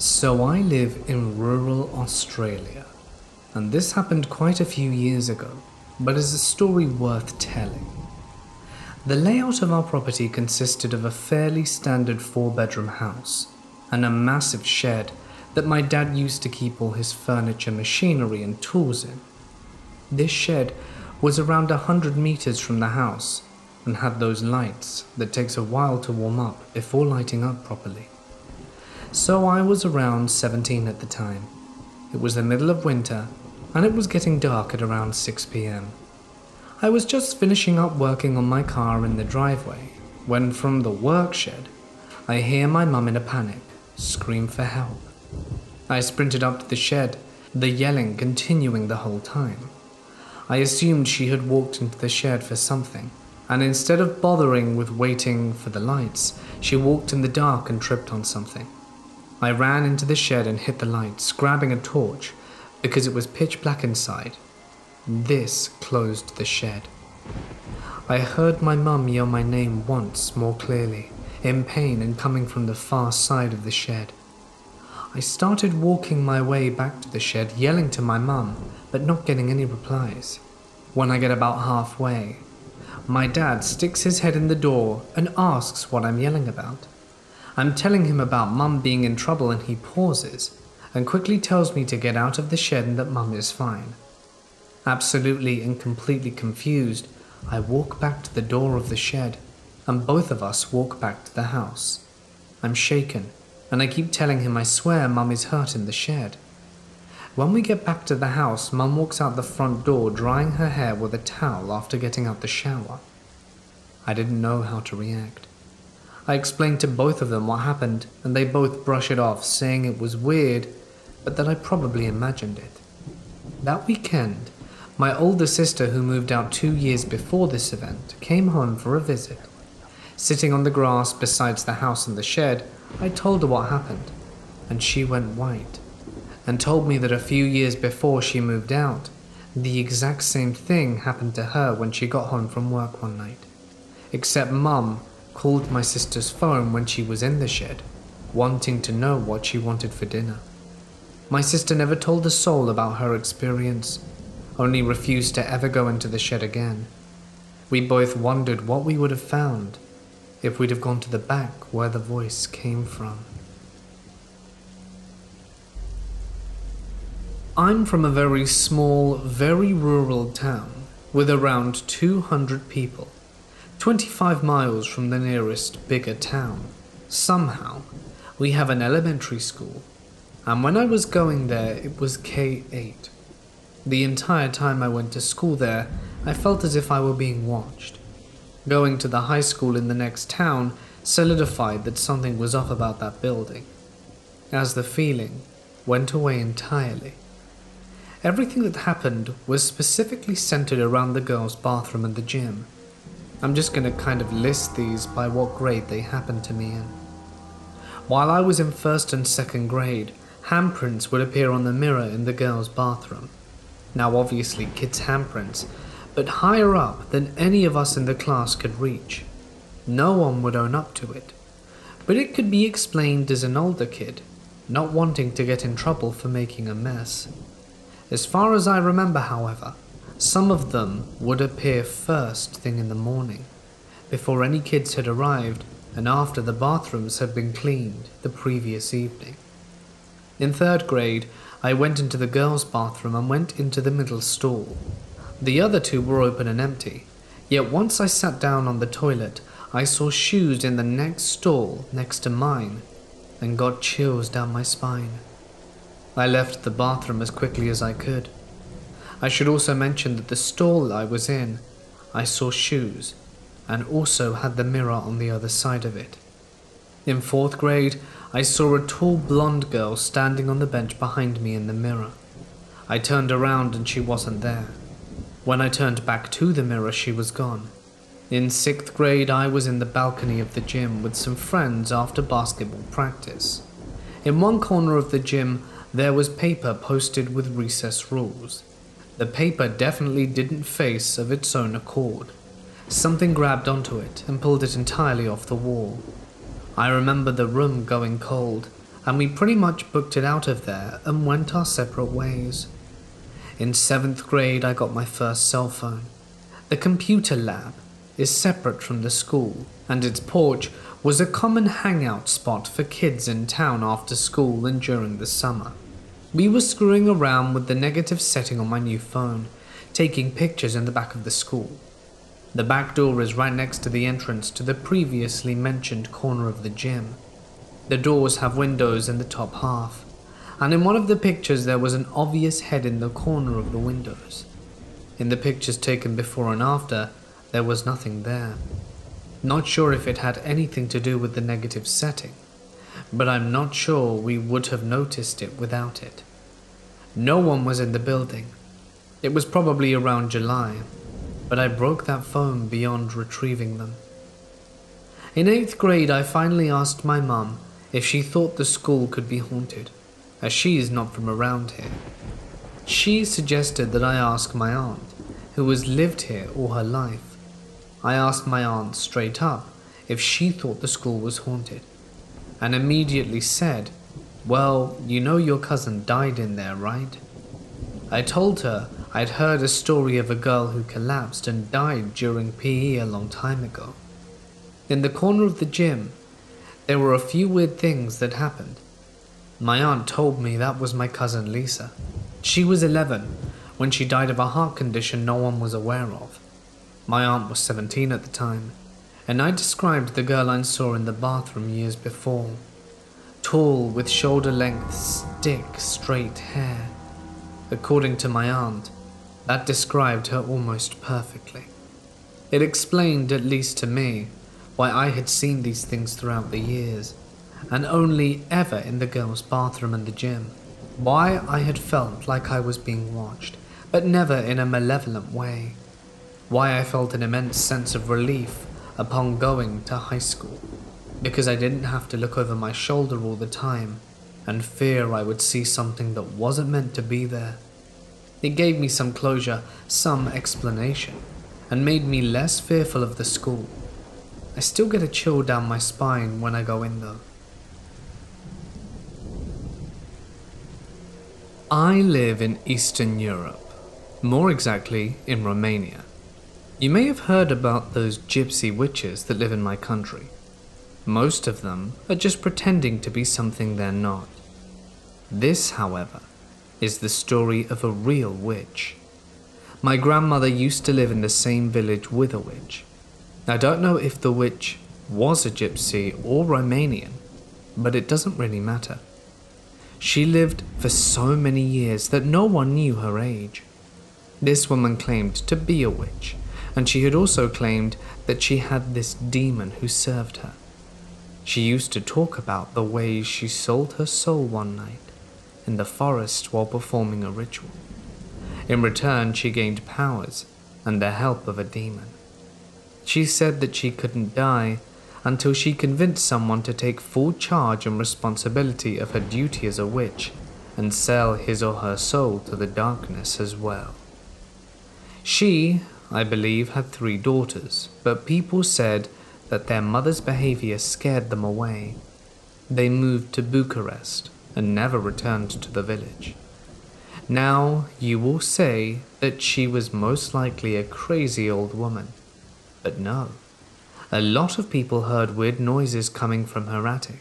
So I live in rural Australia, and this happened quite a few years ago, but is a story worth telling. The layout of our property consisted of a fairly standard 4-bedroom house and a massive shed that my dad used to keep all his furniture, machinery and tools in. This shed was around 100 meters from the house and had those lights that takes a while to warm up before lighting up properly. So I was around 17 at the time. It was the middle of winter and it was getting dark at around 6 p.m. I was just finishing up working on my car in the driveway when from the work shed I hear my mum in a panic scream for help. I sprinted up to the shed, the yelling continuing the whole time. I assumed she had walked into the shed for something, and instead of bothering with waiting for the lights, she walked in the dark and tripped on something. I ran into the shed and hit the lights, grabbing a torch, because it was pitch black inside. This closed the shed. I heard my mum yell my name once more clearly, in pain and coming from the far side of the shed. I started walking my way back to the shed, yelling to my mum, but not getting any replies. When I get about halfway, my dad sticks his head in the door and asks what I'm yelling about. I'm telling him about mum being in trouble and he pauses and quickly tells me to get out of the shed and that mum is fine. Absolutely and completely confused, I walk back to the door of the shed and both of us walk back to the house. I'm shaken and I keep telling him I swear mum is hurt in the shed. When we get back to the house, mum walks out the front door drying her hair with a towel after getting out the shower. I didn't know how to react. I explained to both of them what happened and they both brush it off, saying it was weird, but that I probably imagined it. That weekend, my older sister, who moved out 2 years before this event, came home for a visit. Sitting on the grass besides the house and the shed, I told her what happened, and she went white and told me that a few years before she moved out, the exact same thing happened to her when she got home from work one night, except mum called my sister's phone when she was in the shed, wanting to know what she wanted for dinner. My sister never told a soul about her experience, only refused to ever go into the shed again. We both wondered what we would have found if we'd have gone to the back where the voice came from. I'm from a very small, very rural town with around 200 people. 25 miles from the nearest bigger town. Somehow, we have an elementary school, and when I was going there, it was K-8. The entire time I went to school there, I felt as if I were being watched. Going to the high school in the next town solidified that something was off about that building, as the feeling went away entirely. Everything that happened was specifically centered around the girls' bathroom and the gym. I'm just going to kind of list these by what grade they happened to me in. While I was in 1st and 2nd grade, handprints would appear on the mirror in the girls' bathroom. Now obviously kids' handprints, but higher up than any of us in the class could reach. No one would own up to it, but it could be explained as an older kid, not wanting to get in trouble for making a mess. As far as I remember, however, some of them would appear first thing in the morning, before any kids had arrived and after the bathrooms had been cleaned the previous evening. In 3rd grade, I went into the girls' bathroom and went into the middle stall. The other two were open and empty, yet once I sat down on the toilet, I saw shoes in the next stall next to mine and got chills down my spine. I left the bathroom as quickly as I could. I should also mention that the stall I was in, I saw shoes, and also had the mirror on the other side of it. In 4th grade, I saw a tall blonde girl standing on the bench behind me in the mirror. I turned around and she wasn't there. When I turned back to the mirror, she was gone. In 6th grade, I was in the balcony of the gym with some friends after basketball practice. In one corner of the gym, there was paper posted with recess rules. The paper definitely didn't face of its own accord. Something grabbed onto it and pulled it entirely off the wall. I remember the room going cold, and we pretty much booked it out of there and went our separate ways. In 7th grade, I got my first cell phone. The computer lab is separate from the school, and its porch was a common hangout spot for kids in town after school and during the summer. We were screwing around with the negative setting on my new phone, taking pictures in the back of the school. The back door is right next to the entrance to the previously mentioned corner of the gym. The doors have windows in the top half, and in one of the pictures there was an obvious head in the corner of the windows. In the pictures taken before and after, there was nothing there. Not sure if it had anything to do with the negative setting, but I'm not sure we would have noticed it without it. No one was in the building. It was probably around July, but I broke that phone beyond retrieving them. In 8th grade, I finally asked my mum if she thought the school could be haunted, as she is not from around here. She suggested that I ask my aunt, who has lived here all her life. I asked my aunt straight up if she thought the school was haunted, and immediately said, "Well, you know your cousin died in there, right?" I told her I'd heard a story of a girl who collapsed and died during PE a long time ago. In the corner of the gym, there were a few weird things that happened. My aunt told me that was my cousin Lisa. She was 11 when she died of a heart condition no one was aware of. My aunt was 17 at the time, and I described the girl I saw in the bathroom years before. Tall, with shoulder-length, straight hair. According to my aunt, that described her almost perfectly. It explained, at least to me, why I had seen these things throughout the years, and only ever in the girls' bathroom and the gym. Why I had felt like I was being watched, but never in a malevolent way. Why I felt an immense sense of relief upon going to high school, because I didn't have to look over my shoulder all the time and fear I would see something that wasn't meant to be there. It gave me some closure, some explanation, and made me less fearful of the school. I still get a chill down my spine when I go in though. I live in Eastern Europe, more exactly in Romania. You may have heard about those gypsy witches that live in my country. Most of them are just pretending to be something they're not. This, however, is the story of a real witch. My grandmother used to live in the same village with a witch. I don't know if the witch was a gypsy or Romanian, but it doesn't really matter. She lived for so many years that no one knew her age. This woman claimed to be a witch, and she had also claimed that she had this demon who served her. She used to talk about the ways she sold her soul one night in the forest while performing a ritual. In return, she gained powers and the help of a demon. She said that she couldn't die until she convinced someone to take full charge and responsibility of her duty as a witch and sell his or her soul to the darkness as well. She, I believe, had 3 daughters, but people said that their mother's behavior scared them away. They moved to Bucharest and never returned to the village. Now, you will say that she was most likely a crazy old woman, but no. A lot of people heard weird noises coming from her attic,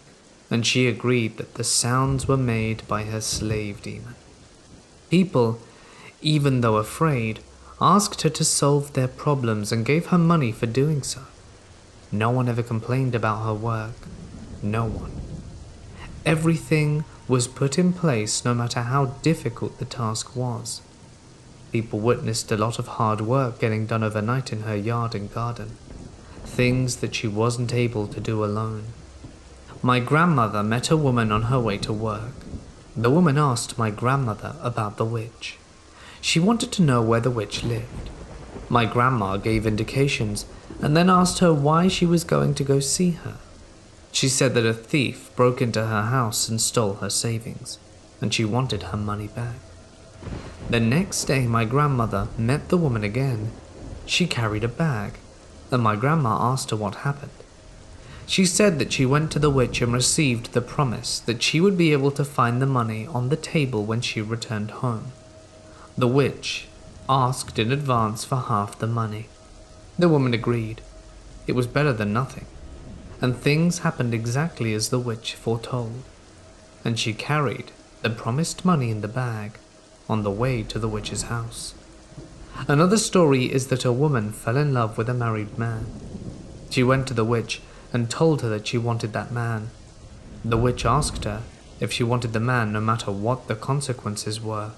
and she agreed that the sounds were made by her slave demon. People, even though afraid, asked her to solve their problems and gave her money for doing so. No one ever complained about her work. No one. Everything was put in place no matter how difficult the task was. People witnessed a lot of hard work getting done overnight in her yard and garden. Things that she wasn't able to do alone. My grandmother met a woman on her way to work. The woman asked my grandmother about the witch. She wanted to know where the witch lived. My grandma gave indications and then asked her why she was going to go see her. She said that a thief broke into her house and stole her savings, and she wanted her money back. The next day my grandmother met the woman again. She carried a bag, and my grandma asked her what happened. She said that she went to the witch and received the promise that she would be able to find the money on the table when she returned home. The witch asked in advance for half the money. The woman agreed. It was better than nothing, and things happened exactly as the witch foretold, and she carried the promised money in the bag on the way to the witch's house. Another story is that a woman fell in love with a married man. She went to the witch and told her that she wanted that man. The witch asked her if she wanted the man no matter what the consequences were.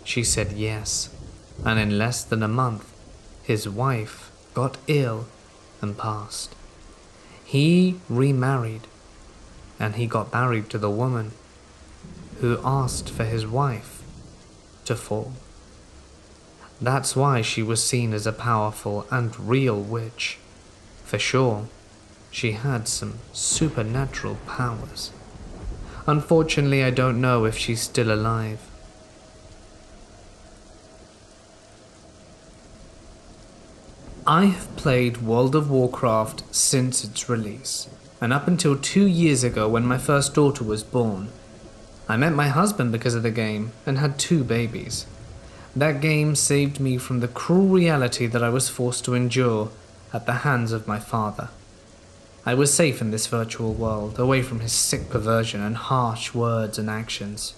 She said yes, and in less than a month, his wife got ill and passed. He remarried, and he got married to the woman who asked for his wife to fall. That's why she was seen as a powerful and real witch. For sure, she had some supernatural powers. Unfortunately, I don't know if she's still alive. I have played World of Warcraft since its release, and up until 2 years ago when my first daughter was born. I met my husband because of the game and had 2 babies. That game saved me from the cruel reality that I was forced to endure at the hands of my father. I was safe in this virtual world, away from his sick perversion and harsh words and actions.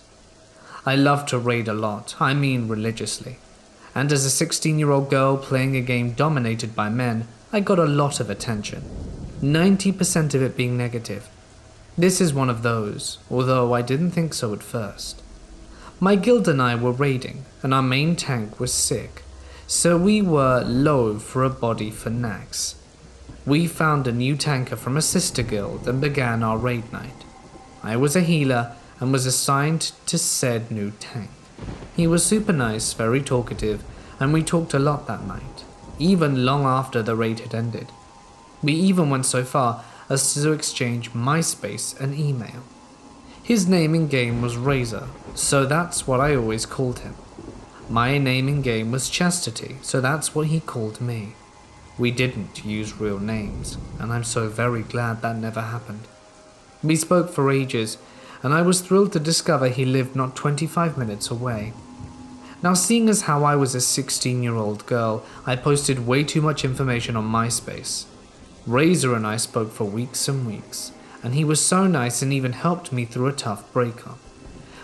I loved to raid a lot, I mean religiously. And as a 16-year-old girl playing a game dominated by men, I got a lot of attention, 90% of it being negative. This is one of those, although I didn't think so at first. My guild and I were raiding, and our main tank was sick, so we were low for a body for Nax. We found a new tanker from a sister guild and began our raid night. I was a healer and was assigned to said new tank. He was super nice, very talkative, and we talked a lot that night, even long after the raid had ended. We even went so far as to exchange MySpace and email. His name in-game was Razor, so that's what I always called him. My name in-game was Chastity, so that's what he called me. We didn't use real names, and I'm so very glad that never happened. We spoke for ages, and I was thrilled to discover he lived not 25 minutes away. Now, seeing as how I was a 16-year-old girl, I posted way too much information on MySpace. Razor and I spoke for weeks and weeks, and he was so nice and even helped me through a tough breakup.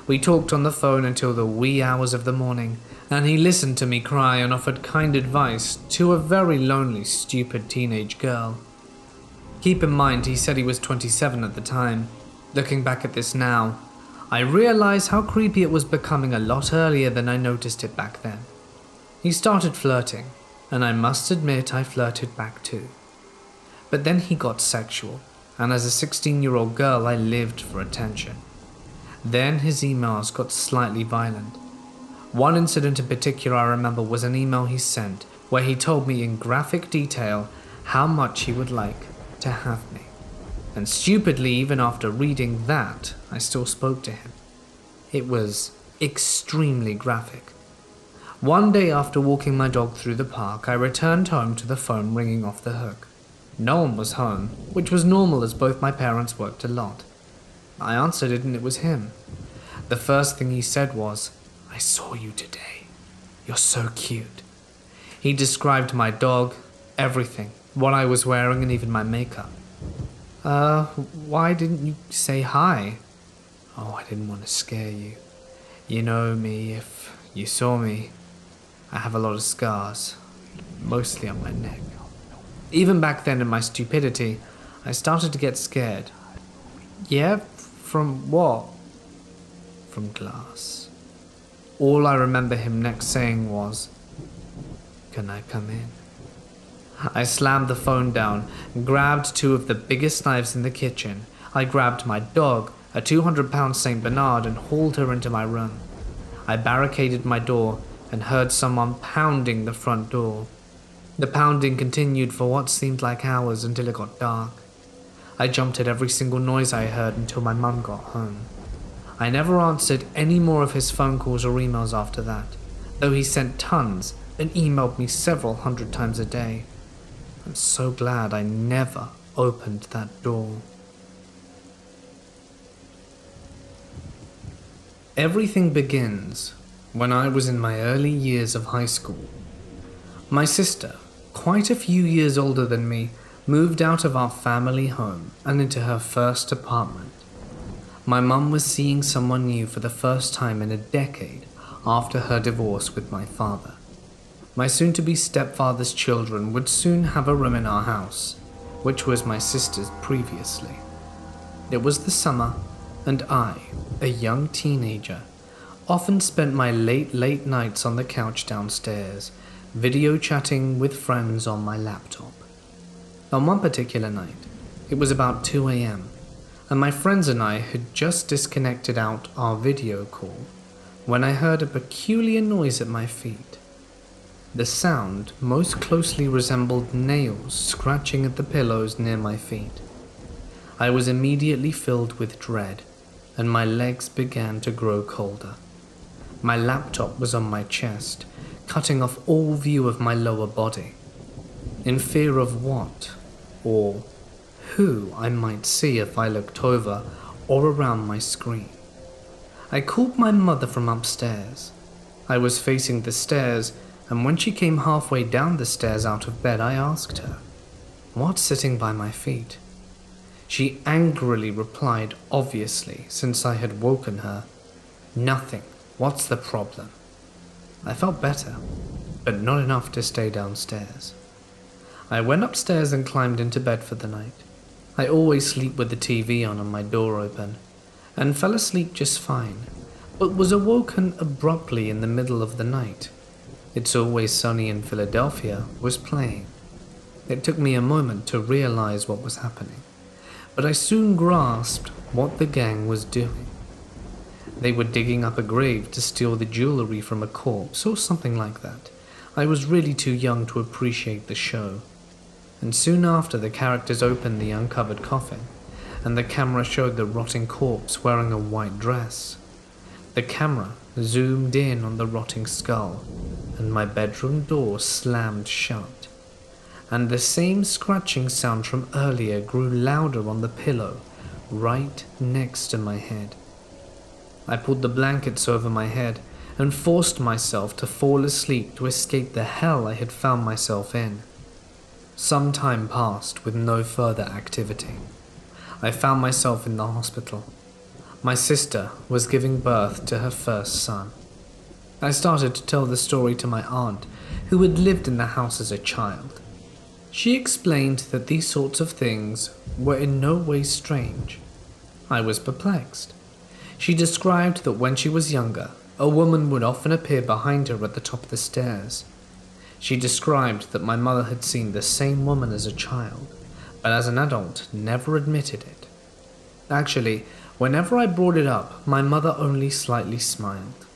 We talked on the phone until the wee hours of the morning, and he listened to me cry and offered kind advice to a very lonely, stupid teenage girl. Keep in mind, he said he was 27 at the time. Looking back at this now, I realize how creepy it was becoming a lot earlier than I noticed it back then. He started flirting, and I must admit I flirted back too. But then he got sexual, and as a 16-year-old girl I lived for attention. Then his emails got slightly violent. One incident in particular I remember was an email he sent where he told me in graphic detail how much he would like to have me. And stupidly, even after reading that, I still spoke to him. It was extremely graphic. One day after walking my dog through the park, I returned home to the phone ringing off the hook. No one was home, which was normal as both my parents worked a lot. I answered it and it was him. The first thing he said was, "I saw you today. You're so cute." He described my dog, everything, what I was wearing and even my makeup. Why didn't you say hi?" "Oh, I didn't want to scare you. You know me, if you saw me, I have a lot of scars, mostly on my neck." Even back then in my stupidity, I started to get scared. "Yeah, from what?" "From glass." All I remember him next saying was, "Can I come in?" I slammed the phone down, grabbed 2 of the biggest knives in the kitchen. I grabbed my dog, a 200-pound St. Bernard, and hauled her into my room. I barricaded my door and heard someone pounding the front door. The pounding continued for what seemed like hours until it got dark. I jumped at every single noise I heard until my mum got home. I never answered any more of his phone calls or emails after that, though he sent tons and emailed me several hundred times a day. I'm so glad I never opened that door. Everything begins when I was in my early years of high school. My sister, quite a few years older than me, moved out of our family home and into her first apartment. My mum was seeing someone new for the first time in a decade after her divorce with my father. My soon-to-be stepfather's children would soon have a room in our house, which was my sister's previously. It was the summer, and I, a young teenager, often spent my late nights on the couch downstairs, video chatting with friends on my laptop. On one particular night, it was about 2 a.m., and my friends and I had just disconnected out our video call when I heard a peculiar noise at my feet. The sound most closely resembled nails scratching at the pillows near my feet. I was immediately filled with dread, and my legs began to grow colder. My laptop was on my chest, cutting off all view of my lower body, in fear of what, or who I might see if I looked over or around my screen. I called my mother from upstairs. I was facing the stairs, and when she came halfway down the stairs out of bed, I asked her, "What's sitting by my feet?" She angrily replied, obviously, since I had woken her, "Nothing. What's the problem?" I felt better, but not enough to stay downstairs. I went upstairs and climbed into bed for the night. I always sleep with the TV on and my door open, and fell asleep just fine, but was awoken abruptly in the middle of the night. It's Always Sunny in Philadelphia was playing. It took me a moment to realize what was happening, but I soon grasped what the gang was doing. They were digging up a grave to steal the jewelry from a corpse or something like that. I was really too young to appreciate the show. And soon after, the characters opened the uncovered coffin, and the camera showed the rotting corpse wearing a white dress. The camera zoomed in on the rotting skull, and my bedroom door slammed shut. And the same scratching sound from earlier grew louder on the pillow right next to my head. I pulled the blankets over my head and forced myself to fall asleep to escape the hell I had found myself in. Some time passed with no further activity. I found myself in the hospital. My sister was giving birth to her first son. I started to tell the story to my aunt, who had lived in the house as a child. She explained that these sorts of things were in no way strange. I was perplexed. She described that when she was younger, a woman would often appear behind her at the top of the stairs. She described that my mother had seen the same woman as a child, but as an adult never admitted it. Actually, whenever I brought it up, my mother only slightly smiled.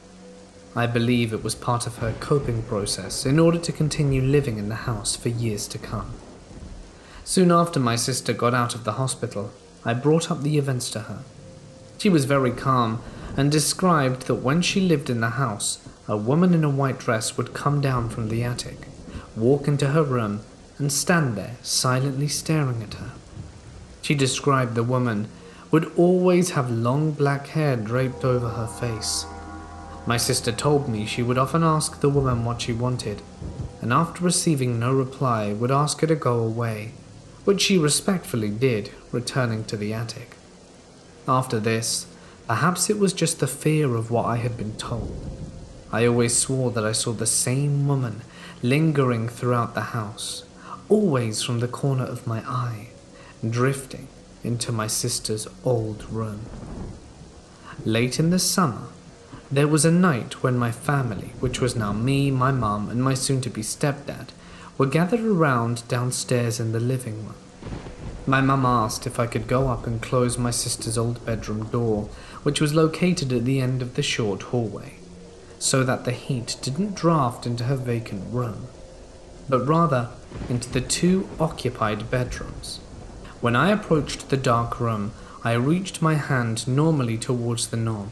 I believe it was part of her coping process in order to continue living in the house for years to come. Soon after my sister got out of the hospital, I brought up the events to her. She was very calm and described that when she lived in the house, a woman in a white dress would come down from the attic, walk into her room, and stand there silently staring at her. She described the woman would always have long black hair draped over her face. My sister told me she would often ask the woman what she wanted, and after receiving no reply would ask her to go away, which she respectfully did, returning to the attic. After this, perhaps it was just the fear of what I had been told. I always swore that I saw the same woman lingering throughout the house, always from the corner of my eye, drifting into my sister's old room. Late in the summer, there was a night when my family, which was now me, my mum, and my soon-to-be stepdad, were gathered around downstairs in the living room. My mum asked if I could go up and close my sister's old bedroom door, which was located at the end of the short hallway, so that the heat didn't draft into her vacant room, but rather into the two occupied bedrooms. When I approached the dark room, I reached my hand normally towards the knob,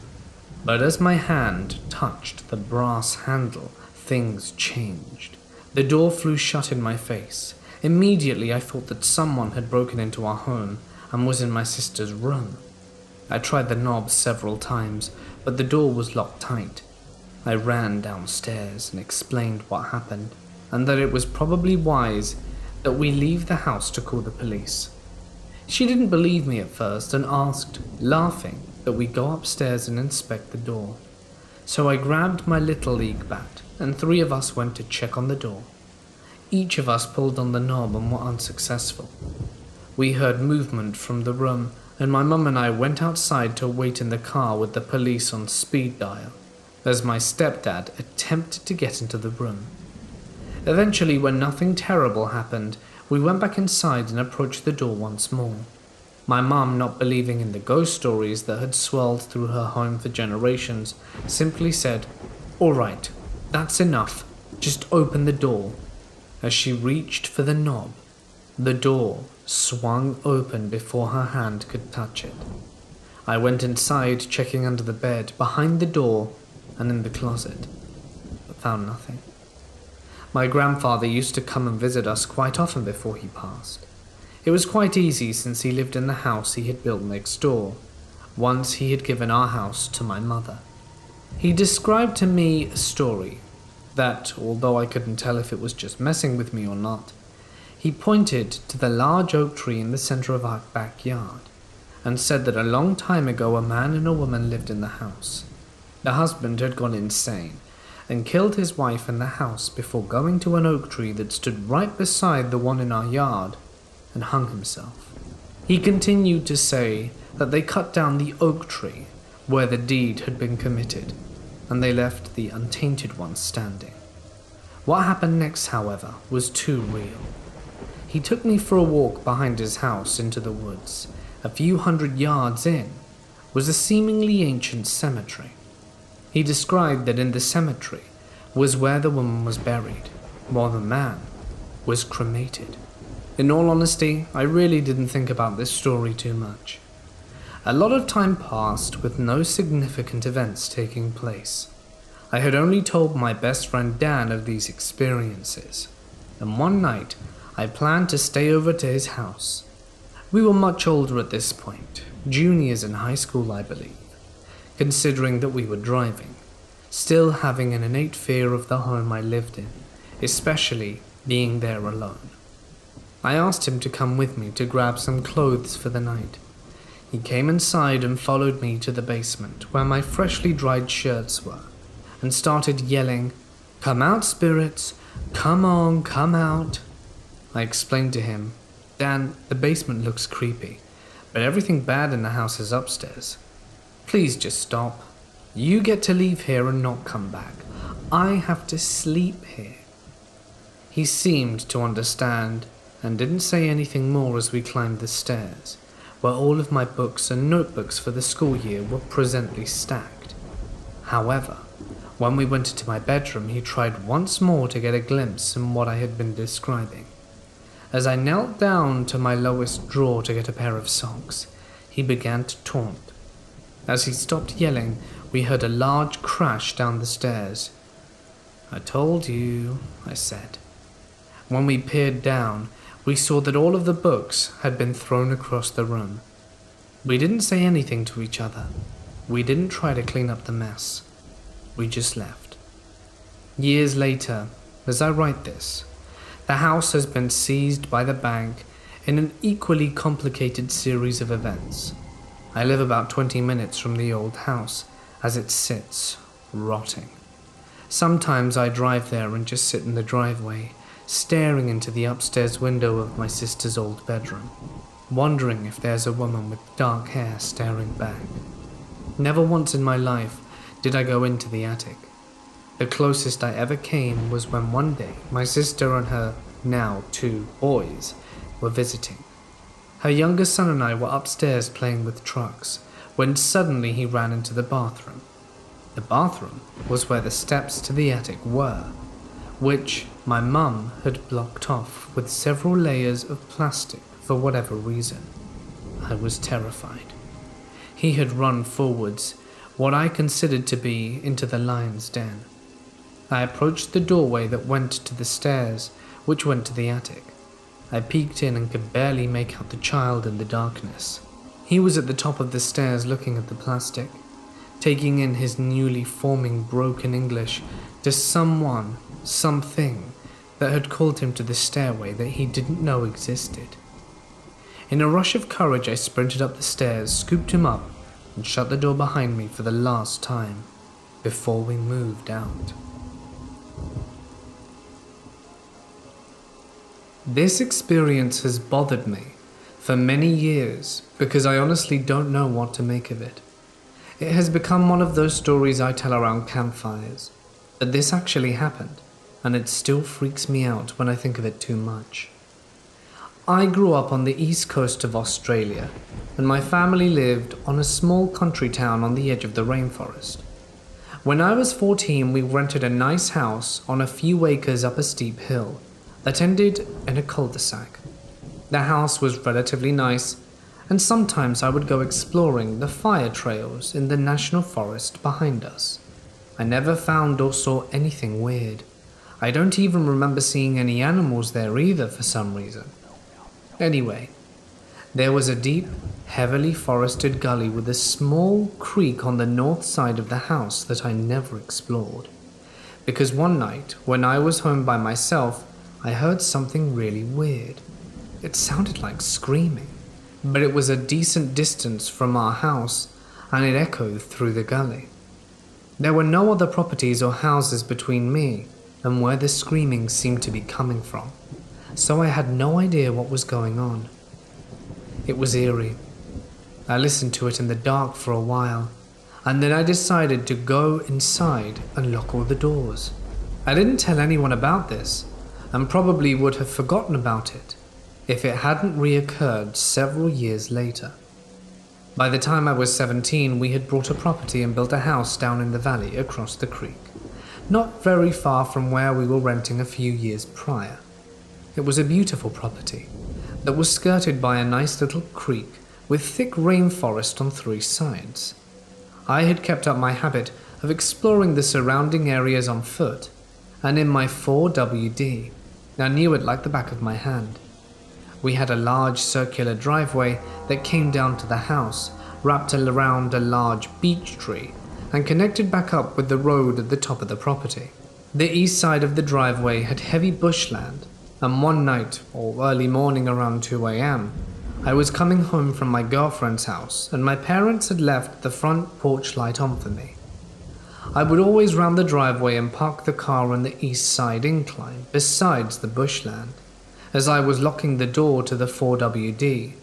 but as my hand touched the brass handle, things changed. The door flew shut in my face, Immediately I thought that someone had broken into our home and was in my sister's room. I tried the knob several times, but the door was locked tight. I ran downstairs and explained what happened, and that it was probably wise that we leave the house to call the police. She didn't believe me at first and asked, laughing, that we go upstairs and inspect the door. So I grabbed my little league bat and 3 of us went to check on the door. Each of us pulled on the knob and were unsuccessful. We heard movement from the room and my mum and I went outside to wait in the car with the police on speed dial, as my stepdad attempted to get into the room. Eventually, when nothing terrible happened, we went back inside and approached the door once more. My mum, not believing in the ghost stories that had swirled through her home for generations, simply said, "All right, that's enough, just open the door." As she reached for the knob, the door swung open before her hand could touch it. I went inside, checking under the bed, behind the door, and in the closet, but found nothing. My grandfather used to come and visit us quite often before he passed. It was quite easy since he lived in the house he had built next door. Once he had given our house to my mother. He described to me a story that, although I couldn't tell if it was just messing with me or not, he pointed to the large oak tree in the center of our backyard and said that a long time ago a man and a woman lived in the house. The husband had gone insane and killed his wife in the house before going to an oak tree that stood right beside the one in our yard and hung himself. He continued to say that they cut down the oak tree where the deed had been committed, and they left the untainted one standing. What happened next, however, was too real. He took me for a walk behind his house into the woods. A few hundred yards in was a seemingly ancient cemetery. He described that in the cemetery was where the woman was buried, while the man was cremated. In all honesty, I really didn't think about this story too much. A lot of time passed with no significant events taking place. I had only told my best friend Dan of these experiences, and one night I planned to stay over to his house. We were much older at this point, juniors in high school I believe, considering that we were driving, still having an innate fear of the home I lived in, especially being there alone. I asked him to come with me to grab some clothes for the night. He came inside and followed me to the basement where my freshly dried shirts were and started yelling, "Come out, spirits! Come on, come out!" I explained to him, "Dan, the basement looks creepy, but everything bad in the house is upstairs. Please just stop. You get to leave here and not come back. I have to sleep here." He seemed to understand and didn't say anything more as we climbed the stairs, where all of my books and notebooks for the school year were presently stacked. However, when we went into my bedroom, he tried once more to get a glimpse in what I had been describing. As I knelt down to my lowest drawer to get a pair of socks, he began to taunt. As he stopped yelling, we heard a large crash down the stairs. "I told you," I said. When we peered down, we saw that all of the books had been thrown across the room. We didn't say anything to each other. We didn't try to clean up the mess. We just left. Years later, as I write this, the house has been seized by the bank in an equally complicated series of events. I live about 20 minutes from the old house as it sits, rotting. Sometimes I drive there and just sit in the driveway, staring into the upstairs window of my sister's old bedroom, wondering if there's a woman with dark hair staring back. Never once in my life did I go into the attic. The closest I ever came was when one day my sister and her now 2 boys were visiting. Her younger son and I were upstairs playing with trucks when suddenly he ran into the bathroom. The bathroom was where the steps to the attic were, which my mum had blocked off with several layers of plastic for whatever reason. I was terrified. He had run forwards, what I considered to be into the lion's den. I approached the doorway that went to the stairs, which went to the attic. I peeked in and could barely make out the child in the darkness. He was at the top of the stairs looking at the plastic, taking in his newly forming broken English to someone, something that had called him to the stairway that he didn't know existed. In a rush of courage, I sprinted up the stairs, scooped him up, and shut the door behind me for the last time before we moved out. This experience has bothered me for many years because I honestly don't know what to make of it. It has become one of those stories I tell around campfires, but this actually happened, and it still freaks me out when I think of it too much. I grew up on the east coast of Australia, and my family lived on a small country town on the edge of the rainforest. When I was 14, we rented a nice house on a few acres up a steep hill that ended in a cul-de-sac. The house was relatively nice, and sometimes I would go exploring the fire trails in the national forest behind us. I never found or saw anything weird. I don't even remember seeing any animals there either for some reason. Anyway, there was a deep, heavily forested gully with a small creek on the north side of the house that I never explored. Because one night, when I was home by myself, I heard something really weird. It sounded like screaming, but it was a decent distance from our house, and it echoed through the gully. There were no other properties or houses between me and where the screaming seemed to be coming from, so I had no idea what was going on. It was eerie. I listened to it in the dark for a while, and then I decided to go inside and lock all the doors. I didn't tell anyone about this, and probably would have forgotten about it if it hadn't reoccurred several years later. By the time I was 17, we had bought a property and built a house down in the valley across the creek, not very far from where we were renting a few years prior. It was a beautiful property that was skirted by a nice little creek with thick rainforest on 3 sides. I had kept up my habit of exploring the surrounding areas on foot, and in my 4WD, I knew it like the back of my hand. We had a large circular driveway that came down to the house, wrapped around a large beech tree, and connected back up with the road at the top of the property. The east side of the driveway had heavy bushland, and one night, or early morning around 2 a.m., I was coming home from my girlfriend's house, and my parents had left the front porch light on for me. I would always round the driveway and park the car on the east side incline, besides the bushland. As I was locking the door to the 4WD,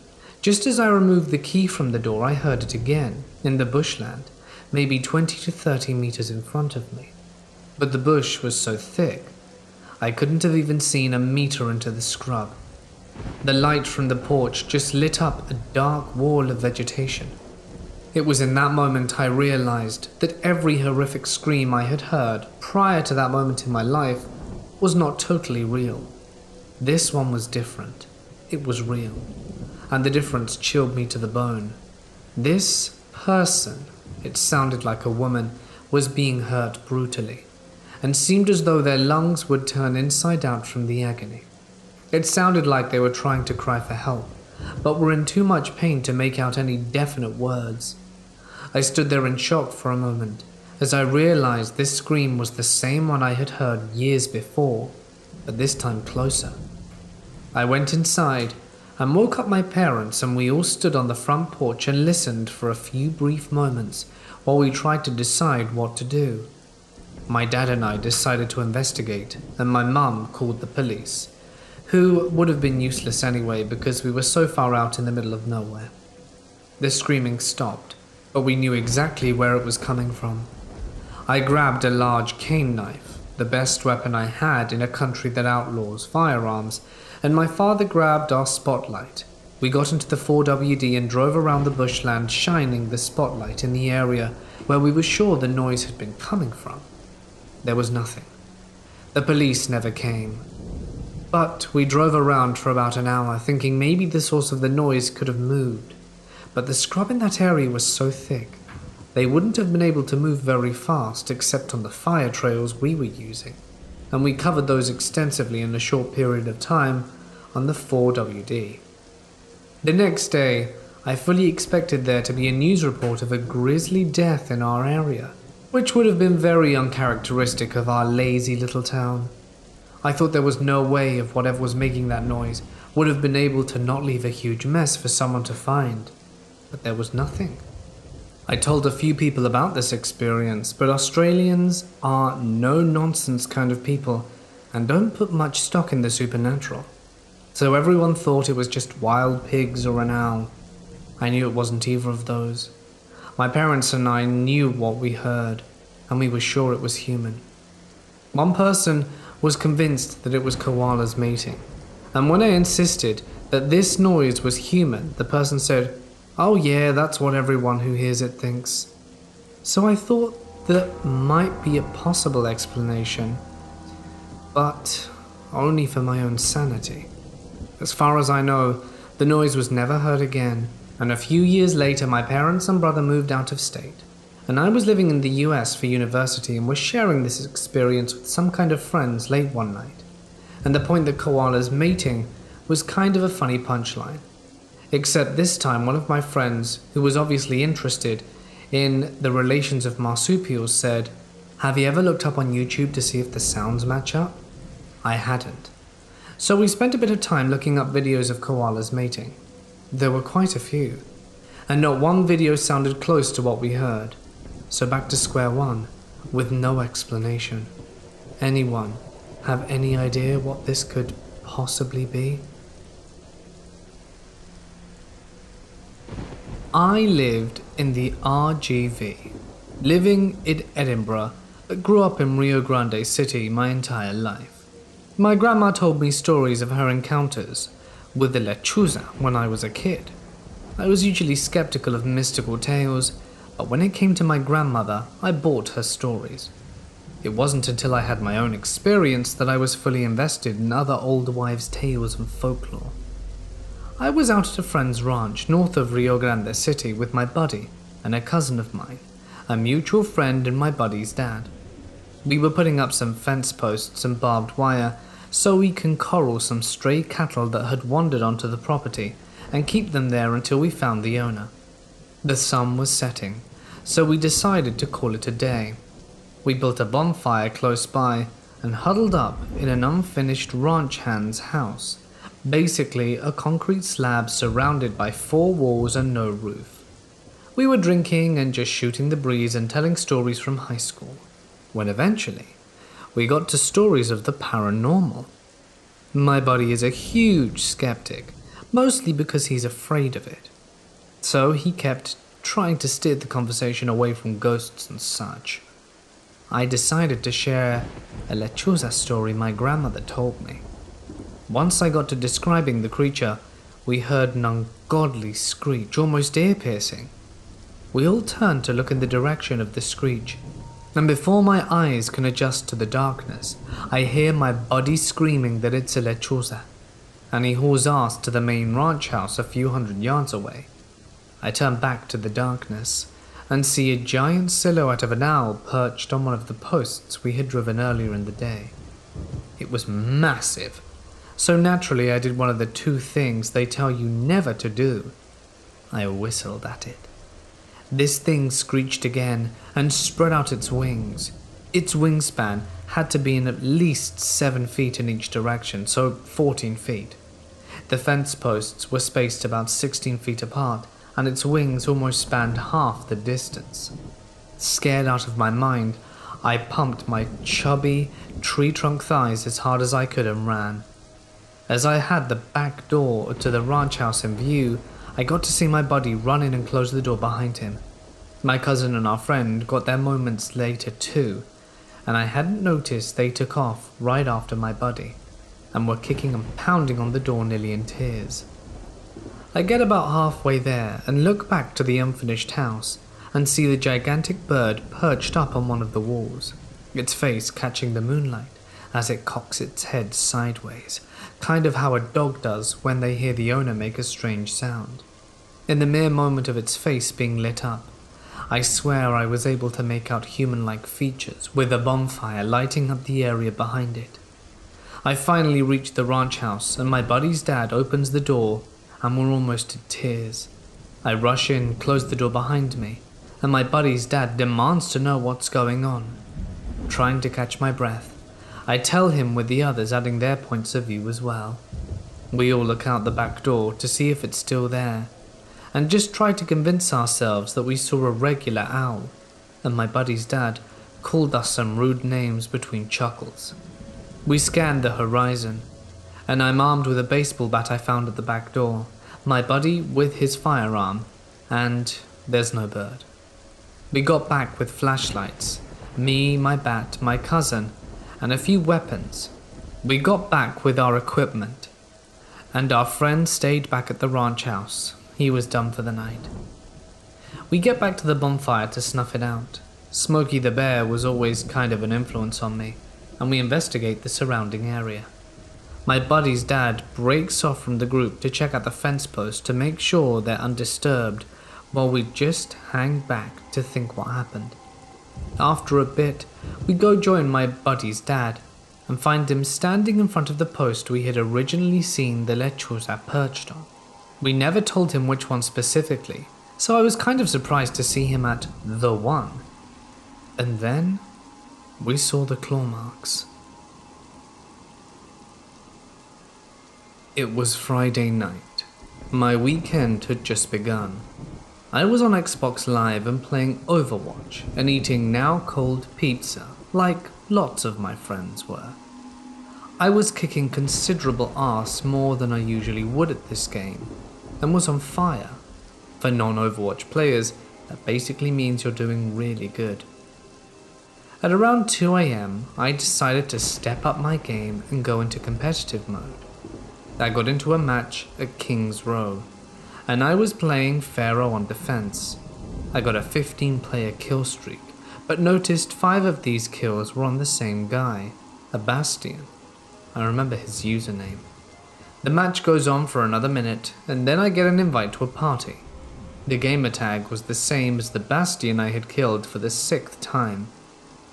just as I removed the key from the door, I heard it again, in the bushland, maybe 20 to 30 meters in front of me. But the bush was so thick, I couldn't have even seen a meter into the scrub. The light from the porch just lit up a dark wall of vegetation. It was in that moment I realized that every horrific scream I had heard prior to that moment in my life was not totally real. This one was different. It was real. And the difference chilled me to the bone. This person, it sounded like a woman, was being hurt brutally, and seemed as though their lungs would turn inside out from the agony. It sounded like they were trying to cry for help, but were in too much pain to make out any definite words. I stood there in shock for a moment, as I realized this scream was the same one I had heard years before, but this time closer. I went inside and woke up my parents, and we all stood on the front porch and listened for a few brief moments while we tried to decide what to do. My dad and I decided to investigate, and my mum called the police, who would have been useless anyway because we were so far out in the middle of nowhere. The screaming stopped, but we knew exactly where it was coming from. I grabbed a large cane knife, the best weapon I had in a country that outlaws firearms, and my father grabbed our spotlight. We got into the 4WD and drove around the bushland, shining the spotlight in the area where we were sure the noise had been coming from. There was nothing. The police never came. But we drove around for about an hour, thinking maybe the source of the noise could have moved. But the scrub in that area was so thick, they wouldn't have been able to move very fast except on the fire trails we were using, and we covered those extensively in a short period of time, on the 4WD. The next day, I fully expected there to be a news report of a grisly death in our area, which would have been very uncharacteristic of our lazy little town. I thought there was no way of whatever was making that noise would have been able to not leave a huge mess for someone to find, but there was nothing. I told a few people about this experience, but Australians are no-nonsense kind of people and don't put much stock in the supernatural. So everyone thought it was just wild pigs or an owl. I knew it wasn't either of those. My parents and I knew what we heard, and we were sure it was human. One person was convinced that it was koalas mating, and when I insisted that this noise was human, the person said, "Oh yeah, that's what everyone who hears it thinks." So I thought that might be a possible explanation, but only for my own sanity. As far as I know, the noise was never heard again, and a few years later my parents and brother moved out of state, and I was living in the US for university and was sharing this experience with some kind of friends late one night, and the point that koalas mating was kind of a funny punchline. Except this time one of my friends, who was obviously interested in the relations of marsupials, said, "Have you ever looked up on YouTube to see if the sounds match up?" I hadn't. So we spent a bit of time looking up videos of koalas mating. There were quite a few, and not one video sounded close to what we heard. So back to square one, with no explanation. Anyone have any idea what this could possibly be? I lived in the RGV, living in Edinburgh, but grew up in Rio Grande City my entire life. My grandma told me stories of her encounters with the lechuza when I was a kid. I was usually skeptical of mystical tales, but when it came to my grandmother, I bought her stories. It wasn't until I had my own experience that I was fully invested in other old wives' tales and folklore. I was out at a friend's ranch north of Rio Grande City with my buddy and a cousin of mine, a mutual friend and my buddy's dad. We were putting up some fence posts and barbed wire so we can corral some stray cattle that had wandered onto the property and keep them there until we found the owner. The sun was setting, so we decided to call it a day. We built a bonfire close by and huddled up in an unfinished ranch hand's house, basically a concrete slab surrounded by 4 walls and no roof. We were drinking and just shooting the breeze and telling stories from high school, when eventually we got to stories of the paranormal. My buddy is a huge skeptic, mostly because he's afraid of it. So he kept trying to steer the conversation away from ghosts and such. I decided to share a lechuza story my grandmother told me. Once I got to describing the creature, we heard an ungodly screech, almost ear-piercing. We all turned to look in the direction of the screech, and before my eyes can adjust to the darkness, I hear my buddy screaming that it's a lechuza, and he hauls ass to the main ranch house a few hundred yards away. I turn back to the darkness and see a giant silhouette of an owl perched on one of the posts we had driven earlier in the day. It was massive, so naturally I did one of the 2 things they tell you never to do. I whistled at it. This thing screeched again and spread out its wings. Its wingspan had to be in at least 7 feet in each direction, so 14 feet. The fence posts were spaced about 16 feet apart, and its wings almost spanned half the distance. Scared out of my mind, I pumped my chubby, tree-trunk thighs as hard as I could and ran. As I had the back door to the ranch house in view, I got to see my buddy run in and close the door behind him. My cousin and our friend got there moments later too, and I hadn't noticed they took off right after my buddy, and were kicking and pounding on the door nearly in tears. I get about halfway there and look back to the unfinished house and see the gigantic bird perched up on one of the walls, its face catching the moonlight as it cocks its head sideways, kind of how a dog does when they hear the owner make a strange sound. In the mere moment of its face being lit up, I swear I was able to make out human-like features with a bonfire lighting up the area behind it. I finally reach the ranch house and my buddy's dad opens the door and we're almost in tears. I rush in, close the door behind me, and my buddy's dad demands to know what's going on. Trying to catch my breath, I tell him with the others adding their points of view as well. We all look out the back door to see if it's still there, and just try to convince ourselves that we saw a regular owl, and my buddy's dad called us some rude names between chuckles. We scanned the horizon, and I'm armed with a baseball bat I found at the back door, my buddy with his firearm, and there's no bird. We got back with flashlights, me, my bat, my cousin, and a few weapons. We got back with our equipment, and our friend stayed back at the ranch house. He was done for the night. We get back to the bonfire to snuff it out. Smokey the Bear was always kind of an influence on me, and we investigate the surrounding area. My buddy's dad breaks off from the group to check out the fence post to make sure they're undisturbed, while we just hang back to think what happened. After a bit, we go join my buddy's dad and find him standing in front of the post we had originally seen the lechuza perched on. We never told him which one specifically, so I was kind of surprised to see him at the one. And then we saw the claw marks. It was Friday night. My weekend had just begun. I was on Xbox Live and playing Overwatch and eating now cold pizza, like lots of my friends were. I was kicking considerable ass more than I usually would at this game, and was on fire. For non-Overwatch players, that basically means you're doing really good. At around 2 AM, I decided to step up my game and go into competitive mode. I got into a match at King's Row, and I was playing Pharaoh on defense. I got a 15-player kill streak, but noticed 5 of these kills were on the same guy, a Bastion. I remember his username. The match goes on for another minute, and then I get an invite to a party. The gamer tag was the same as the Bastion I had killed for the 6th time.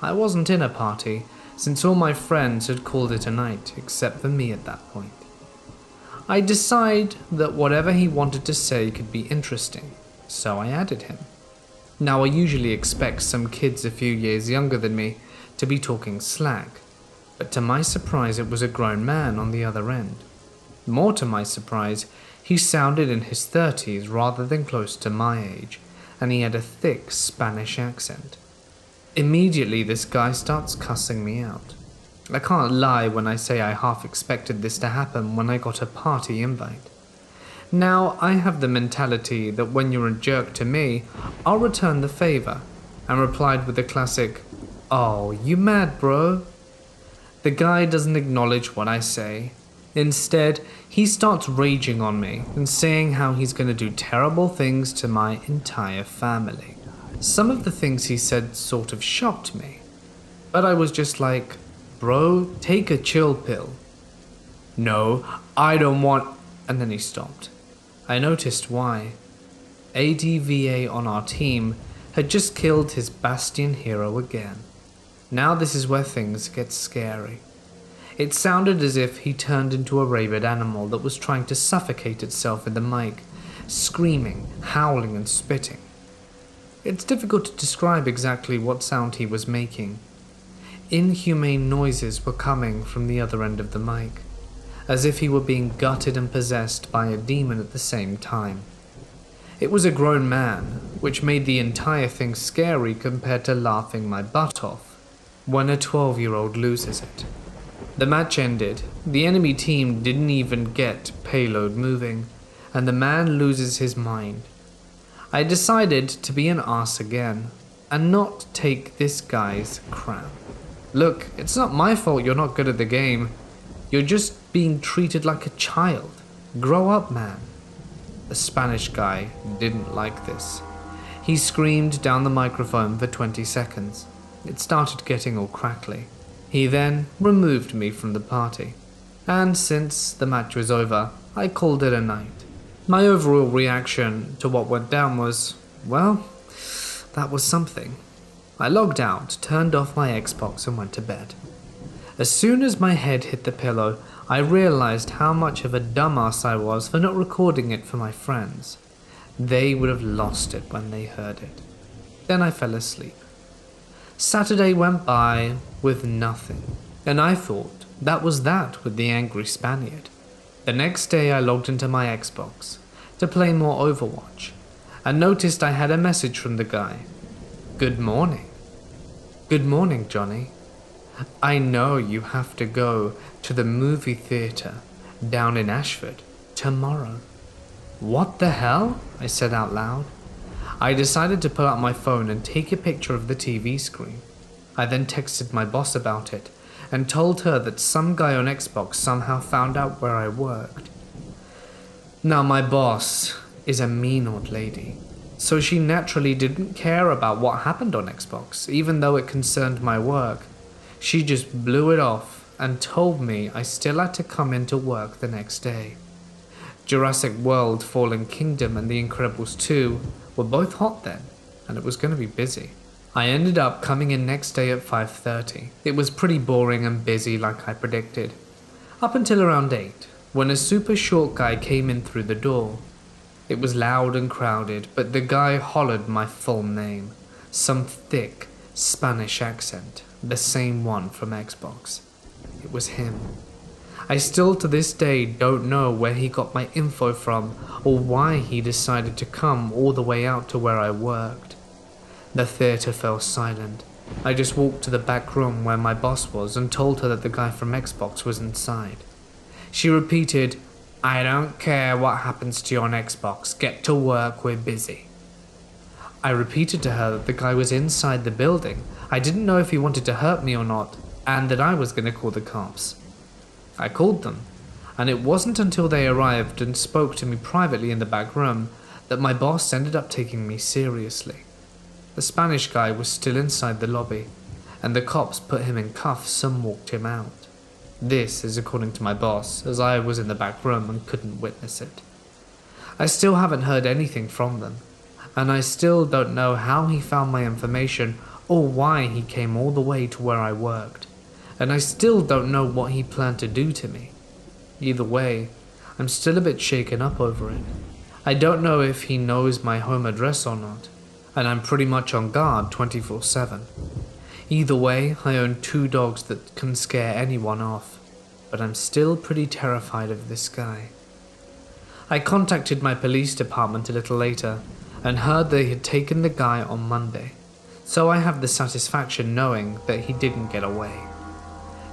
I wasn't in a party, since all my friends had called it a night, except for me at that point. I decide that whatever he wanted to say could be interesting, so I added him. Now I usually expect some kids a few years younger than me to be talking slag, but to my surprise it was a grown man on the other end. More to my surprise, he sounded in his 30s rather than close to my age, and he had a thick Spanish accent. Immediately this guy starts cussing me out. I can't lie when I say I half expected this to happen when I got a party invite. Now, I have the mentality that when you're a jerk to me, I'll return the favor, and replied with the classic, "Oh, you mad, bro?" The guy doesn't acknowledge what I say. Instead, he starts raging on me and saying how he's going to do terrible things to my entire family. Some of the things he said sort of shocked me, but I was just like, "Bro, take a chill pill." "No, I don't want..." And then he stopped. I noticed why. ADVA on our team had just killed his Bastion hero again. Now this is where things get scary. It sounded as if he turned into a rabid animal that was trying to suffocate itself in the mic, screaming, howling and spitting. It's difficult to describe exactly what sound he was making. Inhumane noises were coming from the other end of the mic, as if he were being gutted and possessed by a demon at the same time. It was a grown man, which made the entire thing scary compared to laughing my butt off when a 12-year-old loses it. The match ended, the enemy team didn't even get payload moving, and the man loses his mind. I decided to be an arse again, and not take this guy's crap. Look, it's not my fault you're not good at the game. You're just being treated like a child. Grow up, man. The Spanish guy didn't like this. He screamed down the microphone for 20 seconds. It started getting all crackly. He then removed me from the party. And since the match was over, I called it a night. My overall reaction to what went down was, well, that was something. I logged out, turned off my Xbox and went to bed. As soon as my head hit the pillow, I realized how much of a dumbass I was for not recording it for my friends. They would have lost it when they heard it. Then I fell asleep. Saturday went by with nothing, and I thought that was that with the angry Spaniard. The next day I logged into my Xbox to play more Overwatch, and noticed I had a message from the guy. Good morning. Good morning, Johnny. I know you have to go to the movie theater down in Ashford tomorrow. What the hell? I said out loud. I decided to pull out my phone and take a picture of the TV screen. I then texted my boss about it and told her that some guy on Xbox somehow found out where I worked. Now my boss is a mean old lady, so she naturally didn't care about what happened on Xbox, even though it concerned my work. She just blew it off and told me I still had to come into work the next day. Jurassic World Fallen Kingdom and The Incredibles 2 were both hot then, and it was going to be busy. I ended up coming in next day at 5:30. It was pretty boring and busy like I predicted, up until around 8, when a super short guy came in through the door. It was loud and crowded, but the guy hollered my full name, some thick Spanish accent, the same one from Xbox. It was him. I still to this day don't know where he got my info from or why he decided to come all the way out to where I worked. The theater fell silent. I just walked to the back room where my boss was and told her that the guy from Xbox was inside. She repeated, "I don't care what happens to you on Xbox, get to work, we're busy." I repeated to her that the guy was inside the building. I didn't know if he wanted to hurt me or not, and that I was going to call the cops. I called them, and it wasn't until they arrived and spoke to me privately in the back room that my boss ended up taking me seriously. The Spanish guy was still inside the lobby, and the cops put him in cuffs and walked him out. This is according to my boss, as I was in the back room and couldn't witness it. I still haven't heard anything from them, and I still don't know how he found my information or why he came all the way to where I worked, and I still don't know what he planned to do to me. Either way, I'm still a bit shaken up over it. I don't know if he knows my home address or not, and I'm pretty much on guard 24/7. Either way, I own 2 dogs that can scare anyone off, but I'm still pretty terrified of this guy. I contacted my police department a little later and heard they had taken the guy on Monday, so I have the satisfaction knowing that he didn't get away.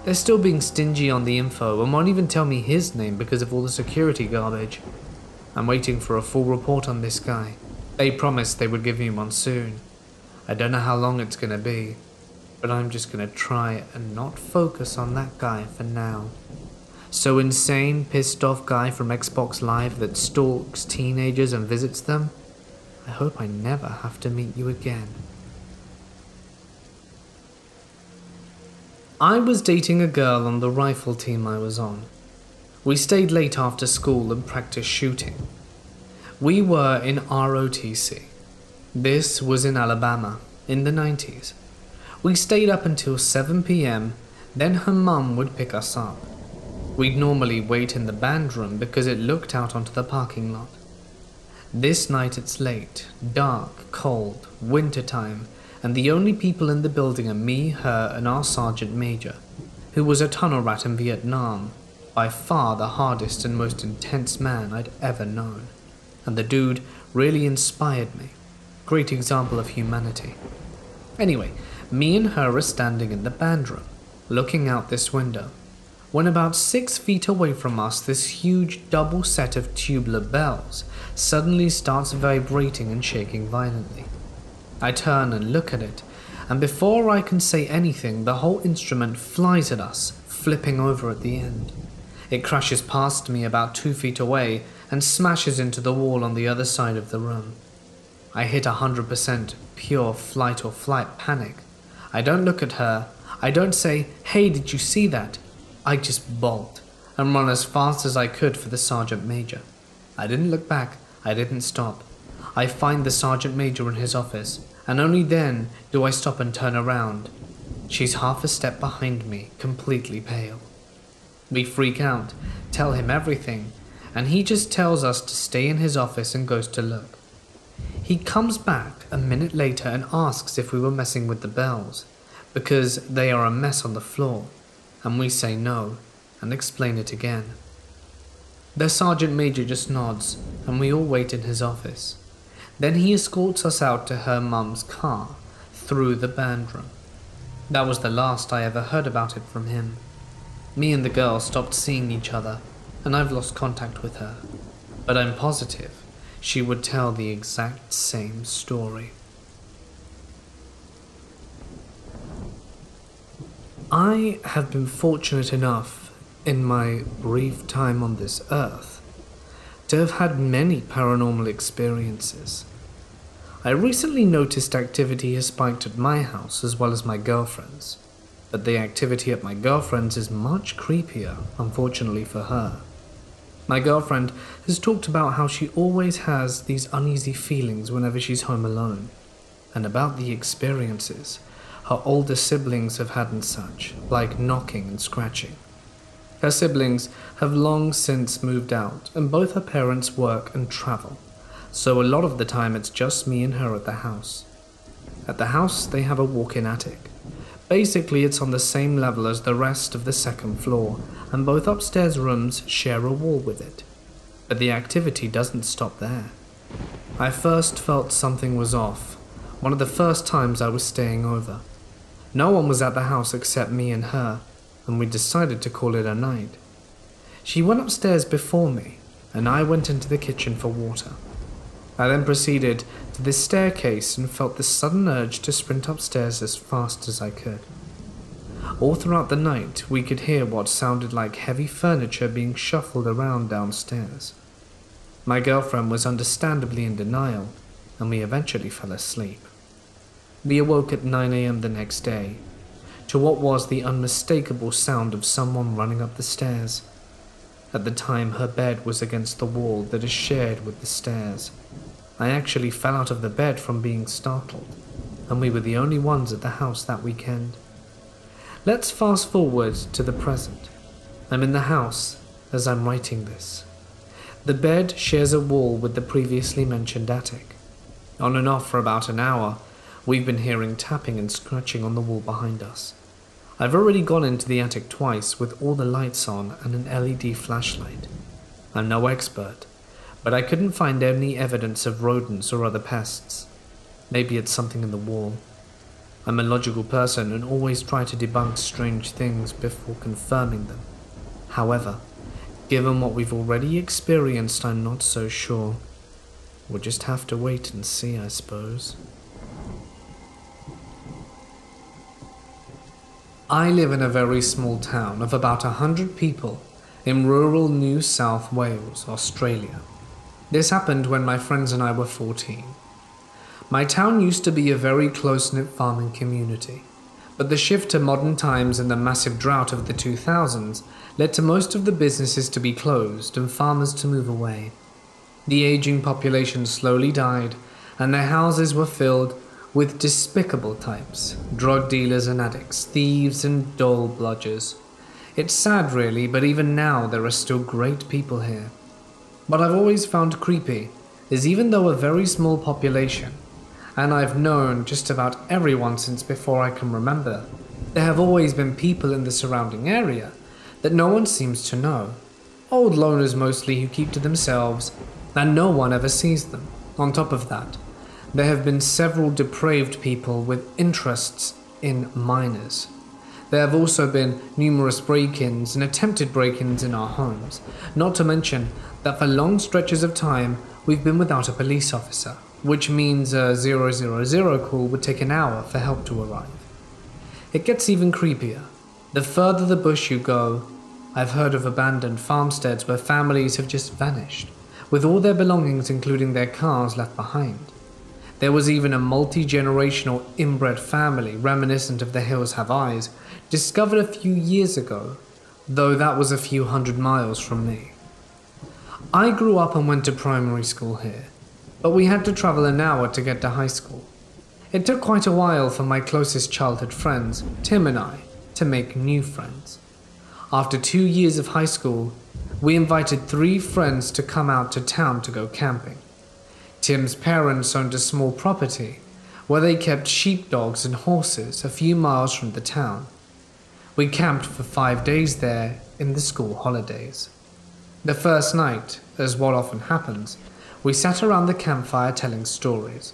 They're still being stingy on the info and won't even tell me his name because of all the security garbage. I'm waiting for a full report on this guy. They promised they would give me one soon. I don't know how long it's gonna be, but I'm just gonna try and not focus on that guy for now. So insane, pissed off guy from Xbox Live that stalks teenagers and visits them, I hope I never have to meet you again. I was dating a girl on the rifle team I was on. We stayed late after school and practiced shooting. We were in ROTC. This was in Alabama, in the 90s. We stayed up until 7 p.m, then her mum would pick us up. We'd normally wait in the band room because it looked out onto the parking lot. This night it's late, dark, cold, winter time, and the only people in the building are me, her, and our sergeant major, who was a tunnel rat in Vietnam, by far the hardest and most intense man I'd ever known. And the dude really inspired me. Great example of humanity. Anyway, me and her are standing in the band room, looking out this window, when about 6 feet away from us this huge double set of tubular bells suddenly starts vibrating and shaking violently. I turn and look at it, and before I can say anything, the whole instrument flies at us, flipping over at the end. It crashes past me about 2 feet away and smashes into the wall on the other side of the room. I hit 100% pure flight or flight panic. I don't look at her. I don't say, "Hey, did you see that?" I just bolt and run as fast as I could for the sergeant major. I didn't look back. I didn't stop. I find the sergeant major in his office, and only then do I stop and turn around. She's half a step behind me, completely pale. We freak out, tell him everything, and he just tells us to stay in his office and goes to look. He comes back a minute later and asks if we were messing with the bells, because they are a mess on the floor, and we say no, and explain it again. The sergeant major just nods, and we all wait in his office. Then he escorts us out to her mum's car, through the band room. That was the last I ever heard about it from him. Me and the girl stopped seeing each other, and I've lost contact with her. But I'm positive she would tell the exact same story. I have been fortunate enough, in my brief time on this earth, to have had many paranormal experiences. I recently noticed activity has spiked at my house as well as my girlfriend's, but the activity at my girlfriend's is much creepier, unfortunately for her. My girlfriend has talked about how she always has these uneasy feelings whenever she's home alone, and about the experiences her older siblings have had and such, like knocking and scratching. Her siblings have long since moved out, and both her parents work and travel, so a lot of the time it's just me and her at the house. At the house, they have a walk-in attic. Basically, it's on the same level as the rest of the second floor, and both upstairs rooms share a wall with it. But the activity doesn't stop there. I first felt something was off, one of the first times I was staying over. No one was at the house except me and her, and we decided to call it a night. She went upstairs before me, and I went into the kitchen for water. I then proceeded to the staircase and felt the sudden urge to sprint upstairs as fast as I could. All throughout the night, we could hear what sounded like heavy furniture being shuffled around downstairs. My girlfriend was understandably in denial, and we eventually fell asleep. We awoke at 9 a.m. the next day, to what was the unmistakable sound of someone running up the stairs. At the time, her bed was against the wall that is shared with the stairs. I actually fell out of the bed from being startled, and we were the only ones at the house that weekend. Let's fast forward to the present. I'm in the house as I'm writing this. The bed shares a wall with the previously mentioned attic. On and off for about an hour, we've been hearing tapping and scratching on the wall behind us. I've already gone into the attic twice with all the lights on and an LED flashlight. I'm no expert, but I couldn't find any evidence of rodents or other pests. Maybe it's something in the wall. I'm a logical person and always try to debunk strange things before confirming them. However, given what we've already experienced, I'm not so sure. We'll just have to wait and see, I suppose. I live in a very small town of about 100 people in rural New South Wales, Australia. This happened when my friends and I were 14. My town used to be a very close-knit farming community, but the shift to modern times and the massive drought of the 2000s led to most of the businesses to be closed and farmers to move away. The aging population slowly died, and their houses were filled with despicable types, drug dealers and addicts, thieves and dole bludgers. It's sad really, but even now there are still great people here. What I've always found creepy is even though a very small population, and I've known just about everyone since before I can remember, there have always been people in the surrounding area that no one seems to know. Old loners mostly who keep to themselves, and no one ever sees them. On top of that, there have been several depraved people with interests in minors. There have also been numerous break-ins and attempted break-ins in our homes, not to mention that for long stretches of time we've been without a police officer, which means a 000 call would take an hour for help to arrive. It gets even creepier. The further the bush you go, I've heard of abandoned farmsteads where families have just vanished, with all their belongings including their cars left behind. There was even a multi-generational inbred family reminiscent of the Hills Have Eyes, discovered a few years ago, though that was a few hundred miles from me. I grew up and went to primary school here, but we had to travel an hour to get to high school. It took quite a while for my closest childhood friends, Tim and I, to make new friends. After 2 years of high school, we invited 3 friends to come out to town to go camping. Tim's parents owned a small property where they kept sheepdogs and horses a few miles from the town. We camped for 5 days there in the school holidays. The first night, as what often happens, we sat around the campfire telling stories.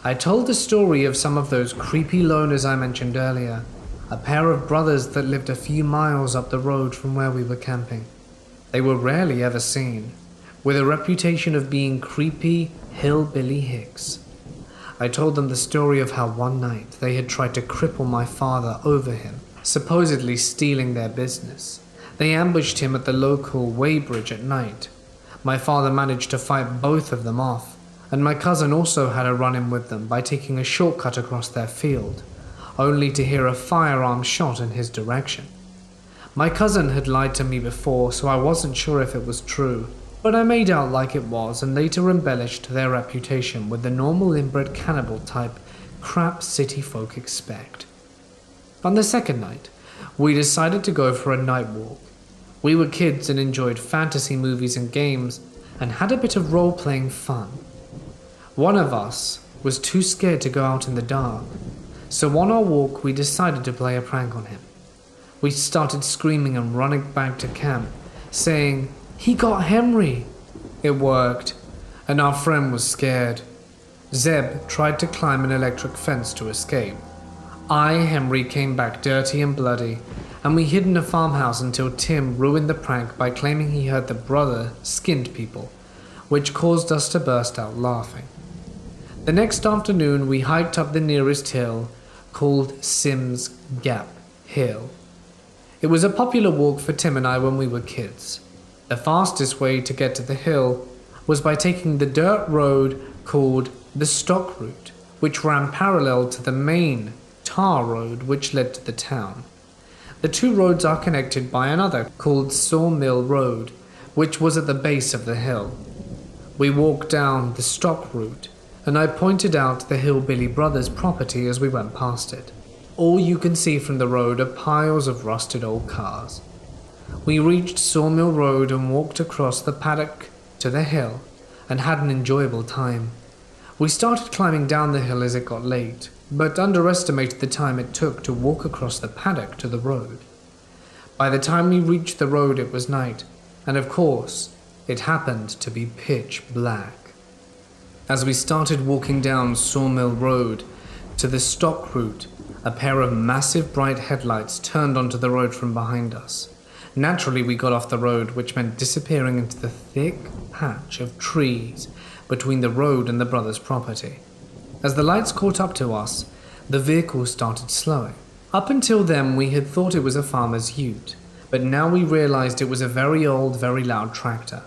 I told the story of some of those creepy loners I mentioned earlier, a pair of brothers that lived a few miles up the road from where we were camping. They were rarely ever seen, with a reputation of being creepy hillbilly hicks. I told them the story of how one night they had tried to cripple my father over him, supposedly stealing their business. They ambushed him at the local weighbridge at night. My father managed to fight both of them off, and my cousin also had a run-in with them by taking a shortcut across their field, only to hear a firearm shot in his direction. My cousin had lied to me before, so I wasn't sure if it was true, but I made out like it was and later embellished their reputation with the normal inbred cannibal type crap city folk expect. On the second night, we decided to go for a night walk. We were kids and enjoyed fantasy movies and games and had a bit of role-playing fun. One of us was too scared to go out in the dark, so on our walk we decided to play a prank on him. We started screaming and running back to camp, saying, "He got Henry!" It worked, and our friend was scared. Zeb tried to climb an electric fence to escape. Henry came back dirty and bloody, and we hid in a farmhouse until Tim ruined the prank by claiming he heard the brother skinned people, which caused us to burst out laughing. The next afternoon we hiked up the nearest hill, called Sims Gap Hill. It was a popular walk for Tim and I when we were kids. The fastest way to get to the hill was by taking the dirt road called the Stock Route, which ran parallel to the main tar road which led to the town. The two roads are connected by another called Sawmill Road, which was at the base of the hill. We walked down the Stock Route, and I pointed out the Hillbilly Brothers' property as we went past it. All you can see from the road are piles of rusted old cars. We reached Sawmill Road and walked across the paddock to the hill and had an enjoyable time. We started climbing down the hill as it got late, but underestimated the time it took to walk across the paddock to the road. By the time we reached the road it was night, and of course, it happened to be pitch black. As we started walking down Sawmill Road to the Stock Route, a pair of massive bright headlights turned onto the road from behind us. Naturally, we got off the road, which meant disappearing into the thick patch of trees between the road and the brothers' property. As the lights caught up to us, the vehicle started slowing. Up until then, we had thought it was a farmer's ute, but now we realized it was a very old, very loud tractor.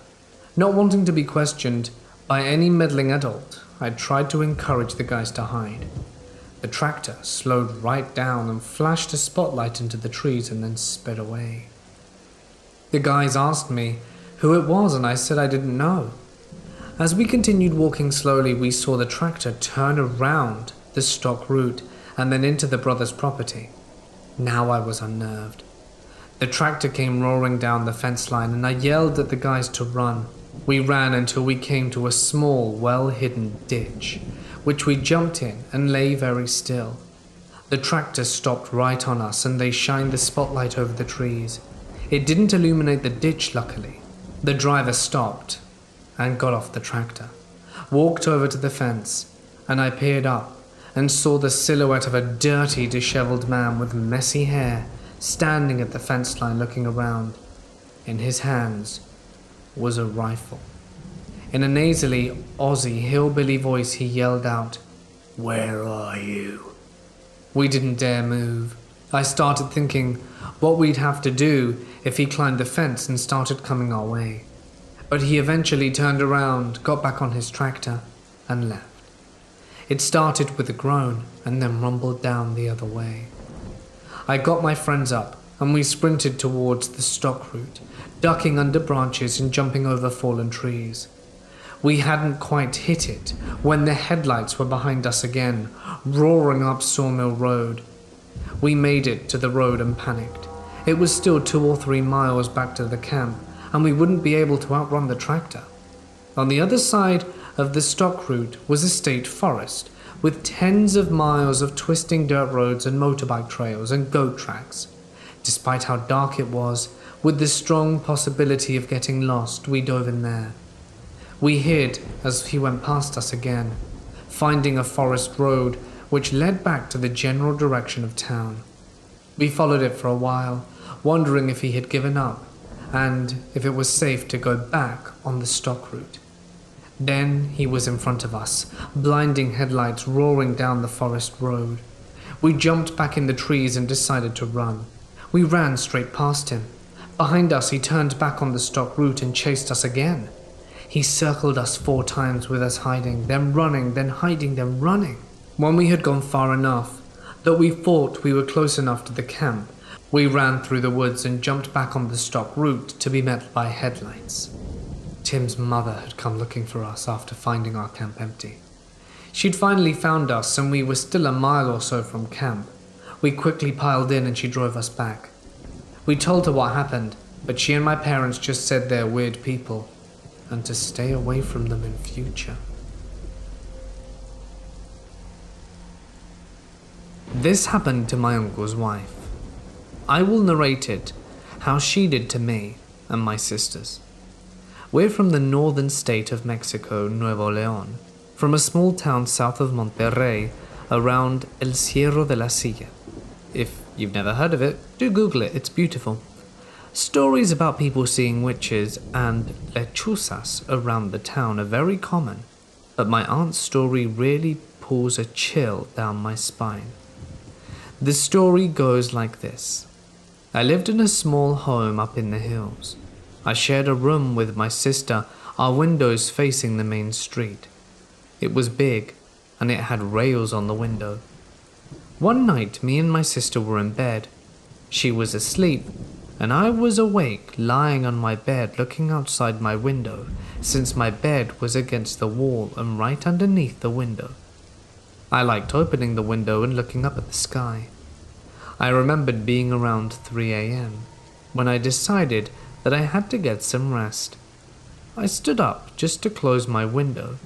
Not wanting to be questioned by any meddling adult, I tried to encourage the guys to hide. The tractor slowed right down and flashed a spotlight into the trees and then sped away. The guys asked me who it was, and I said I didn't know. As we continued walking slowly, we saw the tractor turn around the Stock Route and then into the brothers' property. Now I was unnerved. The tractor came roaring down the fence line, and I yelled at the guys to run. We ran until we came to a small, well-hidden ditch, which we jumped in and lay very still. The tractor stopped right on us, and they shined the spotlight over the trees. It didn't illuminate the ditch, luckily. The driver stopped and got off the tractor, walked over to the fence, and I peered up and saw the silhouette of a dirty, disheveled man with messy hair standing at the fence line looking around. In his hands was a rifle. In a nasally, Aussie, hillbilly voice, he yelled out, "Where are you?" We didn't dare move. I started thinking what we'd have to do if he climbed the fence and started coming our way. But he eventually turned around, got back on his tractor, and left. It started with a groan and then rumbled down the other way. I got my friends up and we sprinted towards the Stock Route, ducking under branches and jumping over fallen trees. We hadn't quite hit it when the headlights were behind us again, roaring up Sawmill Road. We made it to the road and panicked. It was still 2 or 3 miles back to the camp, and we wouldn't be able to outrun the tractor. On the other side of the stock route was a state forest, with tens of miles of twisting dirt roads and motorbike trails and goat tracks. Despite how dark it was, with the strong possibility of getting lost, we dove in there. We hid as he went past us again, finding a forest road which led back to the general direction of town. We followed it for a while, wondering if he had given up, and if it was safe to go back on the stock route. Then he was in front of us, blinding headlights roaring down the forest road. We jumped back in the trees and decided to run. We ran straight past him. Behind us, he turned back on the stock route and chased us again. He circled us 4 times with us hiding, then running, then hiding, then running. When we had gone far enough that we thought we were close enough to the camp, we ran through the woods and jumped back on the stock route to be met by headlights. Tim's mother had come looking for us after finding our camp empty. She'd finally found us and we were still a mile or so from camp. We quickly piled in and she drove us back. We told her what happened, but she and my parents just said they're weird people and to stay away from them in future. This happened to my uncle's wife. I will narrate it how she did to me and my sisters. We're from the northern state of Mexico, Nuevo León, from a small town south of Monterrey around El Cerro de la Silla. If you've never heard of it, do Google it, it's beautiful. Stories about people seeing witches and lechuzas around the town are very common, but my aunt's story really pulls a chill down my spine. The story goes like this. I lived in a small home up in the hills. I shared a room with my sister, our windows facing the main street. It was big, and it had rails on the window. One night, me and my sister were in bed. She was asleep, and I was awake, lying on my bed looking outside my window, since my bed was against the wall and right underneath the window. I liked opening the window and looking up at the sky. I remembered being around 3 a.m. when I decided that I had to get some rest. I stood up just to close my window,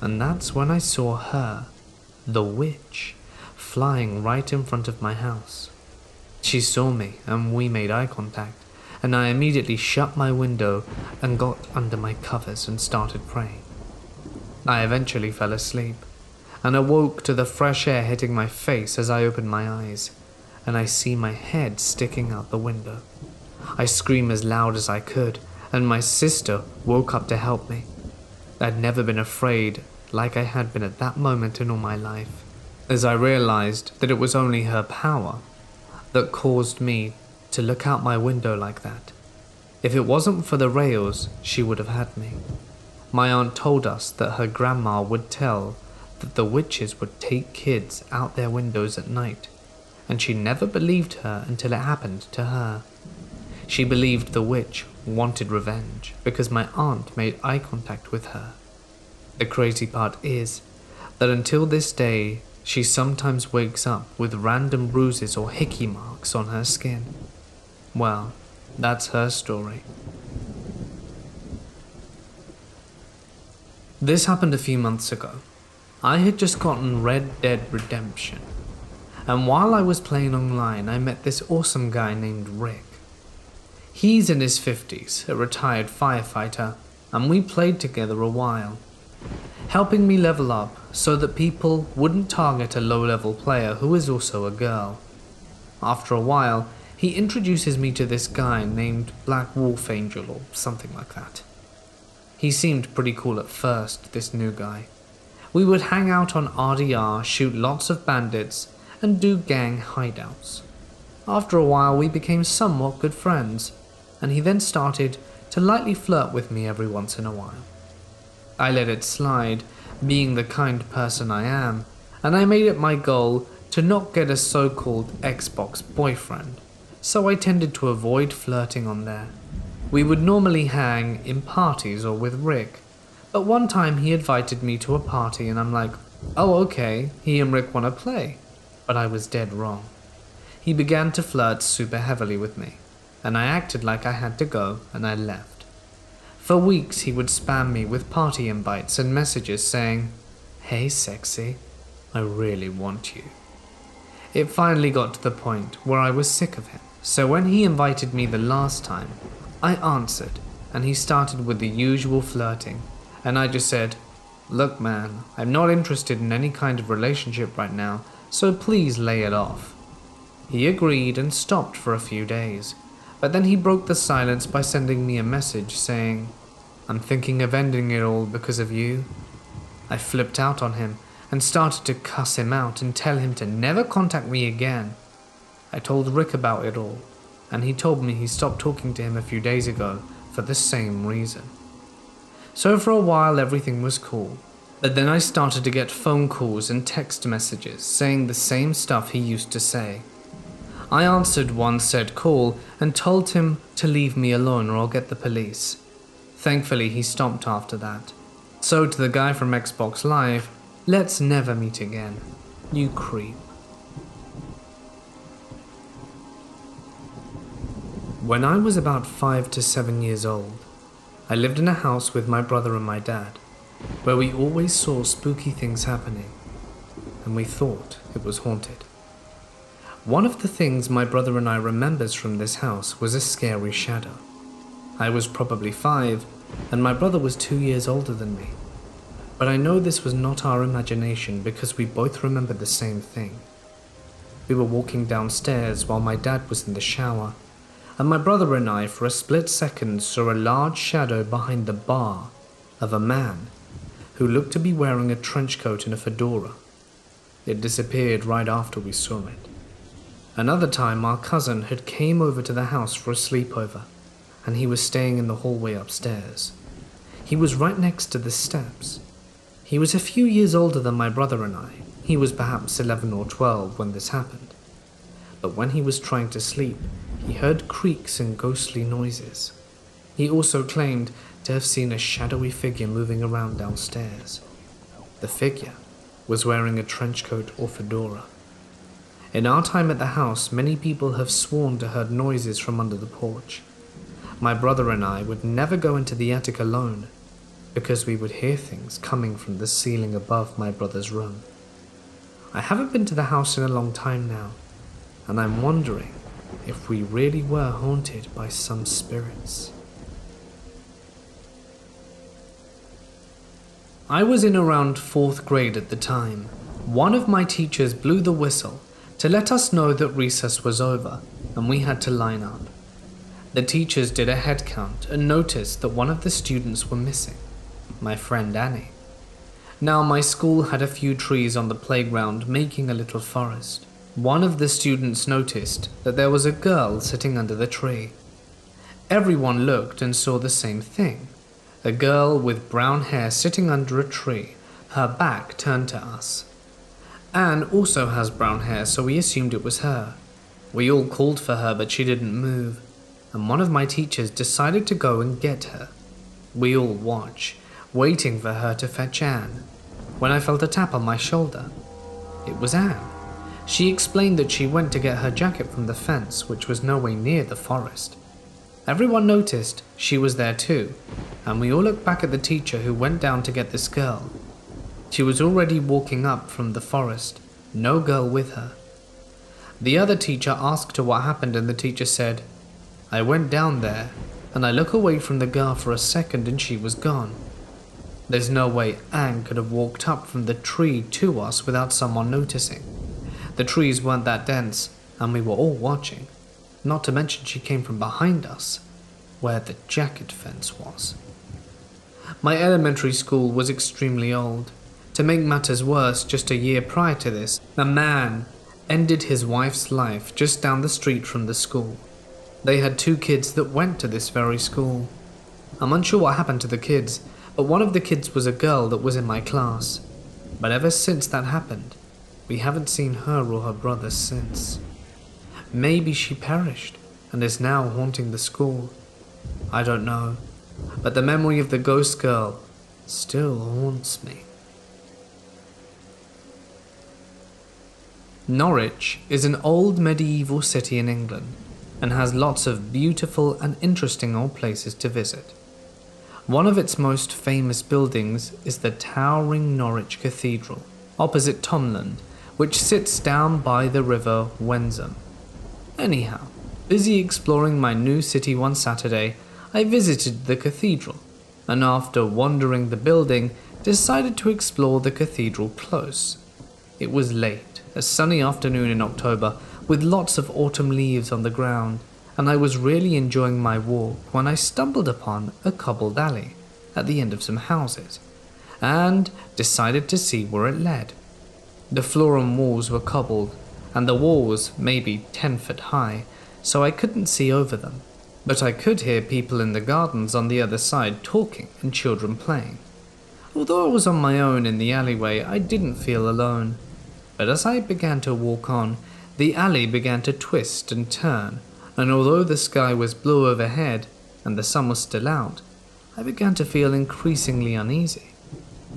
and that's when I saw her, the witch, flying right in front of my house. She saw me and we made eye contact, and I immediately shut my window and got under my covers and started praying. I eventually fell asleep and awoke to the fresh air hitting my face as I opened my eyes, and I see my head sticking out the window. I screamed as loud as I could, and my sister woke up to help me. I'd never been afraid like I had been at that moment in all my life, as I realized that it was only her power that caused me to look out my window like that. If it wasn't for the rails, she would have had me. My aunt told us that her grandma would tell that the witches would take kids out their windows at night, and she never believed her until it happened to her. She believed the witch wanted revenge because my aunt made eye contact with her. The crazy part is that until this day, she sometimes wakes up with random bruises or hickey marks on her skin. Well, that's her story. This happened a few months ago. I had just gotten Red Dead Redemption, and while I was playing online, I met this awesome guy named Rick. He's in his 50s, a retired firefighter, and we played together a while, helping me level up so that people wouldn't target a low-level player who is also a girl. After a while, he introduces me to this guy named Black Wolf Angel or something like that. He seemed pretty cool at first, this new guy. We would hang out on RDR, shoot lots of bandits, and do gang hideouts. After a while, we became somewhat good friends, and he then started to lightly flirt with me every once in a while. I let it slide, being the kind person I am, and I made it my goal to not get a so-called Xbox boyfriend, so I tended to avoid flirting on there. We would normally hang in parties or with Rick, but one time he invited me to a party and I'm like, "Oh, okay, he and Rick want to play." But I was dead wrong. He began to flirt super heavily with me, and I acted like I had to go, and I left. For weeks he would spam me with party invites and messages saying, "Hey sexy, I really want you." It finally got to the point where I was sick of him, so when he invited me the last time, I answered, and he started with the usual flirting, and I just said, "Look man, I'm not interested in any kind of relationship right now, so please lay it off." He agreed and stopped for a few days, but then he broke the silence by sending me a message saying, "I'm thinking of ending it all because of you." I flipped out on him and started to cuss him out and tell him to never contact me again. I told Rick about it all, and he told me he stopped talking to him a few days ago for the same reason. So for a while everything was cool, but then I started to get phone calls and text messages saying the same stuff he used to say. I answered one said call and told him to leave me alone or I'll get the police. Thankfully he stopped after that. So to the guy from Xbox Live, let's never meet again, you creep. When I was about 5 to 7 years old, I lived in a house with my brother and my dad, where we always saw spooky things happening, and we thought it was haunted. One of the things my brother and I remembers from this house was a scary shadow. I was probably 5, and my brother was 2 years older than me. But I know this was not our imagination because we both remember the same thing. We were walking downstairs while my dad was in the shower, and my brother and I for a split second saw a large shadow behind the bar of a man who looked to be wearing a trench coat and a fedora. It disappeared right after we saw it. Another time our cousin had came over to the house for a sleepover, and he was staying in the hallway upstairs. He was right next to the steps. He was a few years older than my brother and I. He was perhaps 11 or 12 when this happened. But when he was trying to sleep, he heard creaks and ghostly noises. He also claimed to have seen a shadowy figure moving around downstairs. The figure was wearing a trench coat or fedora. In our time at the house, many people have sworn to heard noises from under the porch. My brother and I would never go into the attic alone because we would hear things coming from the ceiling above my brother's room. I haven't been to the house in a long time now, and I'm wondering if we really were haunted by some spirits. I was in around 4th grade at the time. One of my teachers blew the whistle to let us know that recess was over and we had to line up. The teachers did a head count and noticed that one of the students were missing, my friend Annie. Now my school had a few trees on the playground making a little forest. One of the students noticed that there was a girl sitting under the tree. Everyone looked and saw the same thing. A girl with brown hair sitting under a tree, her back turned to us. Anne also has brown hair, so we assumed it was her. We all called for her, but she didn't move, and one of my teachers decided to go and get her. We all watched, waiting for her to fetch Anne, when I felt a tap on my shoulder. It was Anne. She explained that she went to get her jacket from the fence, which was nowhere near the forest. Everyone noticed she was there too, and we all looked back at the teacher who went down to get this girl. She was already walking up from the forest, no girl with her. The other teacher asked her what happened, and the teacher said, "I went down there, and I looked away from the girl for a second and she was gone. There's no way Anne could have walked up from the tree to us without someone noticing. The trees weren't that dense, and we were all watching. Not to mention she came from behind us, where the jacket fence was." My elementary school was extremely old. To make matters worse, just a year prior to this, a man ended his wife's life just down the street from the school. They had 2 kids that went to this very school. I'm unsure what happened to the kids, but one of the kids was a girl that was in my class. But ever since that happened, we haven't seen her or her brother since. Maybe she perished and is now haunting the school. I don't know, but the memory of the ghost girl still haunts me. Norwich is an old medieval city in England and has lots of beautiful and interesting old places to visit. One of its most famous buildings is the towering Norwich Cathedral, opposite Tomland, which sits down by the river Wensum. Anyhow, busy exploring my new city one Saturday, I visited the cathedral, and after wandering the building, decided to explore the cathedral close. It was late, a sunny afternoon in October, with lots of autumn leaves on the ground, and I was really enjoying my walk when I stumbled upon a cobbled alley at the end of some houses, and decided to see where it led. The floor and walls were cobbled, and the walls maybe 10 foot high, so I couldn't see over them, but I could hear people in the gardens on the other side talking and children playing. Although I was on my own in the alleyway, I didn't feel alone. But as I began to walk on, the alley began to twist and turn, and although the sky was blue overhead and the sun was still out, I began to feel increasingly uneasy.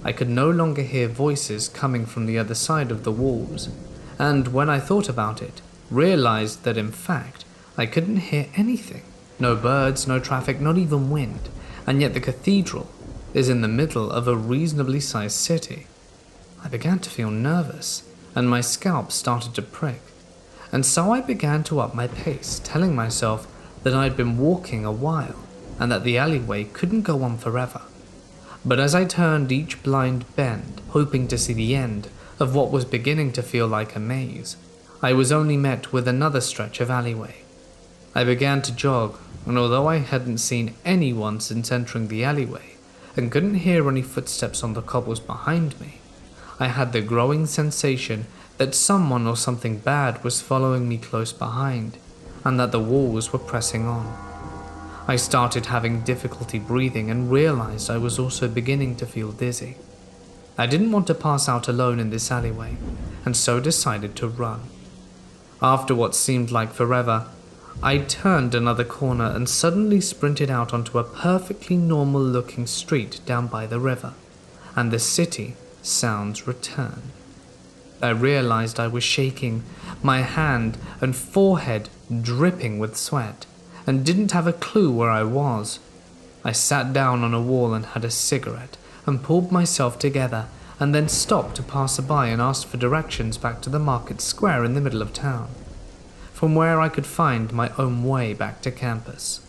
I could no longer hear voices coming from the other side of the walls, and when I thought about it, realized that in fact I couldn't hear anything. No birds, no traffic, not even wind, and yet the cathedral is in the middle of a reasonably sized city. I began to feel nervous, and my scalp started to prick, and so I began to up my pace, telling myself that I'd been walking a while, and that the alleyway couldn't go on forever. But as I turned each blind bend, hoping to see the end of what was beginning to feel like a maze, I was only met with another stretch of alleyway. I began to jog, and although I hadn't seen anyone since entering the alleyway, and couldn't hear any footsteps on the cobbles behind me, I had the growing sensation that someone or something bad was following me close behind, and that the walls were pressing on. I started having difficulty breathing and realized I was also beginning to feel dizzy. I didn't want to pass out alone in this alleyway, and so decided to run. After what seemed like forever, I turned another corner and suddenly sprinted out onto a perfectly normal-looking street down by the river, and the city sounds returned. I realized I was shaking, my hand and forehead dripping with sweat, and didn't have a clue where I was. I sat down on a wall and had a cigarette, and pulled myself together, and then stopped a passerby and asked for directions back to the market square in the middle of town, from where I could find my own way back to campus.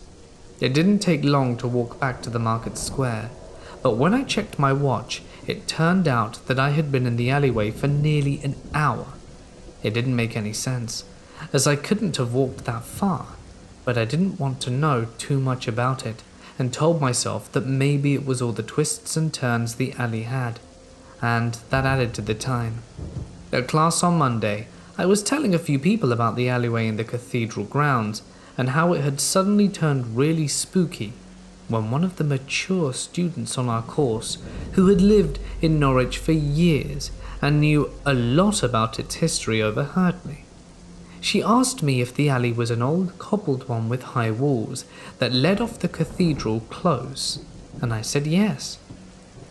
It didn't take long to walk back to the market square, but when I checked my watch, it turned out that I had been in the alleyway for nearly an hour. It didn't make any sense, as I couldn't have walked that far, but I didn't want to know too much about it, and told myself that maybe it was all the twists and turns the alley had, and that added to the time. At class on Monday, I was telling a few people about the alleyway in the cathedral grounds, and how it had suddenly turned really spooky, when one of the mature students on our course, who had lived in Norwich for years and knew a lot about its history, overheard me. She asked me if the alley was an old cobbled one with high walls that led off the cathedral close, and I said yes.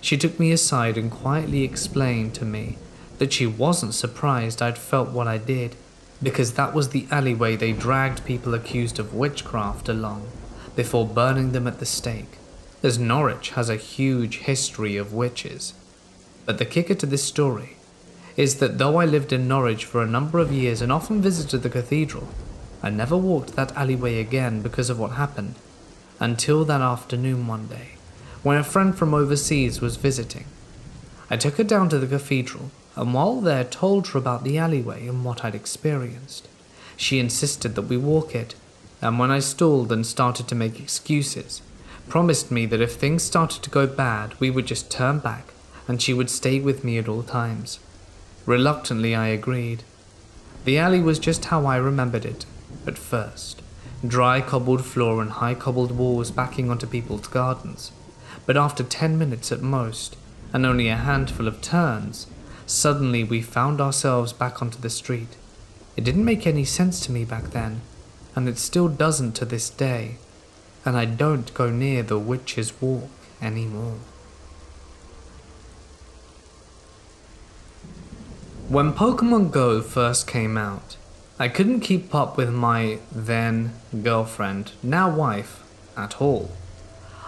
She took me aside and quietly explained to me that she wasn't surprised I'd felt what I did, because that was the alleyway they dragged people accused of witchcraft along before burning them at the stake, as Norwich has a huge history of witches. But the kicker to this story is that though I lived in Norwich for a number of years and often visited the cathedral, I never walked that alleyway again because of what happened, until that afternoon one day, when a friend from overseas was visiting. I took her down to the cathedral, and while there told her about the alleyway and what I'd experienced. She insisted that we walk it, and when I stalled and started to make excuses, promised me that if things started to go bad, we would just turn back, and she would stay with me at all times. Reluctantly, I agreed. The alley was just how I remembered it at first. Dry cobbled floor and high cobbled walls backing onto people's gardens. But after 10 minutes at most, and only a handful of turns, suddenly we found ourselves back onto the street. It didn't make any sense to me back then, and it still doesn't to this day, and I don't go near the Witch's Walk anymore. When Pokemon Go first came out, I couldn't keep up with my then girlfriend, now wife, at all.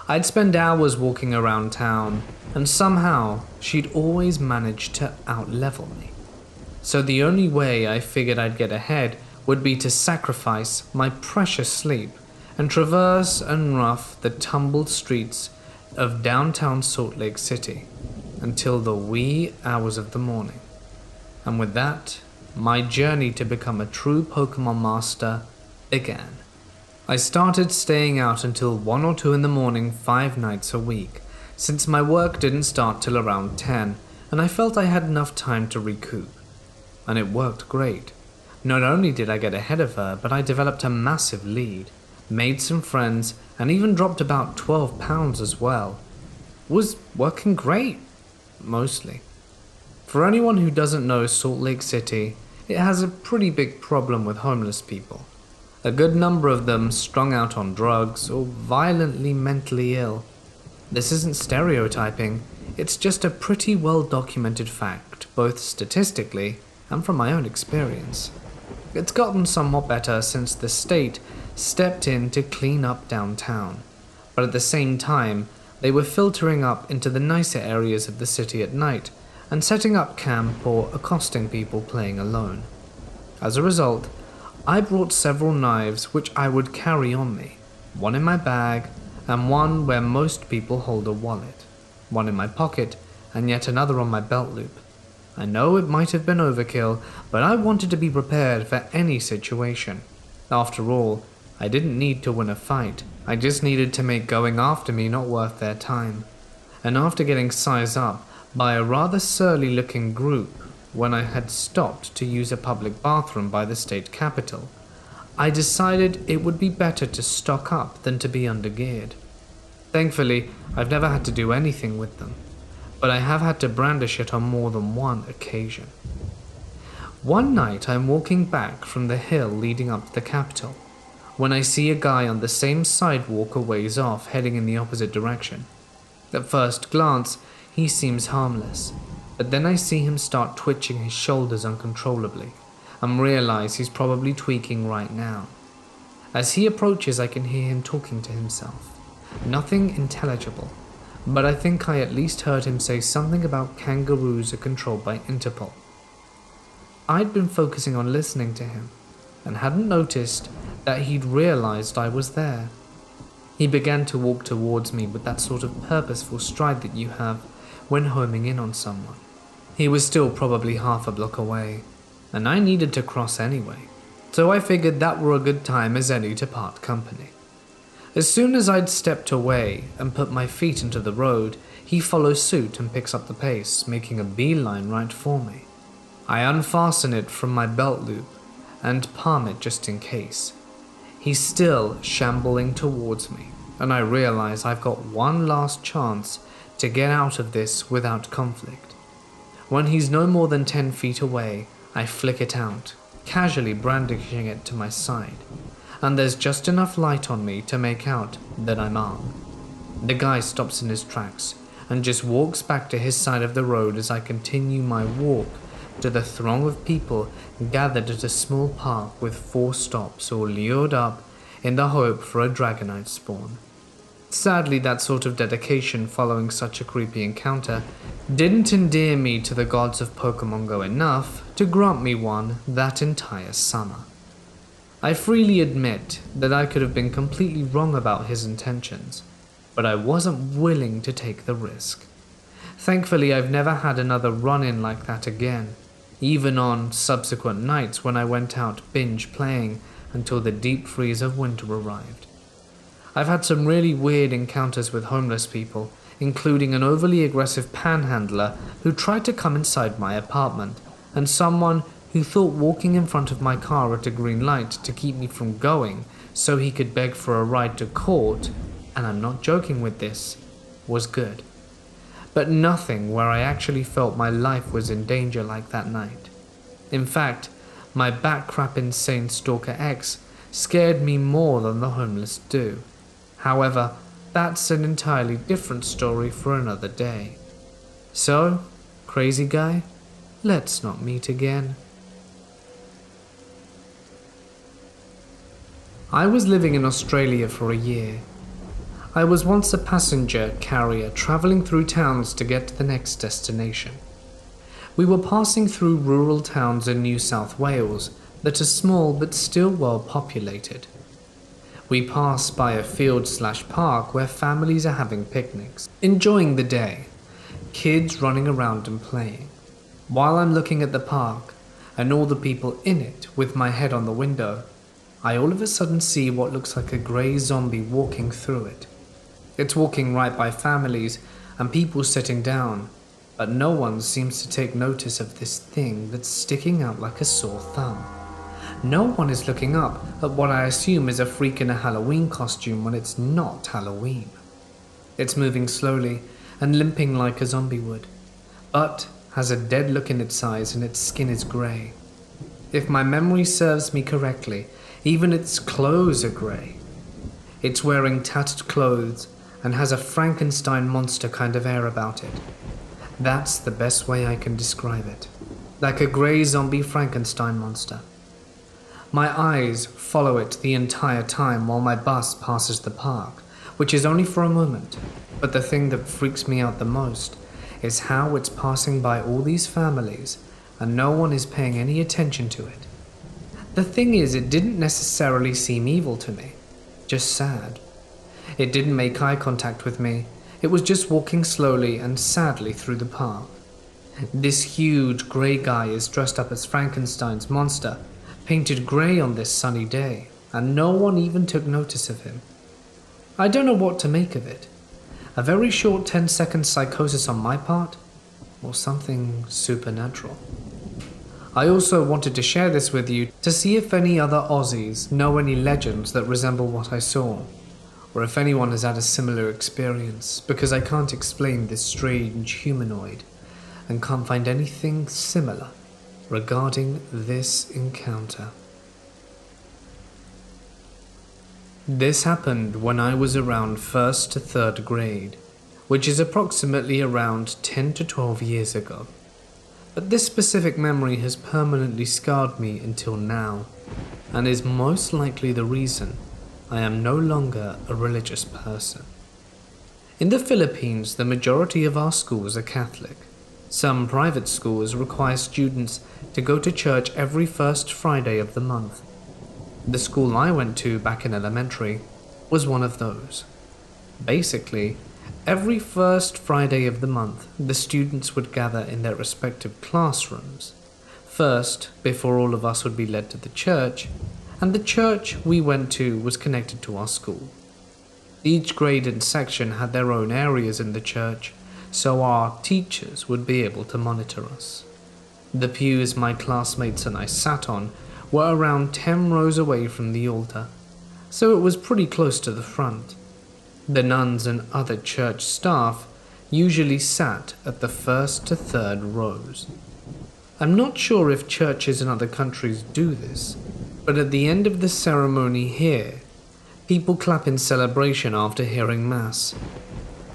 I'd spend hours walking around town, and somehow she'd always manage to outlevel me. So the only way I figured I'd get ahead would be to sacrifice my precious sleep and traverse and rough the tumbled streets of downtown Salt Lake City until the wee hours of the morning. And with that, my journey to become a true Pokemon master began. I started staying out until 1 or 2 in the morning 5 nights a week, since my work didn't start till around 10, and I felt I had enough time to recoup. And it worked great. Not only did I get ahead of her, but I developed a massive lead, made some friends, and even dropped about 12 pounds as well. Was working great, mostly. For anyone who doesn't know Salt Lake City, it has a pretty big problem with homeless people. A good number of them strung out on drugs or violently mentally ill. This isn't stereotyping, it's just a pretty well documented fact, both statistically and from my own experience. It's gotten somewhat better since the state stepped in to clean up downtown, but at the same time, they were filtering up into the nicer areas of the city at night and setting up camp or accosting people playing alone. As a result, I brought several knives which I would carry on me, one in my bag and one where most people hold a wallet, one in my pocket and yet another on my belt loop. I know it might have been overkill, but I wanted to be prepared for any situation. After all, I didn't need to win a fight, I just needed to make going after me not worth their time. And after getting sized up by a rather surly looking group when I had stopped to use a public bathroom by the state capitol, I decided it would be better to stock up than to be undergeared. Thankfully, I've never had to do anything with them, but I have had to brandish it on more than one occasion. One night I'm walking back from the hill leading up to the Capitol, when I see a guy on the same sidewalk a ways off heading in the opposite direction. At first glance, he seems harmless, but then I see him start twitching his shoulders uncontrollably, and realize he's probably tweaking right now. As he approaches, I can hear him talking to himself. Nothing intelligible, but I think I at least heard him say something about kangaroos are controlled by Interpol. I'd been focusing on listening to him, and hadn't noticed that he'd realized I was there. He began to walk towards me with that sort of purposeful stride that you have when homing in on someone. He was still probably half a block away, and I needed to cross anyway, so I figured that were a good time as any to part company. As soon as I'd stepped away and put my feet into the road, he follows suit and picks up the pace, making a beeline right for me. I unfasten it from my belt loop and palm it just in case. He's still shambling towards me, and I realize I've got one last chance to get out of this without conflict. When he's no more than 10 feet away, I flick it out, casually brandishing it to my side, and there's just enough light on me to make out that I'm armed. The guy stops in his tracks and just walks back to his side of the road as I continue my walk to the throng of people gathered at a small park with 4 stops all lured up in the hope for a dragonite spawn. Sadly, that sort of dedication following such a creepy encounter didn't endear me to the gods of Pokemon Go enough to grant me one that entire summer. I freely admit that I could have been completely wrong about his intentions, but I wasn't willing to take the risk. Thankfully, I've never had another run-in like that again, even on subsequent nights when I went out binge playing until the deep freeze of winter arrived. I've had some really weird encounters with homeless people, including an overly aggressive panhandler who tried to come inside my apartment, and someone who thought walking in front of my car at a green light to keep me from going so he could beg for a ride to court, and I'm not joking with this, was good. But nothing where I actually felt my life was in danger like that night. In fact, my batcrap insane Stalker X scared me more than the homeless do. However, that's an entirely different story for another day. So, crazy guy, let's not meet again. I was living in Australia for a year. I was once a passenger carrier traveling through towns to get to the next destination. We were passing through rural towns in New South Wales that are small but still well populated. We passed by a field/park where families are having picnics, enjoying the day, kids running around and playing. While I'm looking at the park and all the people in it with my head on the window, I all of a sudden see what looks like a grey zombie walking through it. It's walking right by families and people sitting down, but no one seems to take notice of this thing that's sticking out like a sore thumb. No one is looking up at what I assume is a freak in a Halloween costume when it's not Halloween. It's moving slowly and limping like a zombie would, but has a dead look in its eyes and its skin is grey. If my memory serves me correctly, even its clothes are grey. It's wearing tattered clothes and has a Frankenstein monster kind of air about it. That's the best way I can describe it. Like a grey zombie Frankenstein monster. My eyes follow it the entire time while my bus passes the park, which is only for a moment, but the thing that freaks me out the most is how it's passing by all these families and no one is paying any attention to it. The thing is, it didn't necessarily seem evil to me, just sad. It didn't make eye contact with me, it was just walking slowly and sadly through the park. This huge grey guy is dressed up as Frankenstein's monster, painted grey on this sunny day, and no one even took notice of him. I don't know what to make of it. A very short 10-second psychosis on my part, or something supernatural. I also wanted to share this with you to see if any other Aussies know any legends that resemble what I saw, or if anyone has had a similar experience, because I can't explain this strange humanoid and can't find anything similar regarding this encounter. This happened when I was around 1st to 3rd grade, which is approximately around 10 to 12 years ago. But this specific memory has permanently scarred me until now, and is most likely the reason I am no longer a religious person. In the Philippines, the majority of our schools are Catholic. Some private schools require students to go to church every first Friday of the month. The school I went to back in elementary was one of those. Basically, every first Friday of the month, the students would gather in their respective classrooms. First, before all of us would be led to the church, and the church we went to was connected to our school. Each grade and section had their own areas in the church, so our teachers would be able to monitor us. The pews my classmates and I sat on were around 10 rows away from the altar, so it was pretty close to the front. The nuns and other church staff usually sat at the 1st to 3rd rows. I'm not sure if churches in other countries do this, but at the end of the ceremony here, people clap in celebration after hearing Mass.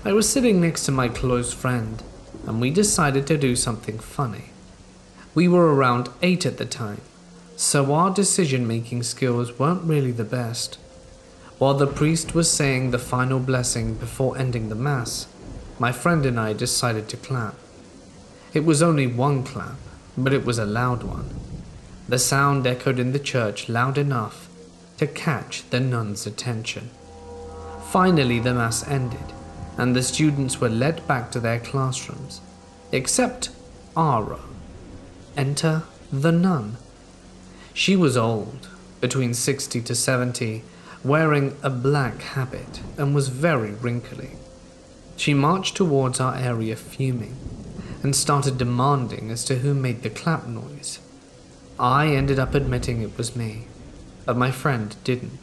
I was sitting next to my close friend, and we decided to do something funny. We were around 8 at the time, so our decision-making skills weren't really the best. While the priest was saying the final blessing before ending the Mass, my friend and I decided to clap. It was only one clap, but it was a loud one. The sound echoed in the church loud enough to catch the nuns' attention. Finally, the Mass ended, and the students were led back to their classrooms, except our row. Enter the nun. She was old, between 60 to 70, wearing a black habit, and was very wrinkly. She marched towards our area fuming, and started demanding as to who made the clap noise. I ended up admitting it was me, but my friend didn't,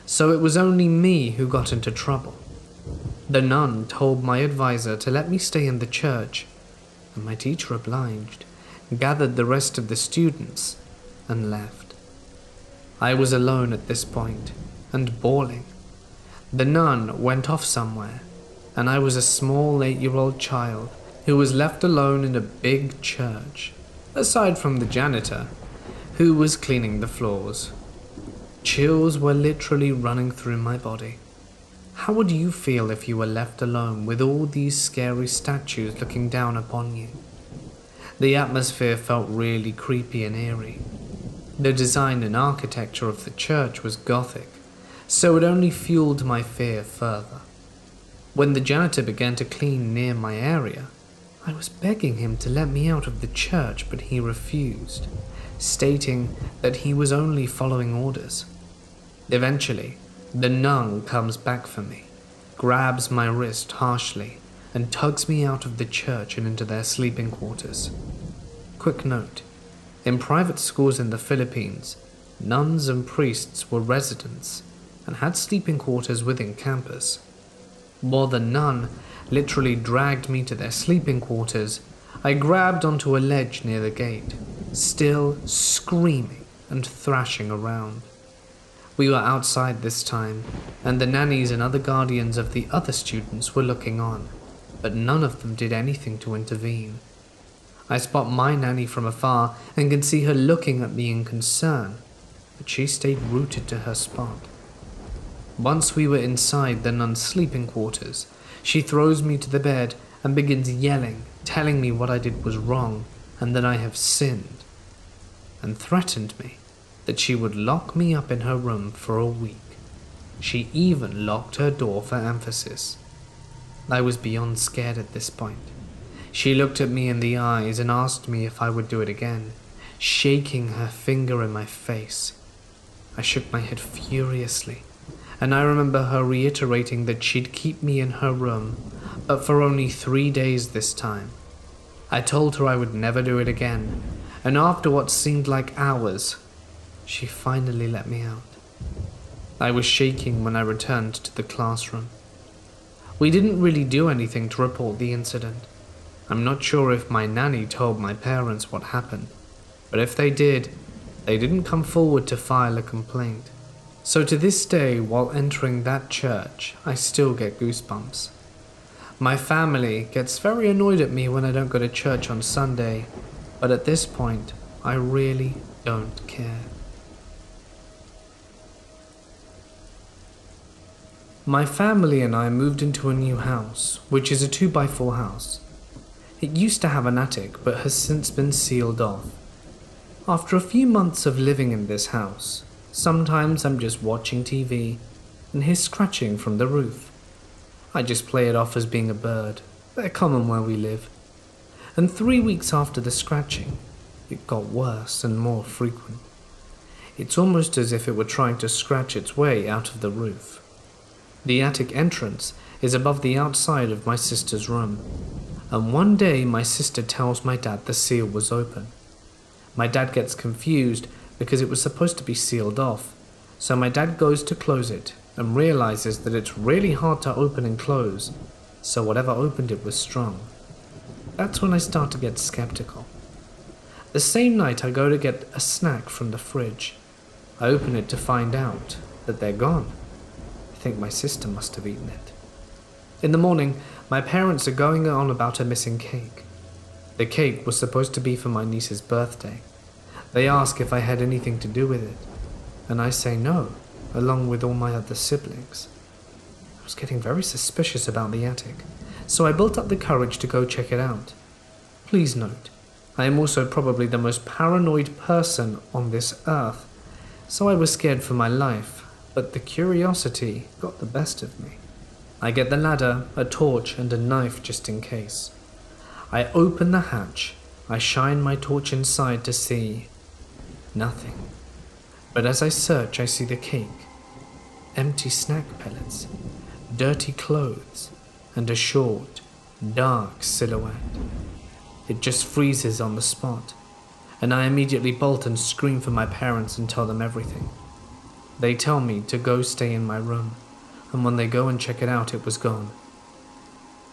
so it was only me who got into trouble. The nun told my advisor to let me stay in the church, and my teacher obliged, gathered the rest of the students, and left. I was alone at this point, and bawling. The nun went off somewhere, and I was a small 8-year-old child who was left alone in a big church, aside from the janitor, who was cleaning the floors. Chills were literally running through my body. How would you feel if you were left alone with all these scary statues looking down upon you? The atmosphere felt really creepy and eerie. The design and architecture of the church was Gothic, so it only fueled my fear further. When the janitor began to clean near my area, I was begging him to let me out of the church, but he refused, stating that he was only following orders. Eventually, the nun comes back for me, grabs my wrist harshly, and tugs me out of the church and into their sleeping quarters. Quick note, in private schools in the Philippines, nuns and priests were residents and had sleeping quarters within campus. While the nun literally dragged me to their sleeping quarters, I grabbed onto a ledge near the gate, still screaming and thrashing around. We were outside this time, and the nannies and other guardians of the other students were looking on, but none of them did anything to intervene. I spot my nanny from afar and can see her looking at me in concern, but she stayed rooted to her spot. Once we were inside the nun's sleeping quarters, she throws me to the bed and begins yelling, telling me what I did was wrong and that I have sinned, and threatened me that she would lock me up in her room for a week. She even locked her door for emphasis. I was beyond scared at this point. She looked at me in the eyes and asked me if I would do it again, shaking her finger in my face. I shook my head furiously, and I remember her reiterating that she'd keep me in her room, but for only 3 days this time. I told her I would never do it again, and after what seemed like hours, she finally let me out. I was shaking when I returned to the classroom. We didn't really do anything to report the incident. I'm not sure if my nanny told my parents what happened, but if they did, they didn't come forward to file a complaint. So to this day, while entering that church, I still get goosebumps. My family gets very annoyed at me when I don't go to church on Sunday, but at this point, I really don't care. My family and I moved into a new house, which is a 2x4 house. It used to have an attic, but has since been sealed off. After a few months of living in this house, sometimes I'm just watching TV and hear scratching from the roof. I just play it off as being a bird. They're common where we live. And 3 weeks after the scratching, it got worse and more frequent. It's almost as if it were trying to scratch its way out of the roof. The attic entrance is above the outside of my sister's room, and one day my sister tells my dad the seal was open. My dad gets confused because it was supposed to be sealed off, so my dad goes to close it and realizes that it's really hard to open and close, so whatever opened it was strong. That's when I start to get skeptical. The same night I go to get a snack from the fridge. I open it to find out that they're gone. I think my sister must have eaten it. In the morning, my parents are going on about a missing cake. The cake was supposed to be for my niece's birthday. They ask if I had anything to do with it, and I say no, along with all my other siblings. I was getting very suspicious about the attic, so I built up the courage to go check it out. Please note, I am also probably the most paranoid person on this earth, so I was scared for my life, but the curiosity got the best of me. I get the ladder, a torch, and a knife just in case. I open the hatch. I shine my torch inside to see nothing. But as I search, I see the cake, empty snack pellets, dirty clothes, and a short, dark silhouette. It just freezes on the spot, and I immediately bolt and scream for my parents and tell them everything. They tell me to go stay in my room, and when they go and check it out, it was gone.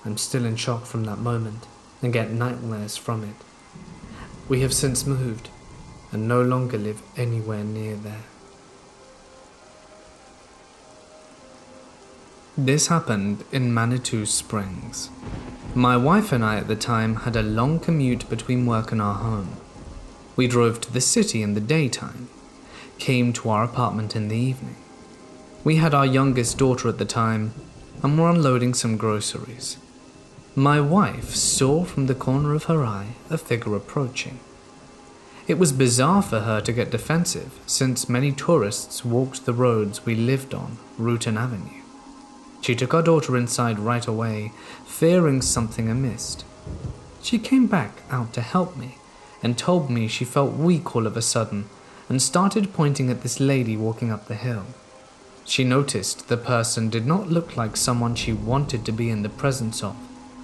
I'm still in shock from that moment and get nightmares from it. We have since moved and no longer live anywhere near there. This happened in Manitou Springs. My wife and I at the time had a long commute between work and our home. We drove to the city in the daytime, came to our apartment in the evening. We had our youngest daughter at the time and were unloading some groceries. My wife saw from the corner of her eye a figure approaching. It was bizarre for her to get defensive, since many tourists walked the roads we lived on, Rutan Avenue. She took our daughter inside right away, fearing something amiss. She came back out to help me and told me she felt weak all of a sudden and started pointing at this lady walking up the hill. She noticed the person did not look like someone she wanted to be in the presence of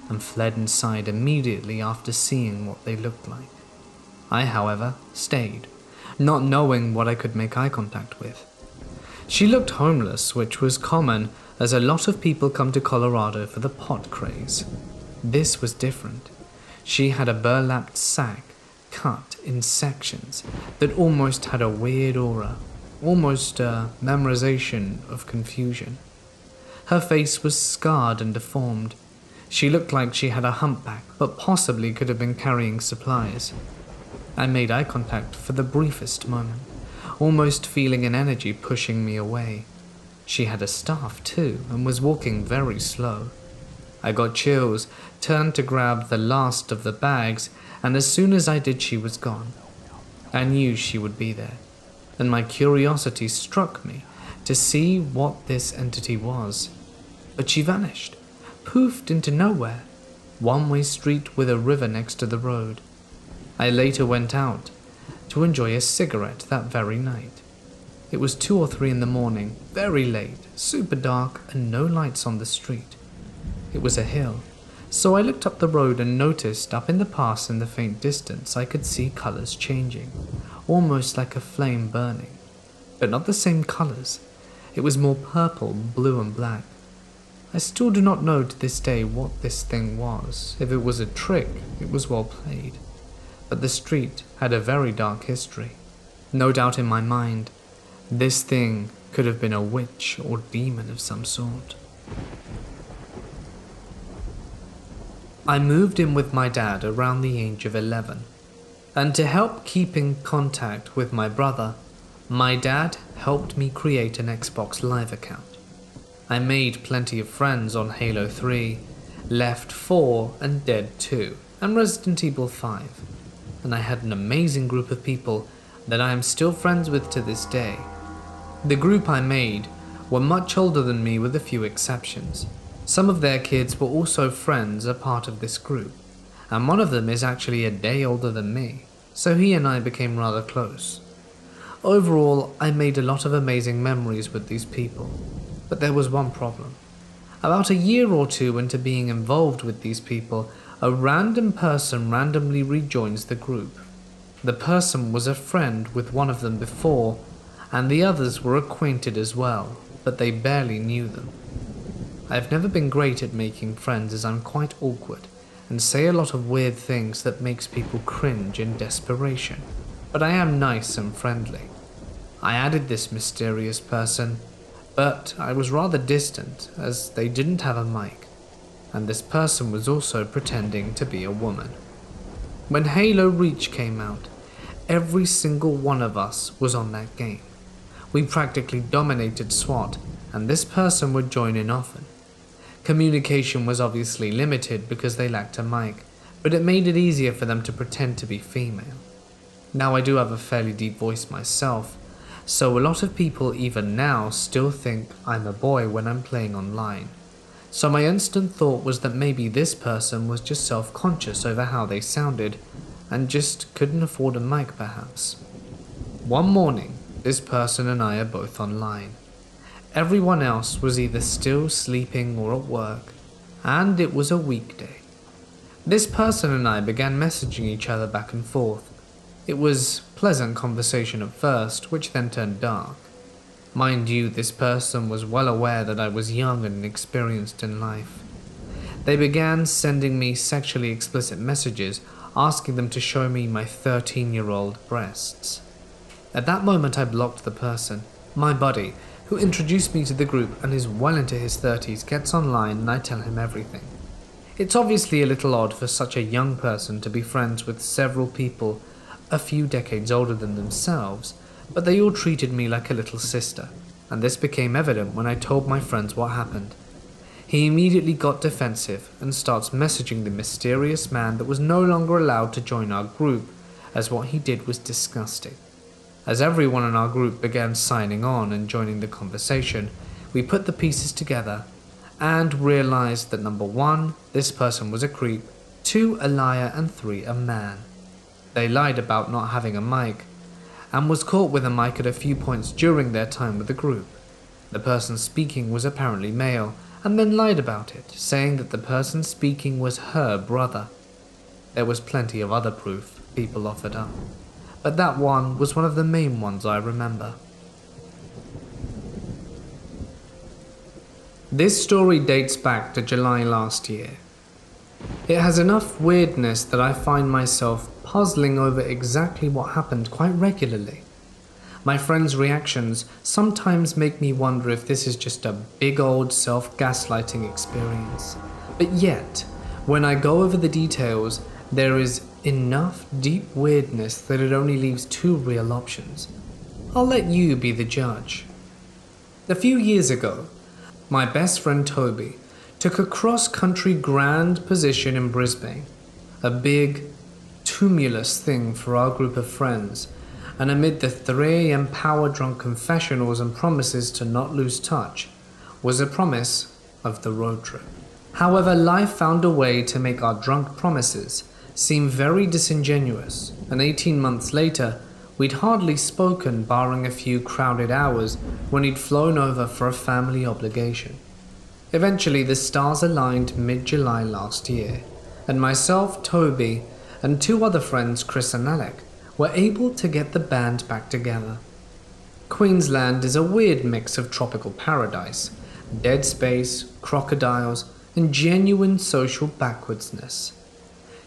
and fled inside immediately after seeing what they looked like. I, however, stayed, not knowing what I could make eye contact with. She looked homeless, which was common as a lot of people come to Colorado for the pot craze. This was different. She had a burlap sack cut in sections that almost had a weird aura, almost a memorization of confusion. Her face was scarred and deformed. She looked like she had a humpback, but possibly could have been carrying supplies. I made eye contact for the briefest moment, almost feeling an energy pushing me away. She had a staff too, and was walking very slow. I got chills, turned to grab the last of the bags, and as soon as I did, she was gone. I knew she would be there, and my curiosity struck me to see what this entity was. But she vanished, poofed into nowhere, one-way street with a river next to the road. I later went out to enjoy a cigarette that very night. It was 2 or 3 in the morning, very late, super dark, and no lights on the street. It was a hill, so I looked up the road and noticed up in the pass in the faint distance I could see colors changing, almost like a flame burning, but not the same colors. It was more purple, blue, and black. I still do not know to this day what this thing was. If it was a trick, it was well played. But the street had a very dark history. No doubt in my mind, this thing could have been a witch or demon of some sort. I moved in with my dad around the age of 11, and to help keep in contact with my brother, my dad helped me create an Xbox Live account. I made plenty of friends on Halo 3, Left 4 and Dead 2, and Resident Evil 5, and I had an amazing group of people that I am still friends with to this day. The group I made were much older than me with a few exceptions. Some of their kids were also friends, a part of this group, and one of them is actually a day older than me, so he and I became rather close. Overall, I made a lot of amazing memories with these people, but there was one problem. About a year or 2 into being involved with these people, a random person randomly rejoins the group. The person was a friend with one of them before, and the others were acquainted as well, but they barely knew them. I've never been great at making friends as I'm quite awkward and say a lot of weird things that makes people cringe in desperation, but I am nice and friendly. I added this mysterious person, but I was rather distant as they didn't have a mic, and this person was also pretending to be a woman. When Halo Reach came out, every single one of us was on that game. We practically dominated SWAT, and this person would join in often. Communication was obviously limited because they lacked a mic, but it made it easier for them to pretend to be female. Now I do have a fairly deep voice myself, so a lot of people even now still think I'm a boy when I'm playing online. So my instant thought was that maybe this person was just self-conscious over how they sounded and just couldn't afford a mic perhaps. One morning, this person and I are both online. Everyone else was either still sleeping or at work, and it was a weekday. This person and I began messaging each other back and forth. It was pleasant conversation at first, which then turned dark. Mind you, this person was well aware that I was young and inexperienced in life. They began sending me sexually explicit messages, asking them to show me my 13-year-old breasts. At that moment I blocked the person. My buddy, who introduced me to the group and is well into his 30s, gets online and I tell him everything. It's obviously a little odd for such a young person to be friends with several people a few decades older than themselves, but they all treated me like a little sister, and this became evident when I told my friends what happened. He immediately got defensive and starts messaging the mysterious man that was no longer allowed to join our group, as what he did was disgusting. As everyone in our group began signing on and joining the conversation, we put the pieces together and realized that number 1, this person was a creep, 2, a liar, and 3, a man. They lied about not having a mic and was caught with a mic at a few points during their time with the group. The person speaking was apparently male and then lied about it, saying that the person speaking was her brother. There was plenty of other proof people offered up, but that one was one of the main ones I remember. This story dates back to July last year. It has enough weirdness that I find myself puzzling over exactly what happened quite regularly. My friends' reactions sometimes make me wonder if this is just a big old self-gaslighting experience. But yet, when I go over the details, there is enough deep weirdness that it only leaves 2 real options. I'll let you be the judge. A few years ago, my best friend Toby took a cross-country grand position in Brisbane, a big, tumultuous thing for our group of friends, and amid the 3 AM power-drunk confessionals and promises to not lose touch, was a promise of the road trip. However, life found a way to make our drunk promises seem very disingenuous, and 18 months later, we'd hardly spoken barring a few crowded hours when he'd flown over for a family obligation. Eventually, the stars aligned mid-July last year, and myself, Toby, and 2 other friends, Chris and Alec, were able to get the band back together. Queensland is a weird mix of tropical paradise, dead space, crocodiles, and genuine social backwardsness.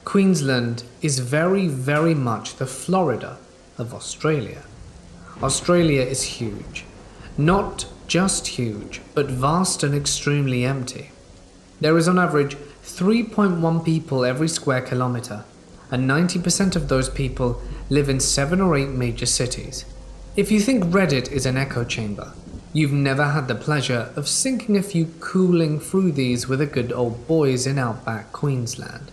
Queensland is very, very much the Florida of Australia. Australia is huge. Not just huge, but vast and extremely empty. There is on average 3.1 people every square kilometre, and 90% of those people live in 7 or 8 major cities. If you think Reddit is an echo chamber, you've never had the pleasure of sinking a few cooling fruithies with a good old boys in outback Queensland.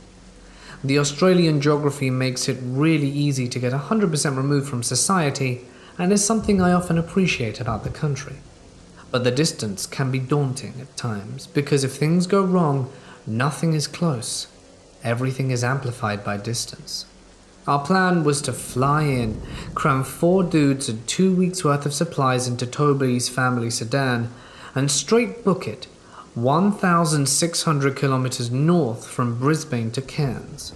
The Australian geography makes it really easy to get 100% removed from society, and is something I often appreciate about the country. But the distance can be daunting at times, because if things go wrong, nothing is close. Everything is amplified by distance. Our plan was to fly in, cram 4 dudes and 2 weeks worth of supplies into Toby's family sedan, and straight book it 1,600 kilometers north from Brisbane to Cairns.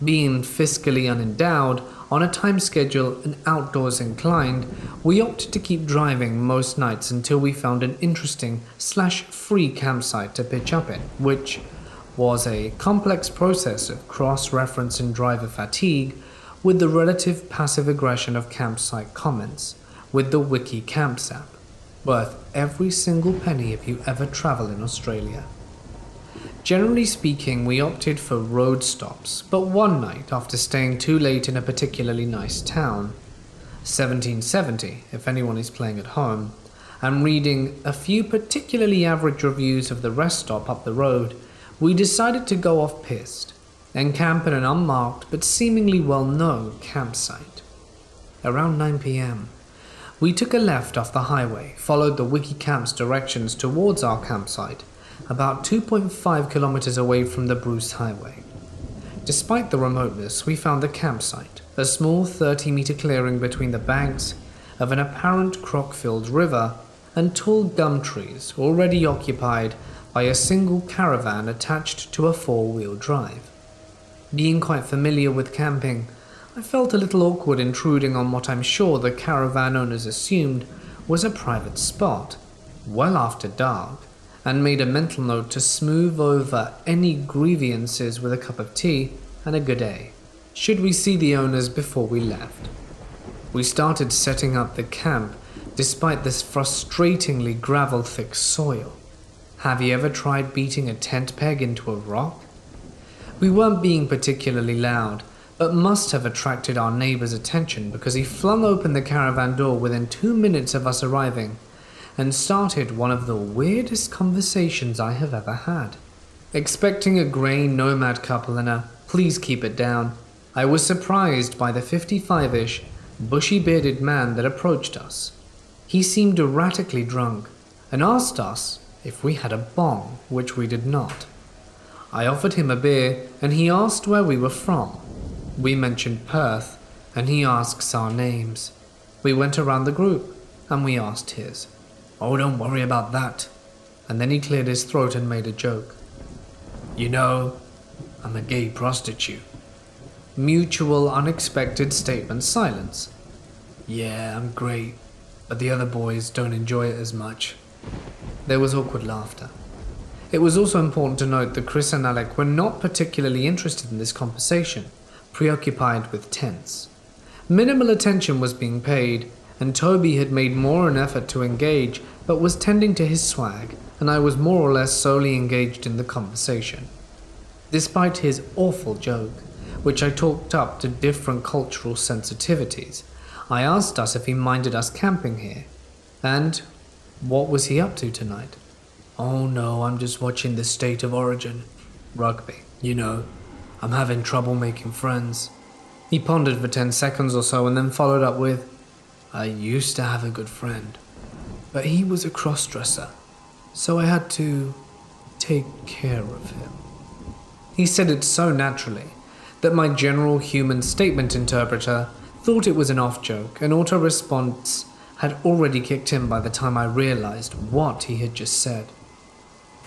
Being fiscally unendowed, on a time schedule and outdoors inclined, we opted to keep driving most nights until we found an interesting/free campsite to pitch up in, which was a complex process of cross-reference and driver fatigue with the relative passive aggression of campsite comments with the Wiki Camps app, worth every single penny if you ever travel in Australia. Generally speaking, we opted for road stops, but one night after staying too late in a particularly nice town, 1770 if anyone is playing at home, and reading a few particularly average reviews of the rest stop up the road, we decided to go off-piste and camp in an unmarked but seemingly well-known campsite. Around 9 PM, we took a left off the highway, followed the Wiki Camps directions towards our campsite, about 2.5 kilometers away from the Bruce Highway. Despite the remoteness, we found the campsite, a small 30-meter clearing between the banks of an apparent croc-filled river and tall gum trees already occupied by a single caravan attached to a 4-wheel drive. Being quite familiar with camping, I felt a little awkward intruding on what I'm sure the caravan owners assumed was a private spot, well after dark, and made a mental note to smooth over any grievances with a cup of tea and a good day, should we see the owners before we left. We started setting up the camp despite this frustratingly gravel-thick soil. Have you ever tried beating a tent peg into a rock? We weren't being particularly loud, but must have attracted our neighbor's attention because he flung open the caravan door within 2 minutes of us arriving and started one of the weirdest conversations I have ever had. Expecting a grey nomad couple and a "please keep it down," I was surprised by the 55-ish, bushy-bearded man that approached us. He seemed erratically drunk and asked us if we had a bong, which we did not. I offered him a beer and he asked where we were from. We mentioned Perth and he asked our names. We went around the group and we asked his. "Oh, don't worry about that." And then he cleared his throat and made a joke. "You know, I'm a gay prostitute." Mutual, unexpected statement silence. "Yeah, I'm great, but the other boys don't enjoy it as much." There was awkward laughter. It was also important to note that Chris and Alec were not particularly interested in this conversation, preoccupied with tents. Minimal attention was being paid, and Toby had made more an effort to engage, but was tending to his swag, and I was more or less solely engaged in the conversation. Despite his awful joke, which I talked up to different cultural sensitivities, I asked us if he minded us camping here, and what was he up to tonight? "Oh no, I'm just watching the State of Origin. Rugby, you know. I'm having trouble making friends." He pondered for 10 seconds or so and then followed up with, "I used to have a good friend, but he was a cross-dresser, so I had to take care of him." He said it so naturally that my general human statement interpreter thought it was an off-joke, and auto-response had already kicked in by the time I realized what he had just said.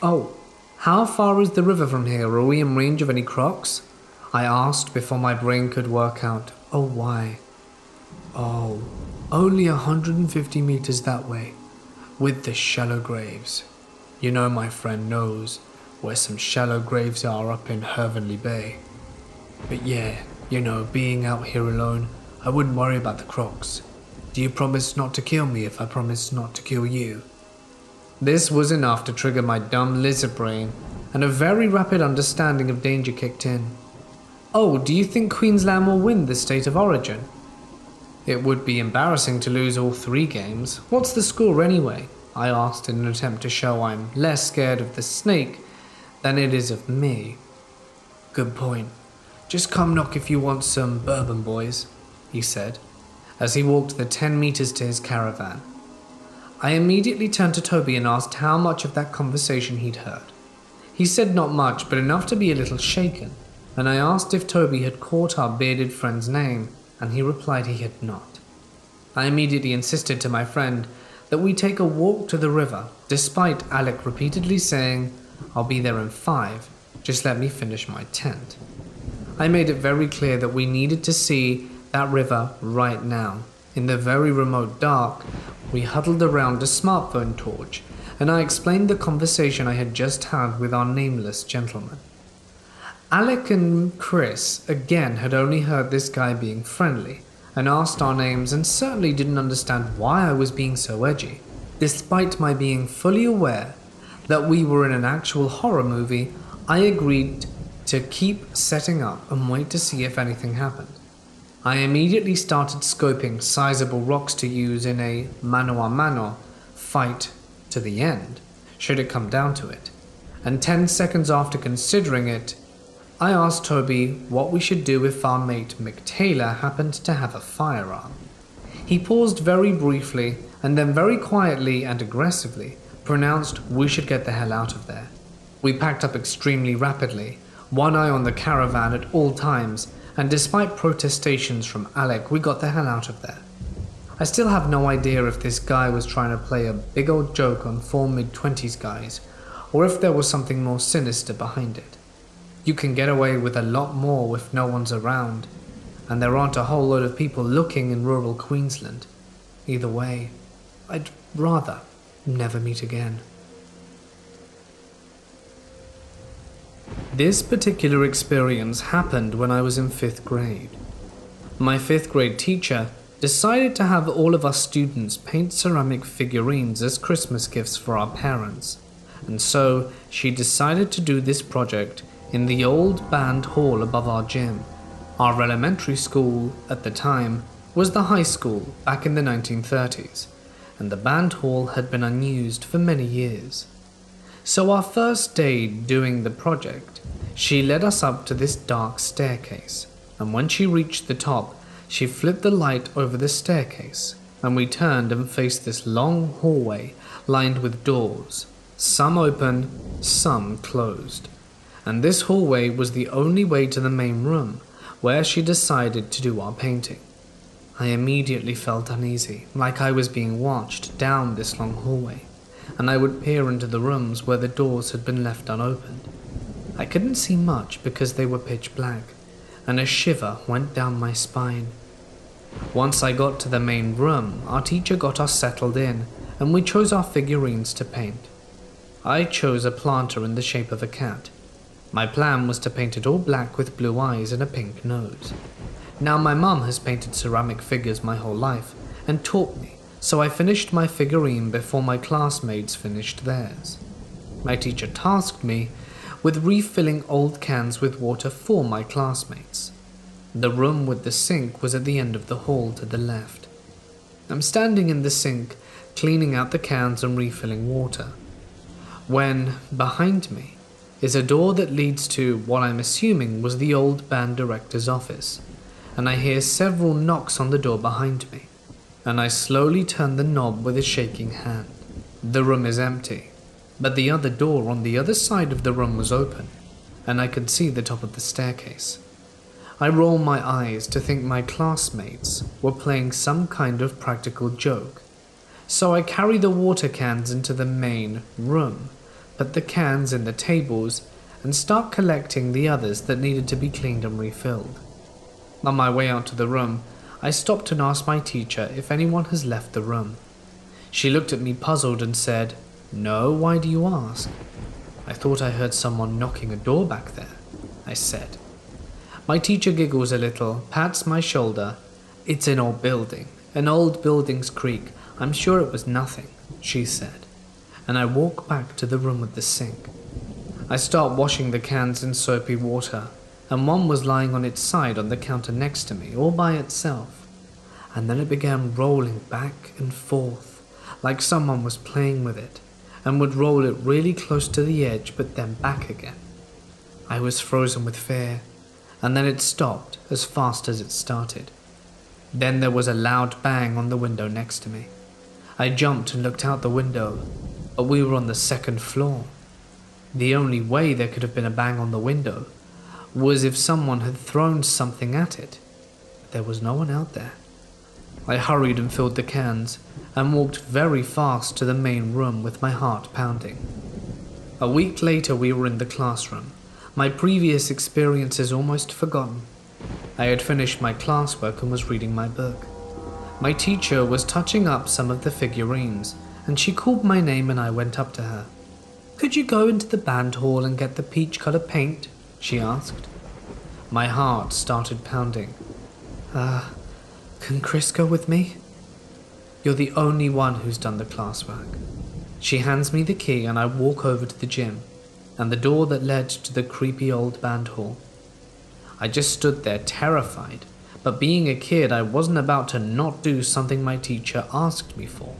"Oh, how far is the river from here? Are we in range of any crocs?" I asked before my brain could work out, "Oh, why?" "Oh, only 150 meters that way, with the shallow graves. You know my friend knows where some shallow graves are up in Hervenly Bay. But yeah, you know, being out here alone, I wouldn't worry about the crocs. Do you promise not to kill me if I promise not to kill you?" This was enough to trigger my dumb lizard brain, and a very rapid understanding of danger kicked in. "Oh, do you think Queensland will win the State of Origin?" "It would be embarrassing to lose all 3 games. What's the score anyway?" I asked in an attempt to show I'm less scared of the snake than it is of me. "Good point. Just come knock if you want some bourbon, boys," he said, as he walked the 10 meters to his caravan. I immediately turned to Toby and asked how much of that conversation he'd heard. He said not much, but enough to be a little shaken, and I asked if Toby had caught our bearded friend's name, and he replied he had not. I immediately insisted to my friend that we take a walk to the river, despite Alec repeatedly saying, "I'll be there in 5, just let me finish my tent." I made it very clear that we needed to see that river right now. In the very remote dark, we huddled around a smartphone torch, and I explained the conversation I had just had with our nameless gentleman. Alec and Chris again had only heard this guy being friendly, and asked our names and certainly didn't understand why I was being so edgy, despite my being fully aware that we were in an actual horror movie. I agreed to keep setting up and wait to see if anything happened. I immediately started scoping sizable rocks to use in a mano-a-mano fight to the end, should it come down to it, and 10 seconds after considering it, I asked Toby what we should do if our mate Mick Taylor happened to have a firearm. He paused very briefly and then very quietly and aggressively pronounced we should get the hell out of there. We packed up extremely rapidly, one eye on the caravan at all times, and despite protestations from Alec, we got the hell out of there. I still have no idea if this guy was trying to play a big old joke on 4 mid-20s guys, or if there was something more sinister behind it. You can get away with a lot more if no one's around, and there aren't a whole load of people looking in rural Queensland. Either way, I'd rather never meet again. This particular experience happened when I was in 5th grade. My 5th grade teacher decided to have all of us students paint ceramic figurines as Christmas gifts for our parents, and so she decided to do this project in the old band hall above our gym. Our elementary school, at the time, was the high school back in the 1930s, and the band hall had been unused for many years. So our first day doing the project, she led us up to this dark staircase, and when she reached the top, she flipped the light over the staircase, and we turned and faced this long hallway lined with doors, some open, some closed. And this hallway was the only way to the main room, where she decided to do our painting. I immediately felt uneasy, like I was being watched down this long hallway, and I would peer into the rooms where the doors had been left unopened. I couldn't see much because they were pitch black, and a shiver went down my spine. Once I got to the main room, our teacher got us settled in, and we chose our figurines to paint. I chose a planter in the shape of a cat. My plan was to paint it all black with blue eyes and a pink nose. Now my mum has painted ceramic figures my whole life and taught me, so I finished my figurine before my classmates finished theirs. My teacher tasked me with refilling old cans with water for my classmates. The room with the sink was at the end of the hall to the left. I'm standing in the sink, cleaning out the cans and refilling water, when behind me is a door that leads to what I'm assuming was the old band director's office, and I hear several knocks on the door behind me, and I slowly turn the knob with a shaking hand. The room is empty, but the other door on the other side of the room was open, and I could see the top of the staircase. I roll my eyes to think my classmates were playing some kind of practical joke, so I carry the water cans into the main room, put the cans in the tables, and start collecting the others that needed to be cleaned and refilled. On my way out to the room, I stopped and asked my teacher if anyone has left the room. She looked at me puzzled and said, "No, why do you ask?" "I thought I heard someone knocking a door back there," I said. My teacher giggles a little, pats my shoulder. "It's an old building. An old building's creak. I'm sure it was nothing," she said. And I walk back to the room with the sink. I start washing the cans in soapy water, and one was lying on its side on the counter next to me, all by itself. And then it began rolling back and forth, like someone was playing with it, and would roll it really close to the edge but then back again. I was frozen with fear, and then it stopped as fast as it started. Then there was a loud bang on the window next to me. I jumped and looked out the window, but we were on the second floor. The only way there could have been a bang on the window was if someone had thrown something at it. But there was no one out there. I hurried and filled the cans and walked very fast to the main room with my heart pounding. A week later we were in the classroom, my previous experiences almost forgotten. I had finished my classwork and was reading my book. My teacher was touching up some of the figurines, and she called my name and I went up to her. "Could you go into the band hall and get the peach color paint?" she asked. My heart started pounding. Can Chris go with me?" "You're the only one who's done the classwork." She hands me the key and I walk over to the gym and the door that led to the creepy old band hall. I just stood there terrified, but being a kid I wasn't about to not do something my teacher asked me for.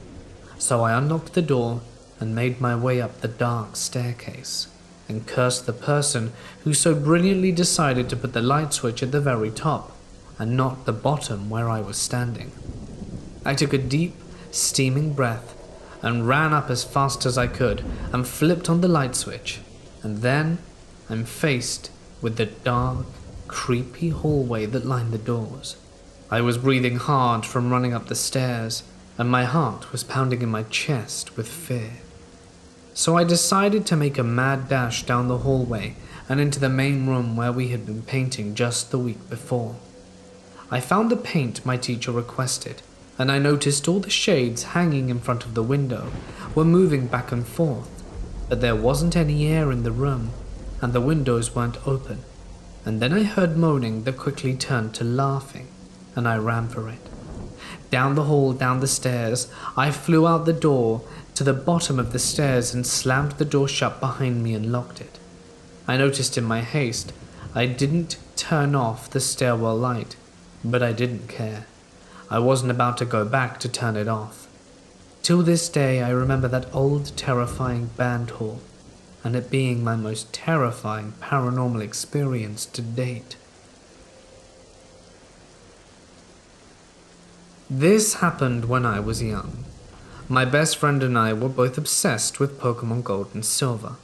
So I unlocked the door and made my way up the dark staircase and cursed the person who so brilliantly decided to put the light switch at the very top and not the bottom where I was standing. I took a deep, steaming breath and ran up as fast as I could and flipped on the light switch, and then I'm faced with the dark, creepy hallway that lined the doors. I was breathing hard from running up the stairs, and my heart was pounding in my chest with fear. So I decided to make a mad dash down the hallway and into the main room where we had been painting just the week before. I found the paint my teacher requested, and I noticed all the shades hanging in front of the window were moving back and forth, but there wasn't any air in the room, and the windows weren't open. And then I heard moaning that quickly turned to laughing, and I ran for it. Down the hall, down the stairs, I flew out the door to the bottom of the stairs and slammed the door shut behind me and locked it. I noticed in my haste I didn't turn off the stairwell light, but I didn't care. I wasn't about to go back to turn it off. Till this day, I remember that old, terrifying band hall, and it being my most terrifying paranormal experience to date. This happened when I was young. My best friend and I were both obsessed with Pokemon Gold and Silver.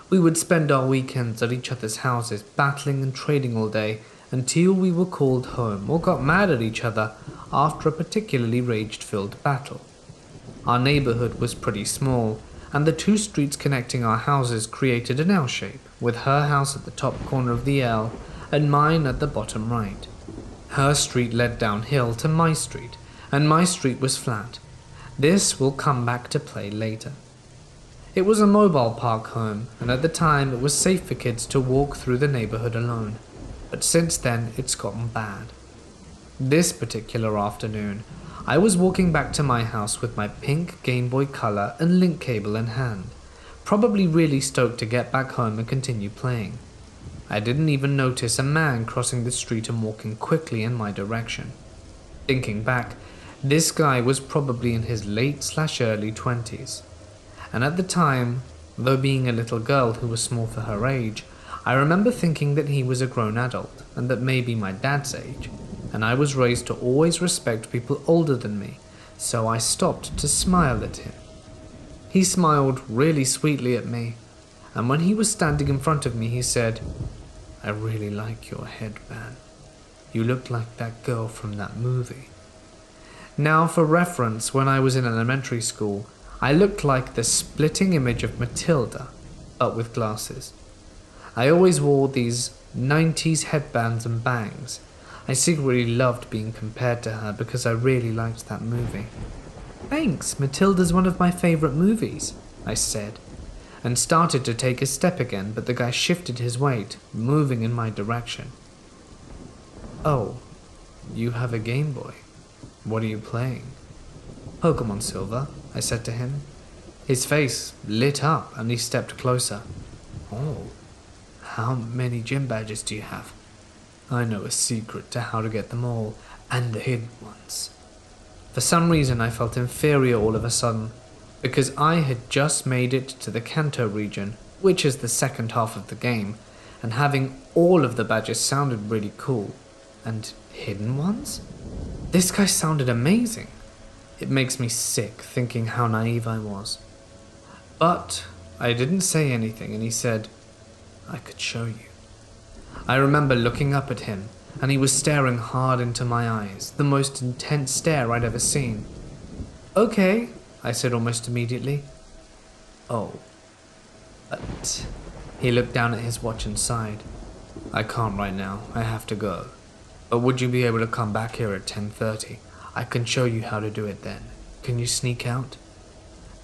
We would spend our weekends at each other's houses, battling and trading all day, until we were called home or got mad at each other after a particularly rage-filled battle. Our neighborhood was pretty small, and the two streets connecting our houses created an L shape, with her house at the top corner of the L and mine at the bottom right. Her street led downhill to my street, and my street was flat. This will come back to play later. It was a mobile park home, and at the time it was safe for kids to walk through the neighborhood alone, but since then it's gotten bad. This particular afternoon, I was walking back to my house with my pink Game Boy Color and link cable in hand, probably really stoked to get back home and continue playing. I didn't even notice a man crossing the street and walking quickly in my direction. Thinking back, this guy was probably in his late/early 20s. And at the time, though being a little girl who was small for her age, I remember thinking that he was a grown adult and that maybe my dad's age, and I was raised to always respect people older than me, so I stopped to smile at him. He smiled really sweetly at me, and when he was standing in front of me he said, "I really like your headband. You look like that girl from that movie." Now for reference, when I was in elementary school, I looked like the splitting image of Matilda, but with glasses. I always wore these 90s headbands and bangs. I secretly loved being compared to her because I really liked that movie. "Thanks, Matilda's one of my favorite movies," I said, and started to take a step again, but the guy shifted his weight, moving in my direction. "Oh, you have a Game Boy. What are you playing?" "Pokemon Silver," I said to him. His face lit up and he stepped closer. "Oh, how many gym badges do you have?" "I know a secret to how to get them all, and the hidden ones." For some reason I felt inferior all of a sudden, because I had just made it to the Kanto region, which is the second half of the game, and having all of the badges sounded really cool. And hidden ones? This guy sounded amazing. It makes me sick thinking how naive I was. But I didn't say anything and he said, "I could show you." I remember looking up at him and he was staring hard into my eyes, the most intense stare I'd ever seen. "Okay," I said almost immediately. "Oh, but..." He looked down at his watch and sighed. "I can't right now, I have to go. But would you be able to come back here at 10:30? I can show you how to do it then. Can you sneak out?"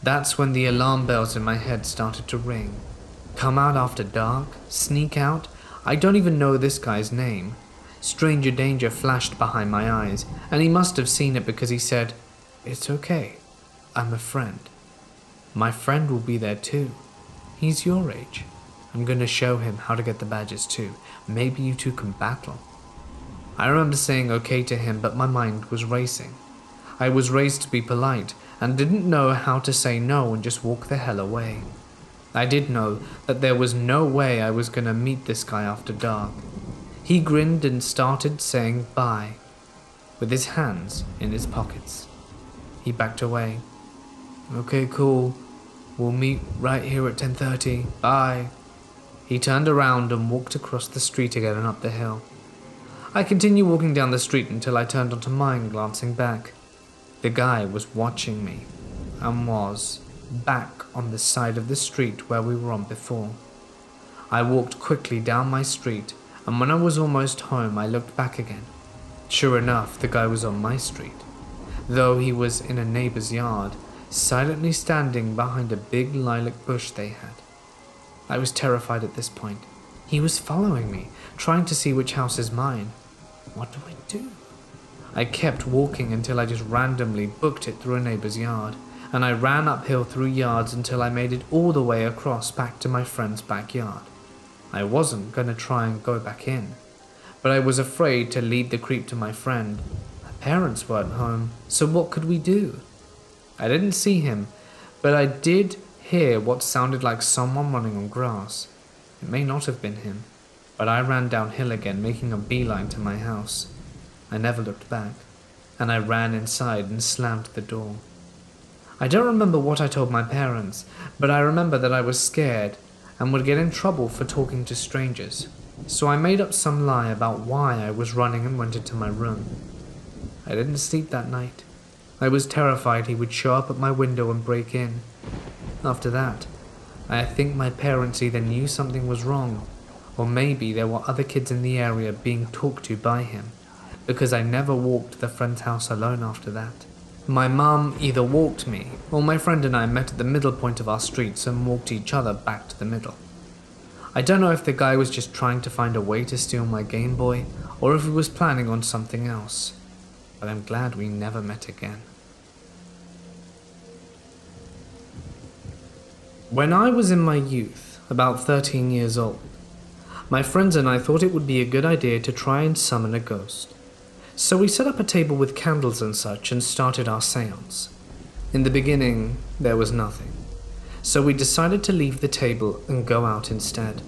That's when the alarm bells in my head started to ring. Come out after dark? Sneak out? I don't even know this guy's name. Stranger danger flashed behind my eyes, and he must have seen it because he said, "It's okay. I'm a friend. My friend will be there too. He's your age. I'm going to show him how to get the badges too. Maybe you two can battle." I remember saying okay to him, but my mind was racing. I was raised to be polite and didn't know how to say no and just walk the hell away. I did know that there was no way I was going to meet this guy after dark. He grinned and started saying bye, with his hands in his pockets. He backed away. "Okay, cool. We'll meet right here at 10:30. Bye." He turned around and walked across the street again and up the hill. I continued walking down the street until I turned onto mine, glancing back. The guy was watching me, and was back on the side of the street where we were on before. I walked quickly down my street, and when I was almost home, I looked back again. Sure enough, the guy was on my street, though he was in a neighbor's yard, silently standing behind a big lilac bush they had. I was terrified at this point. He was following me, trying to see which house is mine. What do I do? I kept walking until I just randomly booked it through a neighbor's yard, and I ran uphill through yards until I made it all the way across back to my friend's backyard. I wasn't going to try and go back in, but I was afraid to lead the creep to my friend. My parents weren't home, so what could we do? I didn't see him, but I did hear what sounded like someone running on grass. It may not have been him, but I ran downhill again, making a beeline to my house. I never looked back, and I ran inside and slammed the door. I don't remember what I told my parents, but I remember that I was scared and would get in trouble for talking to strangers, so I made up some lie about why I was running and went into my room. I didn't sleep that night. I was terrified he would show up at my window and break in. After that, I think my parents either knew something was wrong, or maybe there were other kids in the area being talked to by him, because I never walked to the friend's house alone after that. My mum either walked me, or my friend and I met at the middle point of our streets and walked each other back to the middle. I don't know if the guy was just trying to find a way to steal my Game Boy, or if he was planning on something else, but I'm glad we never met again. When I was in my youth, about 13 years old, my friends and I thought it would be a good idea to try and summon a ghost. So we set up a table with candles and such and started our seance. In the beginning, there was nothing, so we decided to leave the table and go out instead.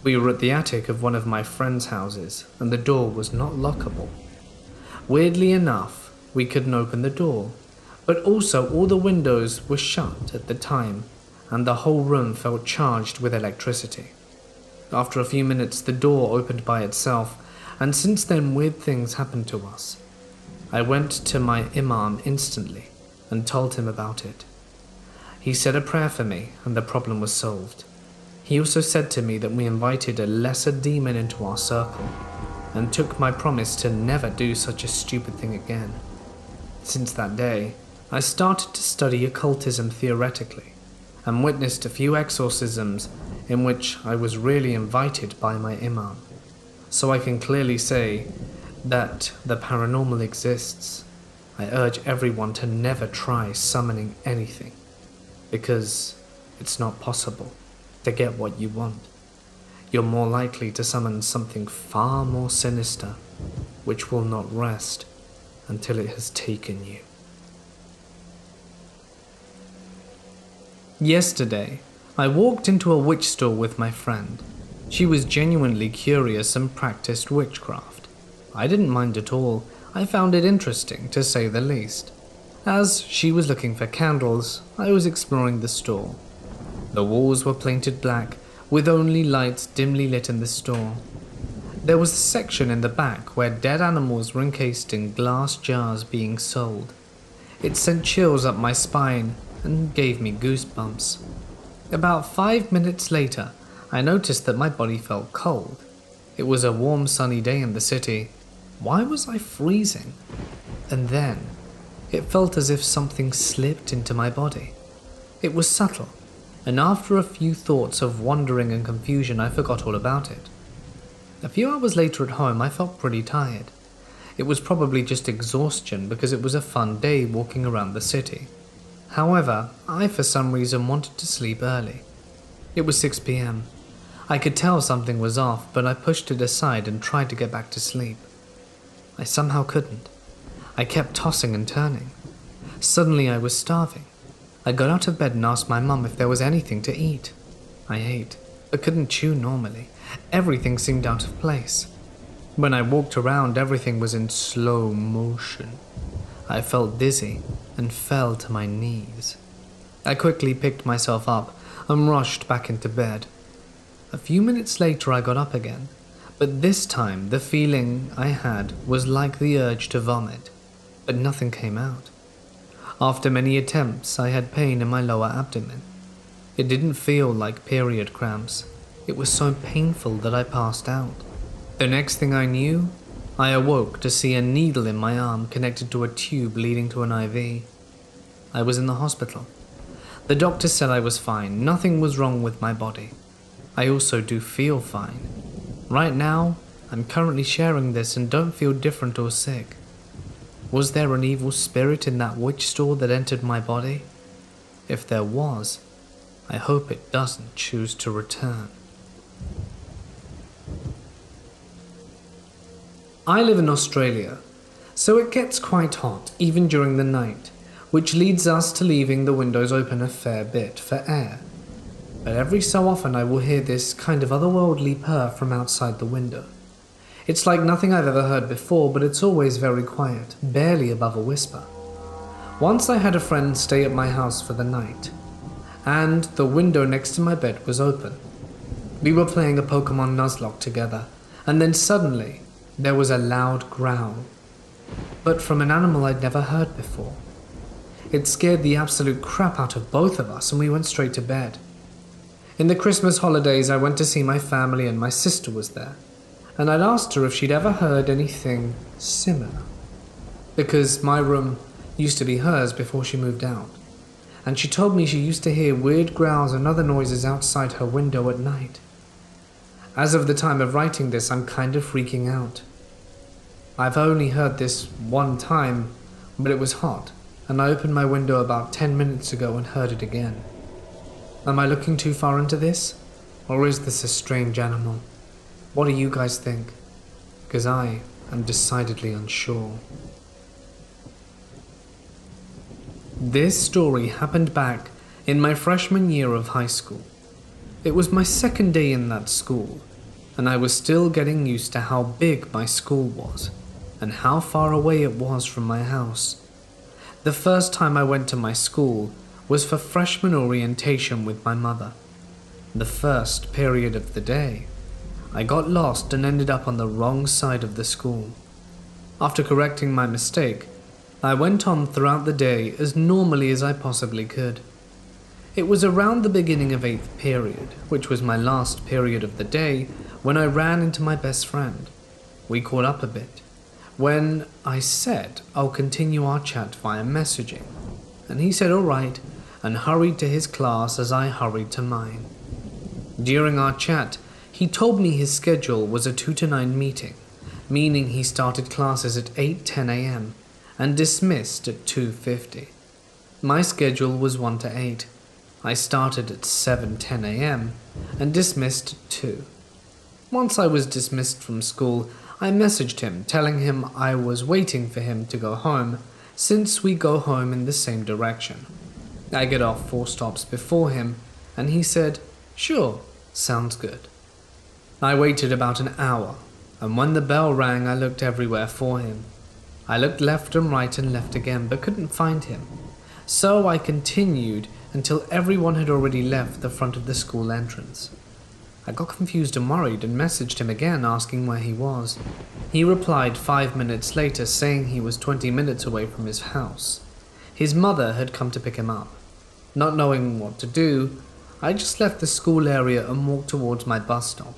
We were at the attic of one of my friend's houses, and the door was not lockable. Weirdly enough, we couldn't open the door, but also all the windows were shut at the time, and the whole room felt charged with electricity. After a few minutes, the door opened by itself, and since then weird things happened to us. I went to my imam instantly and told him about it. He said a prayer for me and the problem was solved. He also said to me that we invited a lesser demon into our circle and took my promise to never do such a stupid thing again. Since that day, I started to study occultism theoretically and witnessed a few exorcisms in which I was really invited by my imam. So I can clearly say that the paranormal exists. I urge everyone to never try summoning anything, because it's not possible to get what you want. You're more likely to summon something far more sinister, which will not rest until it has taken you. Yesterday, I walked into a witch store with my friend. She was genuinely curious and practiced witchcraft. I didn't mind at all. I found it interesting, to say the least. As she was looking for candles, I was exploring the store. The walls were painted black, with only lights dimly lit in the store. There was a section in the back where dead animals were encased in glass jars being sold. It sent chills up my spine and gave me goosebumps. About 5 minutes later, I noticed that my body felt cold. It was a warm, sunny day in the city. Why was I freezing? And then, it felt as if something slipped into my body. It was subtle, and after a few thoughts of wondering and confusion, I forgot all about it. A few hours later at home, I felt pretty tired. It was probably just exhaustion because it was a fun day walking around the city. However, I for some reason wanted to sleep early. It was 6 p.m. I could tell something was off, but I pushed it aside and tried to get back to sleep. I somehow couldn't. I kept tossing and turning. Suddenly I was starving. I got out of bed and asked my mum if there was anything to eat. I ate, but couldn't chew normally. Everything seemed out of place. When I walked around, everything was in slow motion. I felt dizzy and fell to my knees. I quickly picked myself up and rushed back into bed. A few minutes later I got up again, but this time the feeling I had was like the urge to vomit, but nothing came out. After many attempts, I had pain in my lower abdomen. It didn't feel like period cramps. It was so painful that I passed out. The next thing I knew, I awoke to see a needle in my arm connected to a tube leading to an IV. I was in the hospital. The doctor said I was fine. Nothing was wrong with my body. I also do feel fine. Right now, I'm currently sharing this and don't feel different or sick. Was there an evil spirit in that witch store that entered my body? If there was, I hope it doesn't choose to return. I live in Australia, so it gets quite hot even during the night, which leads us to leaving the windows open a fair bit for air. But every so often I will hear this kind of otherworldly purr from outside the window. It's like nothing I've ever heard before, but it's always very quiet, barely above a whisper. Once I had a friend stay at my house for the night, and the window next to my bed was open. We were playing a Pokemon Nuzlocke together, and then suddenly there was a loud growl, but from an animal I'd never heard before. It scared the absolute crap out of both of us, and we went straight to bed. In the Christmas holidays, I went to see my family and my sister was there, and I'd asked her if she'd ever heard anything similar, because my room used to be hers before she moved out, and she told me she used to hear weird growls and other noises outside her window at night. As of the time of writing this, I'm kind of freaking out. I've only heard this one time, but it was hot, and I opened my window about 10 minutes ago and heard it again. Am I looking too far into this? Or is this a strange animal? What do you guys think? Because I am decidedly unsure. This story happened back in my freshman year of high school. It was my second day in that school, and I was still getting used to how big my school was, and how far away it was from my house. The first time I went to my school was for freshman orientation with my mother. The first period of the day, I got lost and ended up on the wrong side of the school. After correcting my mistake, I went on throughout the day as normally as I possibly could. It was around the beginning of 8th period, which was my last period of the day, when I ran into my best friend. We caught up a bit, when I said I'll continue our chat via messaging, and he said alright, and hurried to his class as I hurried to mine. During our chat, he told me his schedule was a 2 to 9 meeting, meaning he started classes at 8:10 a.m. and dismissed at 2:50. My schedule was 1 to 8. I started at 7:10 a.m. and dismissed at 2. Once I was dismissed from school, I messaged him telling him I was waiting for him to go home, since we go home in the same direction. I get off 4 stops before him, and he said, "Sure, sounds good." I waited about an hour, and when the bell rang, I looked everywhere for him. I looked left and right and left again, but couldn't find him. So I continued until everyone had already left the front of the school entrance. I got confused and worried and messaged him again asking where he was. He replied 5 minutes later saying he was 20 minutes away from his house. His mother had come to pick him up. Not knowing what to do, I just left the school area and walked towards my bus stop.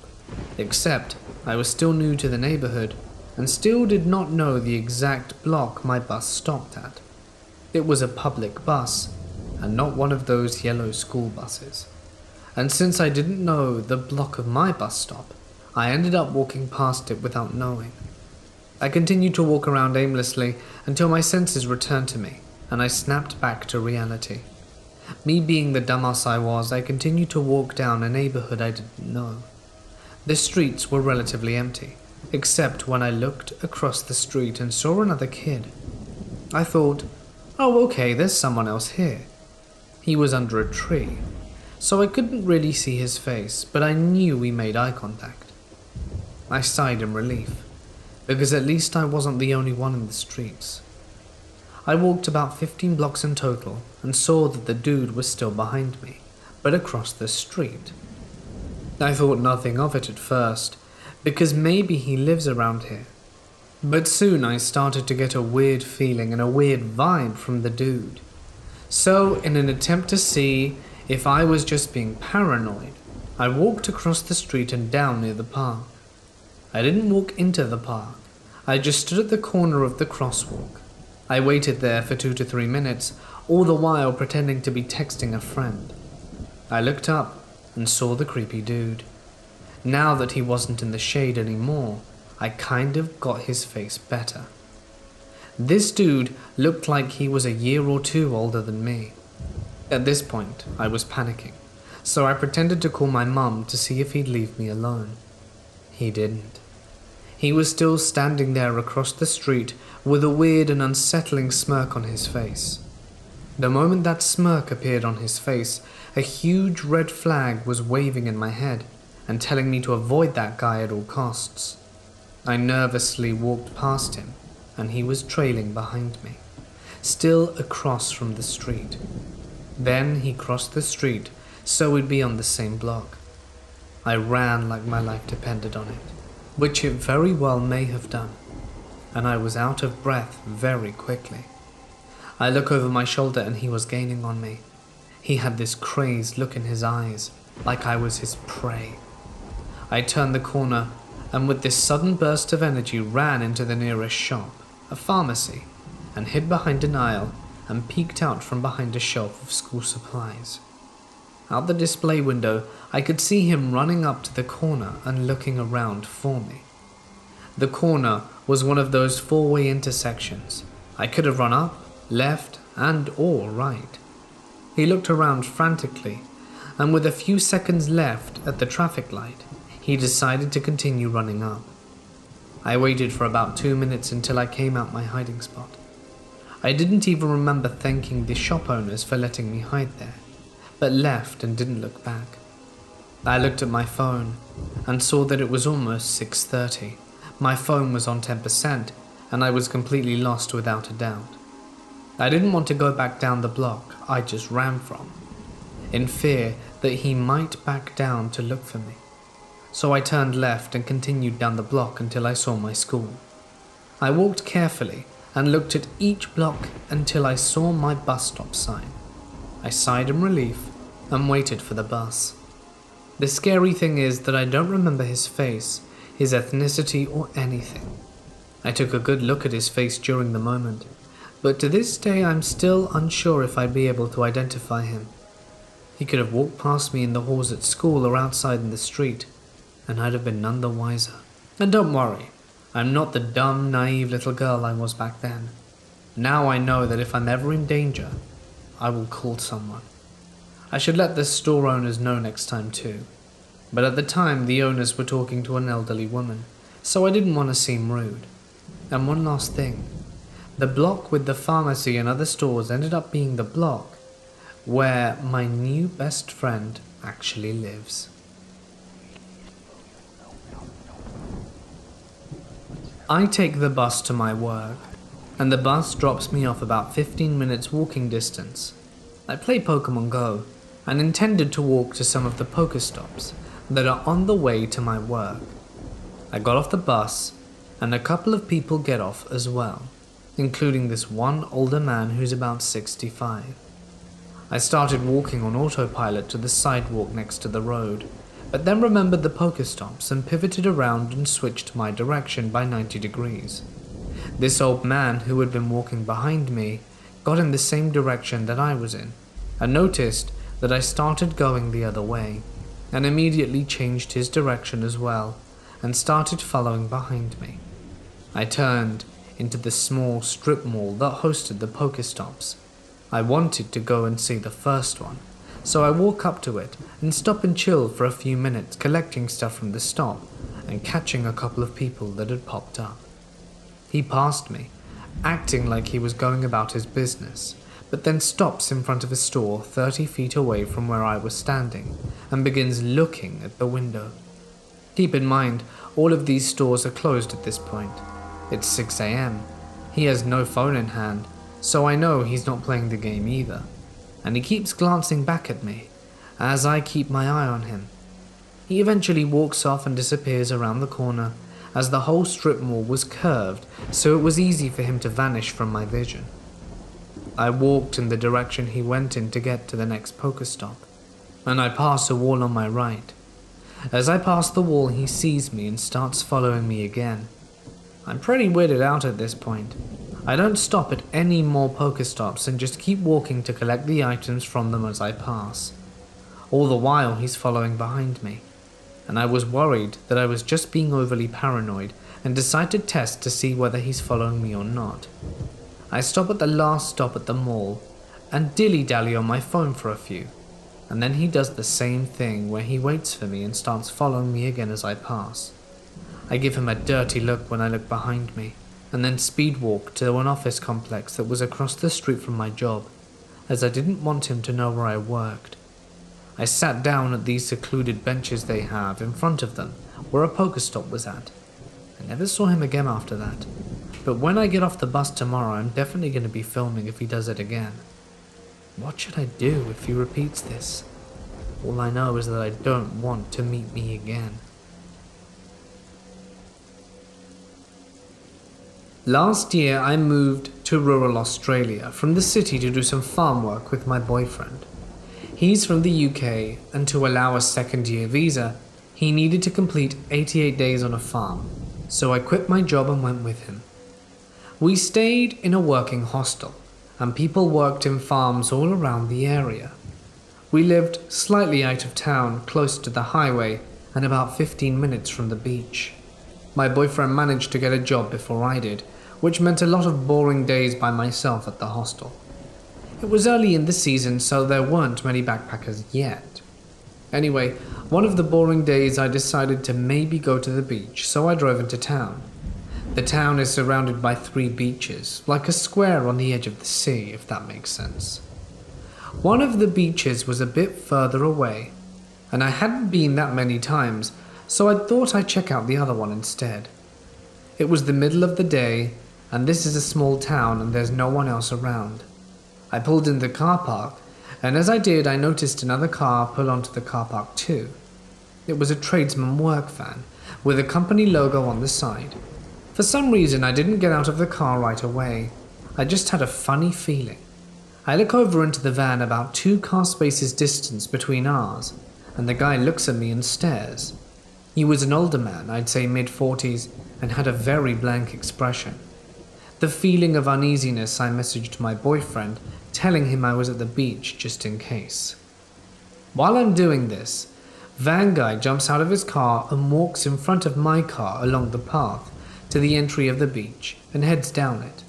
Except I was still new to the neighborhood and still did not know the exact block my bus stopped at. It was a public bus and not one of those yellow school buses. And since I didn't know the block of my bus stop, I ended up walking past it without knowing. I continued to walk around aimlessly until my senses returned to me and I snapped back to reality. Me being the dumbass I was, I continued to walk down a neighborhood I didn't know. The streets were relatively empty, except when I looked across the street and saw another kid. I thought, oh okay, there's someone else here. He was under a tree, so I couldn't really see his face, but I knew we made eye contact. I sighed in relief, because at least I wasn't the only one in the streets. I walked about 15 blocks in total and saw that the dude was still behind me, but across the street. I thought nothing of it at first, because maybe he lives around here. But soon I started to get a weird feeling and a weird vibe from the dude. So in an attempt to see if I was just being paranoid, I walked across the street and down near the park. I didn't walk into the park, I just stood at the corner of the crosswalk. I waited there for 2 to 3 minutes, all the while pretending to be texting a friend. I looked up and saw the creepy dude. Now that he wasn't in the shade anymore, I kind of got his face better. This dude looked like he was a year or 2 older than me. At this point, I was panicking, so I pretended to call my mum to see if he'd leave me alone. He didn't. He was still standing there across the street with a weird and unsettling smirk on his face. The moment that smirk appeared on his face, a huge red flag was waving in my head and telling me to avoid that guy at all costs. I nervously walked past him, and he was trailing behind me, still across from the street. Then he crossed the street, so we'd be on the same block. I ran like my life depended on it, which it very well may have done, and I was out of breath very quickly. I look over my shoulder and he was gaining on me. He had this crazed look in his eyes, like I was his prey. I turned the corner and with this sudden burst of energy ran into the nearest shop, a pharmacy, and hid behind an aisle and peeked out from behind a shelf of school supplies. Out the display window, I could see him running up to the corner and looking around for me. The corner was one of those four-way intersections. I could have run up, left, and or right. He looked around frantically, and with a few seconds left at the traffic light, he decided to continue running up. I waited for about 2 minutes until I came out my hiding spot. I didn't even remember thanking the shop owners for letting me hide there, but left and didn't look back. I looked at my phone and saw that it was almost 6:30. My phone was on 10% and I was completely lost without a doubt. I didn't want to go back down the block I just ran from, in fear that he might back down to look for me. So I turned left and continued down the block until I saw my school. I walked carefully and looked at each block until I saw my bus stop sign. I sighed in relief and waited for the bus. The scary thing is that I don't remember his face, his ethnicity, or anything. I took a good look at his face during the moment, but to this day I'm still unsure if I'd be able to identify him. He could have walked past me in the halls at school or outside in the street, and I'd have been none the wiser. And don't worry, I'm not the dumb, naive little girl I was back then. Now I know that if I'm ever in danger, I will call someone. I should let the store owners know next time too. But at the time, the owners were talking to an elderly woman, so I didn't want to seem rude. And one last thing. The block with the pharmacy and other stores ended up being the block where my new best friend actually lives. I take the bus to my work, and the bus drops me off about 15 minutes walking distance. I play Pokemon Go, and intended to walk to some of the Pokestops that are on the way to my work. I got off the bus, and a couple of people get off as well, including this one older man who's about 65. I started walking on autopilot to the sidewalk next to the road, but then remembered the Pokestops and pivoted around and switched my direction by 90 degrees. This old man who had been walking behind me got in the same direction that I was in, and noticed that I started going the other way, and immediately changed his direction as well, and started following behind me. I turned into the small strip mall that hosted the Pokestops. I wanted to go and see the first one, so I walk up to it and stop and chill for a few minutes, collecting stuff from the stop and catching a couple of people that had popped up. He passed me, acting like he was going about his business, but then stops in front of a store 30 feet away from where I was standing and begins looking at the window. Keep in mind, all of these stores are closed at this point. It's 6 a.m. He has no phone in hand, so I know he's not playing the game either. And he keeps glancing back at me, as I keep my eye on him. He eventually walks off and disappears around the corner, as the whole strip mall was curved, so it was easy for him to vanish from my vision. I walked in the direction he went in to get to the next Pokestop, and I pass a wall on my right. As I pass the wall, he sees me and starts following me again. I'm pretty weirded out at this point. I don't stop at any more Pokestops and just keep walking to collect the items from them as I pass. All the while he's following behind me, and I was worried that I was just being overly paranoid and decide to test to see whether he's following me or not. I stop at the last stop at the mall and dilly-dally on my phone for a few, and then he does the same thing where he waits for me and starts following me again as I pass. I give him a dirty look when I look behind me, and then speed walk to an office complex that was across the street from my job, as I didn't want him to know where I worked. I sat down at these secluded benches they have in front of them, where a Pokestop was at. I never saw him again after that, but when I get off the bus tomorrow, I'm definitely going to be filming if he does it again. What should I do if he repeats this? All I know is that I don't want to meet me again. Last year I moved to rural Australia from the city to do some farm work with my boyfriend. He's from the UK, and to allow a second-year visa, he needed to complete 88 days on a farm, so I quit my job and went with him. We stayed in a working hostel, and people worked in farms all around the area. We lived slightly out of town, close to the highway, and about 15 minutes from the beach. My boyfriend managed to get a job before I did, which meant a lot of boring days by myself at the hostel. It was early in the season, so there weren't many backpackers yet. Anyway, one of the boring days I decided to maybe go to the beach, so I drove into town. The town is surrounded by 3 beaches, like a square on the edge of the sea, if that makes sense. One of the beaches was a bit further away, and I hadn't been that many times, so I thought I'd check out the other one instead. It was the middle of the day, and this is a small town and there's no one else around. I pulled in the car park, and as I did, I noticed another car pull onto the car park too. It was a tradesman work van, with a company logo on the side. For some reason, I didn't get out of the car right away. I just had a funny feeling. I look over into the van about 2 car spaces distance between ours, and the guy looks at me and stares. He was an older man, I'd say mid-40s, and had a very blank expression. The feeling of uneasiness, I messaged my boyfriend, telling him I was at the beach just in case. While I'm doing this, van guy jumps out of his car and walks in front of my car along the path to the entry of the beach and heads down it.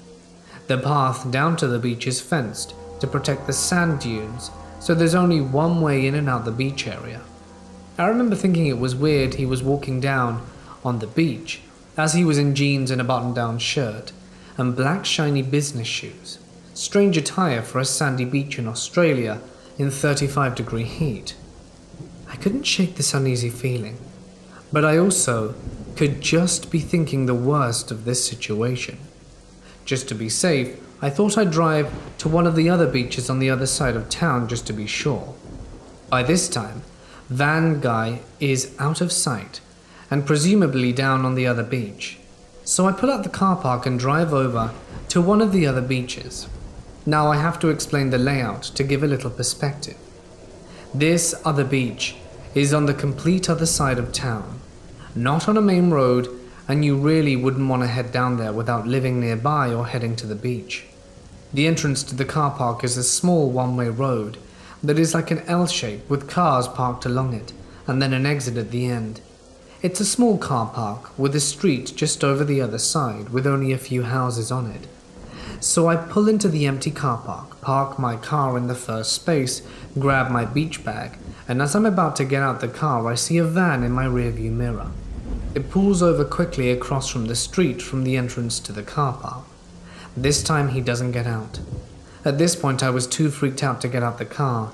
The path down to the beach is fenced to protect the sand dunes, so there's only one way in and out the beach area. I remember thinking it was weird he was walking down on the beach, as he was in jeans and a button-down shirt, and black shiny business shoes. Strange attire for a sandy beach in Australia in 35-degree heat. I couldn't shake this uneasy feeling, but I also could just be thinking the worst of this situation. Just to be safe, I thought I'd drive to one of the other beaches on the other side of town just to be sure. By this time, van guy is out of sight and presumably down on the other beach. So I pull out the car park and drive over to one of the other beaches. Now I have to explain the layout to give a little perspective. This other beach is on the complete other side of town, not on a main road, and you really wouldn't want to head down there without living nearby or heading to the beach. The entrance to the car park is a small one-way road that is like an L shape with cars parked along it, and then an exit at the end. It's a small car park with a street just over the other side with only a few houses on it. So I pull into the empty car park my car in the first space, grab my beach bag, and as I'm about to get out the car, I see a van in my rearview mirror. It pulls over quickly across from the street from the entrance to the car park. This time he doesn't get out. At this point I was too freaked out to get out the car.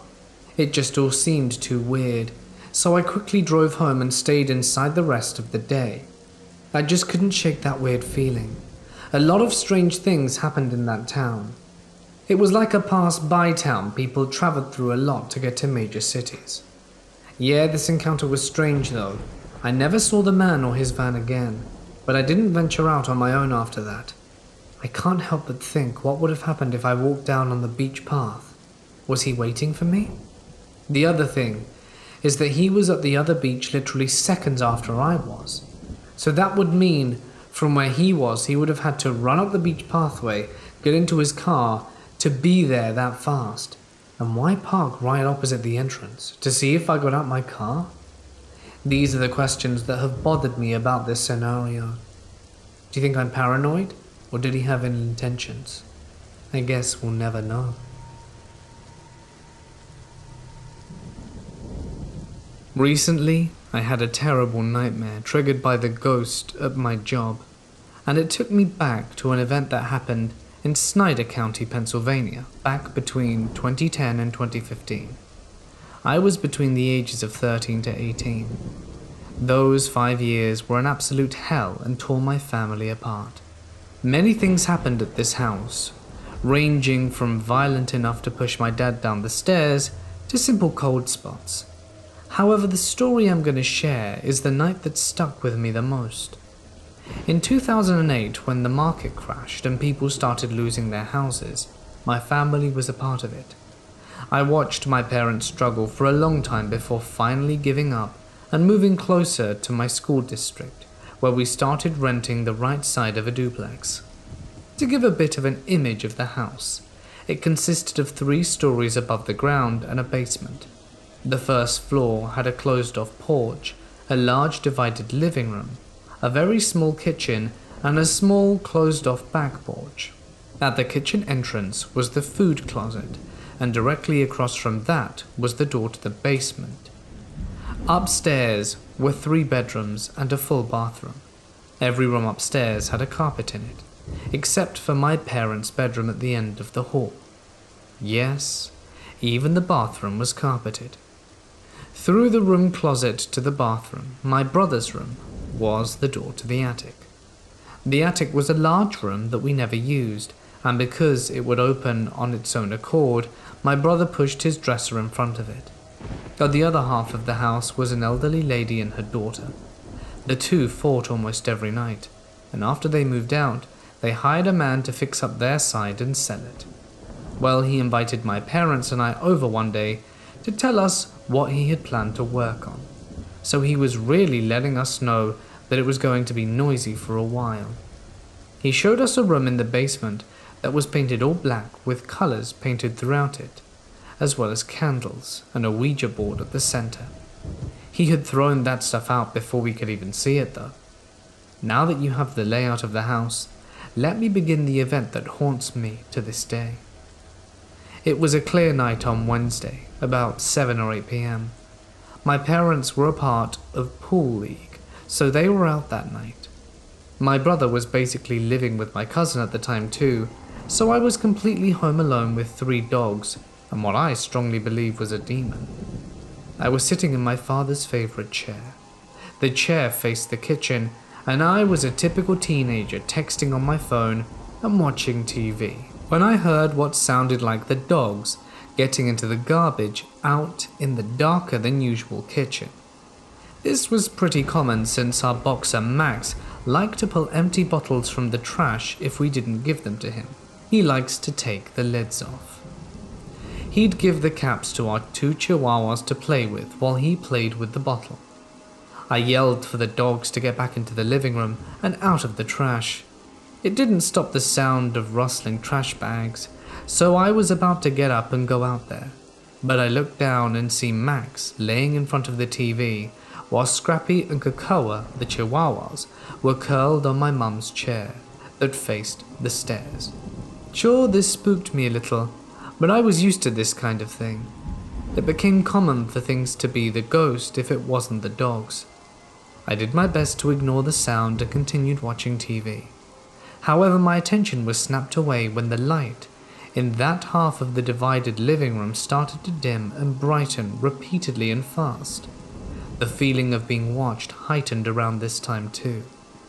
It just all seemed too weird, so I quickly drove home and stayed inside the rest of the day. I just couldn't shake that weird feeling. A lot of strange things happened in that town. It was like a pass-by town people traveled through a lot to get to major cities. Yeah, this encounter was strange though. I never saw the man or his van again, but I didn't venture out on my own after that. I can't help but think what would have happened if I walked down on the beach path. Was he waiting for me? The other thing is that he was at the other beach literally seconds after I was. So that would mean from where he was, he would have had to run up the beach pathway, get into his car to be there that fast. And why park right opposite the entrance? To see if I got out my car? These are the questions that have bothered me about this scenario. Do you think I'm paranoid? Or did he have any intentions? I guess we'll never know. Recently, I had a terrible nightmare triggered by the ghost at my job, and it took me back to an event that happened in Snyder County, Pennsylvania, back between 2010 and 2015. I was between the ages of 13 to 18. Those 5 years were an absolute hell and tore my family apart. Many things happened at this house, ranging from violent enough to push my dad down the stairs to simple cold spots. However, the story I'm going to share is the night that stuck with me the most. In 2008, when the market crashed and people started losing their houses, my family was a part of it. I watched my parents struggle for a long time before finally giving up and moving closer to my school district, where we started renting the right side of a duplex. To give a bit of an image of the house, it consisted of 3 stories above the ground and a basement. The first floor had a closed-off porch, a large divided living room, a very small kitchen, and a small closed-off back porch. At the kitchen entrance was the food closet, and directly across from that was the door to the basement. Upstairs were 3 bedrooms and a full bathroom. Every room upstairs had a carpet in it, except for my parents' bedroom at the end of the hall. Yes, even the bathroom was carpeted. Through the room closet to the bathroom, my brother's room, was the door to the attic. The attic was a large room that we never used, and because it would open on its own accord, my brother pushed his dresser in front of it. At the other half of the house was an elderly lady and her daughter. The two fought almost every night, and after they moved out, they hired a man to fix up their side and sell it. Well, he invited my parents and I over one day to tell us what he had planned to work on. So he was really letting us know that it was going to be noisy for a while. He showed us a room in the basement that was painted all black with colors painted throughout it, as well as candles and a Ouija board at the center. He had thrown that stuff out before we could even see it though. Now that you have the layout of the house, let me begin the event that haunts me to this day. It was a clear night on Wednesday, about 7 or 8 p.m. My parents were a part of pool league, so they were out that night. My brother was basically living with my cousin at the time too, so I was completely home alone with 3 dogs and what I strongly believe was a demon. I was sitting in my father's favorite chair. The chair faced the kitchen, and I was a typical teenager texting on my phone and watching TV, when I heard what sounded like the dogs getting into the garbage out in the darker than usual kitchen. This was pretty common since our boxer Max liked to pull empty bottles from the trash if we didn't give them to him. He likes to take the lids off. He'd give the caps to our 2 chihuahuas to play with while he played with the bottle. I yelled for the dogs to get back into the living room and out of the trash. It didn't stop the sound of rustling trash bags, so I was about to get up and go out there. But I looked down and see Max laying in front of the TV, while Scrappy and Cocoa, the chihuahuas, were curled on my mum's chair that faced the stairs. Sure, this spooked me a little, but I was used to this kind of thing. It became common for things to be the ghost if it wasn't the dogs. I did my best to ignore the sound and continued watching TV. However, my attention was snapped away when the light in that half of the divided living room started to dim and brighten repeatedly and fast. The feeling of being watched heightened around this time too.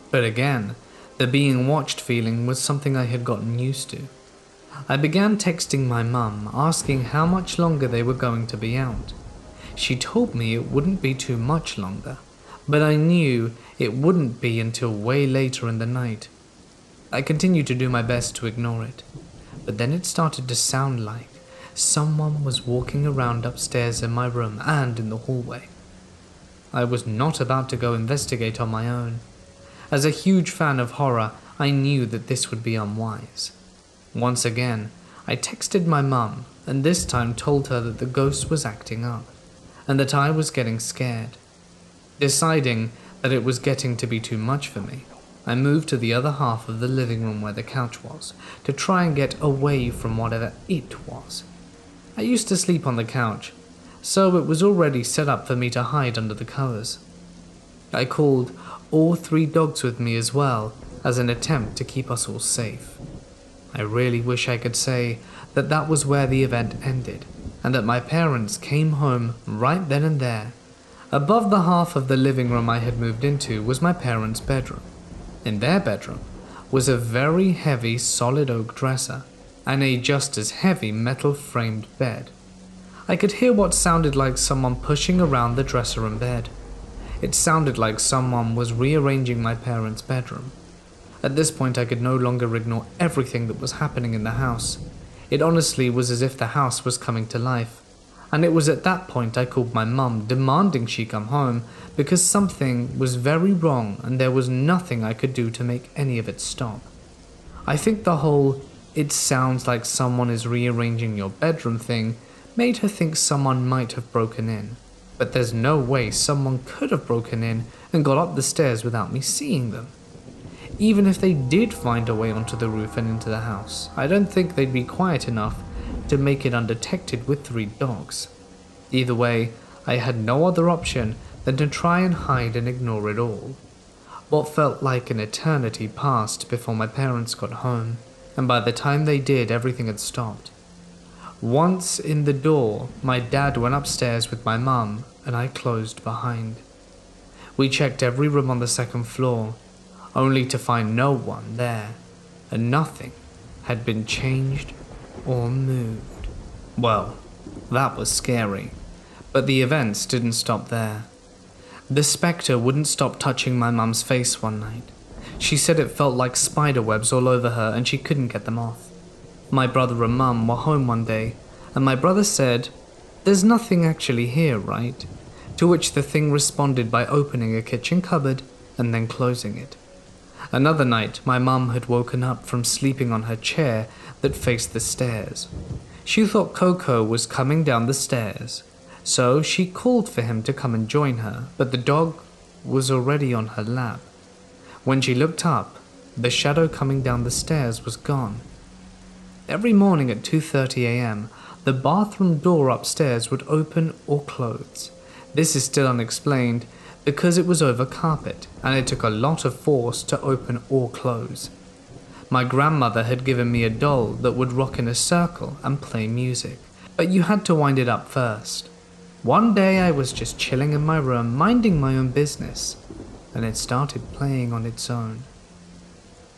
But again, the being watched feeling was something I had gotten used to. I began texting my mum, asking how much longer they were going to be out. She told me it wouldn't be too much longer, but I knew it wouldn't be until way later in the night. I continued to do my best to ignore it, but then it started to sound like someone was walking around upstairs in my room and in the hallway. I was not about to go investigate on my own. As a huge fan of horror, I knew that this would be unwise. Once again, I texted my mum and this time told her that the ghost was acting up and that I was getting scared. Deciding that it was getting to be too much for me, I moved to the other half of the living room where the couch was, to try and get away from whatever it was. I used to sleep on the couch, so it was already set up for me to hide under the covers. I called all 3 dogs with me as well as an attempt to keep us all safe. I really wish I could say that that was where the event ended and that my parents came home right then and there. Above the half of the living room I had moved into was my parents' bedroom. In their bedroom was a very heavy solid oak dresser and a just as heavy metal framed bed. I could hear what sounded like someone pushing around the dresser and bed. It sounded like someone was rearranging my parents' bedroom. At this point I could no longer ignore everything that was happening in the house. It honestly was as if the house was coming to life. And it was at that point I called my mum, demanding she come home because something was very wrong and there was nothing I could do to make any of it stop. I think the whole "it sounds like someone is rearranging your bedroom" thing made her think someone might have broken in. But there's no way someone could have broken in and got up the stairs without me seeing them. Even if they did find a way onto the roof and into the house, I don't think they'd be quiet enough to make it undetected with 3 dogs. Either way, I had no other option than to try and hide and ignore it all. What felt like an eternity passed before my parents got home, and by the time they did, everything had stopped. Once in the door, my dad went upstairs with my mum, and I closed behind. We checked every room on the 2nd floor, only to find no one there, and nothing had been changed or moved. Well, that was scary, but the events didn't stop there. The spectre wouldn't stop touching my mum's face one night. She said it felt like spider webs all over her and she couldn't get them off. My brother and mum were home one day, and my brother said, "There's nothing actually here, right?" To which the thing responded by opening a kitchen cupboard and then closing it. Another night, my mum had woken up from sleeping on her chair that faced the stairs. She thought Coco was coming down the stairs, so she called for him to come and join her, but the dog was already on her lap. When she looked up, the shadow coming down the stairs was gone. Every morning at 2:30 a.m., the bathroom door upstairs would open or close. This is still unexplained because it was over carpet and it took a lot of force to open or close. My grandmother had given me a doll that would rock in a circle and play music, but you had to wind it up first. One day I was just chilling in my room minding my own business, and it started playing on its own.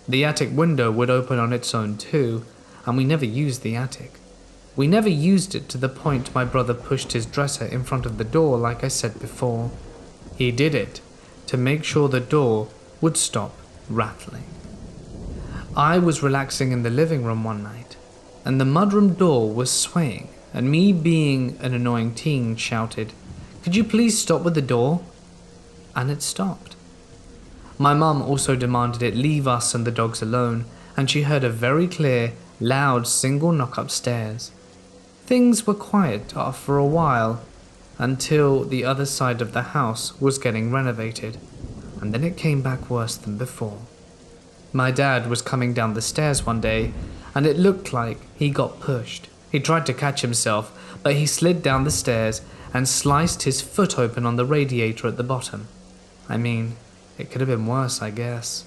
The attic window would open on its own too, and we never used the attic. We never used it to the point my brother pushed his dresser in front of the door like I said before. He did it to make sure the door would stop rattling. I was relaxing in the living room one night, and the mudroom door was swaying, and me being an annoying teen shouted, "Could you please stop with the door?" And it stopped. My mum also demanded it leave us and the dogs alone, and she heard a very clear, loud single knock upstairs. Things were quiet for a while, until the other side of the house was getting renovated, and then it came back worse than before. My dad was coming down the stairs one day, and it looked like he got pushed. He tried to catch himself, but he slid down the stairs and sliced his foot open on the radiator at the bottom. I mean, it could have been worse, I guess.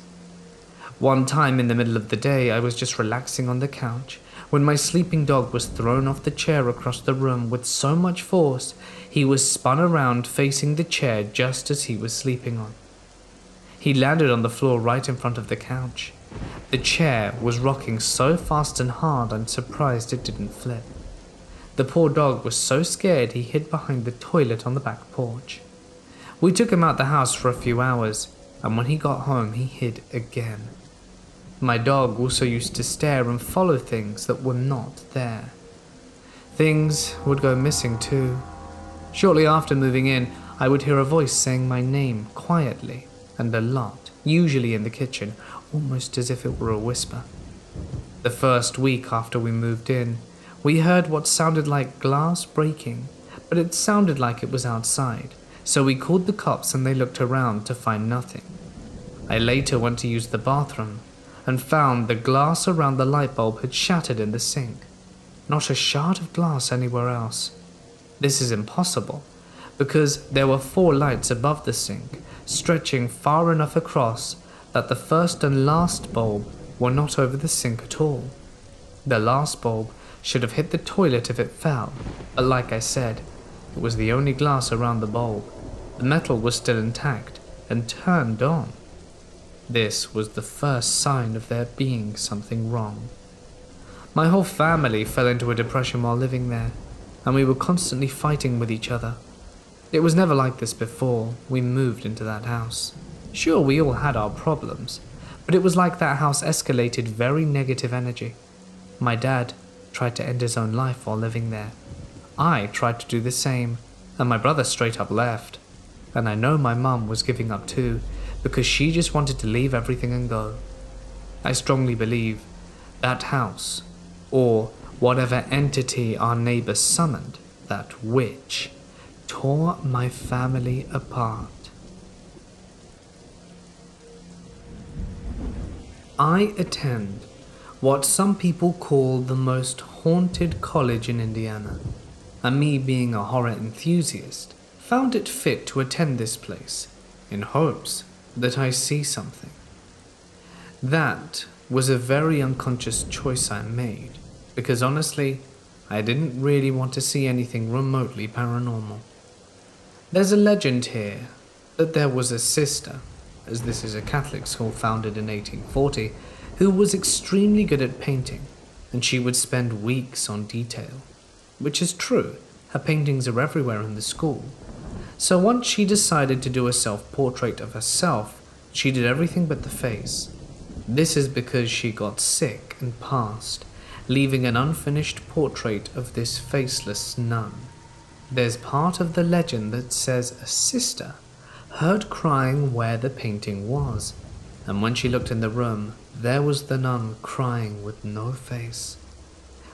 One time in the middle of the day, I was just relaxing on the couch when my sleeping dog was thrown off the chair across the room with so much force, he was spun around facing the chair just as he was sleeping on. He landed on the floor right in front of the couch. The chair was rocking so fast and hard I'm surprised it didn't flip. The poor dog was so scared he hid behind the toilet on the back porch. We took him out the house for a few hours, and when he got home he hid again. My dog also used to stare and follow things that were not there. Things would go missing too. Shortly after moving in, I would hear a voice saying my name quietly and a lot, usually in the kitchen, almost as if it were a whisper. The first week after we moved in, we heard what sounded like glass breaking, but it sounded like it was outside, so we called the cops and they looked around to find nothing. I later went to use the bathroom and found the glass around the light bulb had shattered in the sink. Not a shard of glass anywhere else. This is impossible, because there were 4 lights above the sink, stretching far enough across that the first and last bulb were not over the sink at all. The last bulb should have hit the toilet if it fell, but like I said, it was the only glass around the bulb. The metal was still intact and turned on. This was the first sign of there being something wrong. My whole family fell into a depression while living there, and we were constantly fighting with each other. It was never like this before we moved into that house. Sure, we all had our problems, but it was like that house escalated very negative energy. My dad tried to end his own life while living there. I tried to do the same, and my brother straight up left. And I know my mum was giving up too, because she just wanted to leave everything and go. I strongly believe that house, or whatever entity our neighbors summoned, that witch, tore my family apart. I attend what some people call the most haunted college in Indiana, and me being a horror enthusiast, found it fit to attend this place in hopes that I see something. That was a very unconscious choice I made, because honestly, I didn't really want to see anything remotely paranormal. There's a legend here that there was a sister, as this is a Catholic school founded in 1840, who was extremely good at painting, and she would spend weeks on detail. Which is true, her paintings are everywhere in the school. So once she decided to do a self-portrait of herself, she did everything but the face. This is because she got sick and passed, leaving an unfinished portrait of this faceless nun. There's part of the legend that says a sister heard crying where the painting was, and when she looked in the room, there was the nun crying with no face.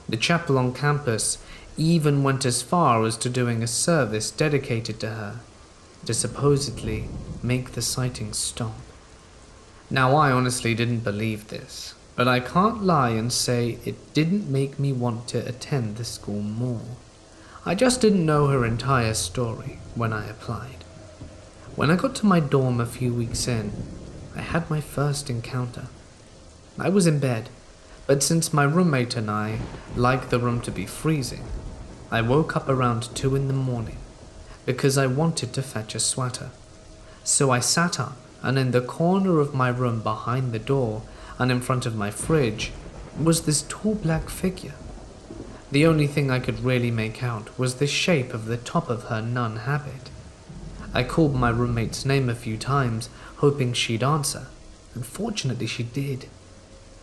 The chapel on campus even went as far as to doing a service dedicated to her, to supposedly make the sighting stop. Now, I honestly didn't believe this, but I can't lie and say it didn't make me want to attend the school more. I just didn't know her entire story when I applied. When I got to my dorm a few weeks in, I had my first encounter. I was in bed, but since my roommate and I liked the room to be freezing, I woke up around 2 in the morning because I wanted to fetch a sweater. So I sat up, and in the corner of my room behind the door and in front of my fridge was this tall black figure. The only thing I could really make out was the shape of the top of her nun habit. I called my roommate's name a few times, hoping she'd answer, and fortunately she did.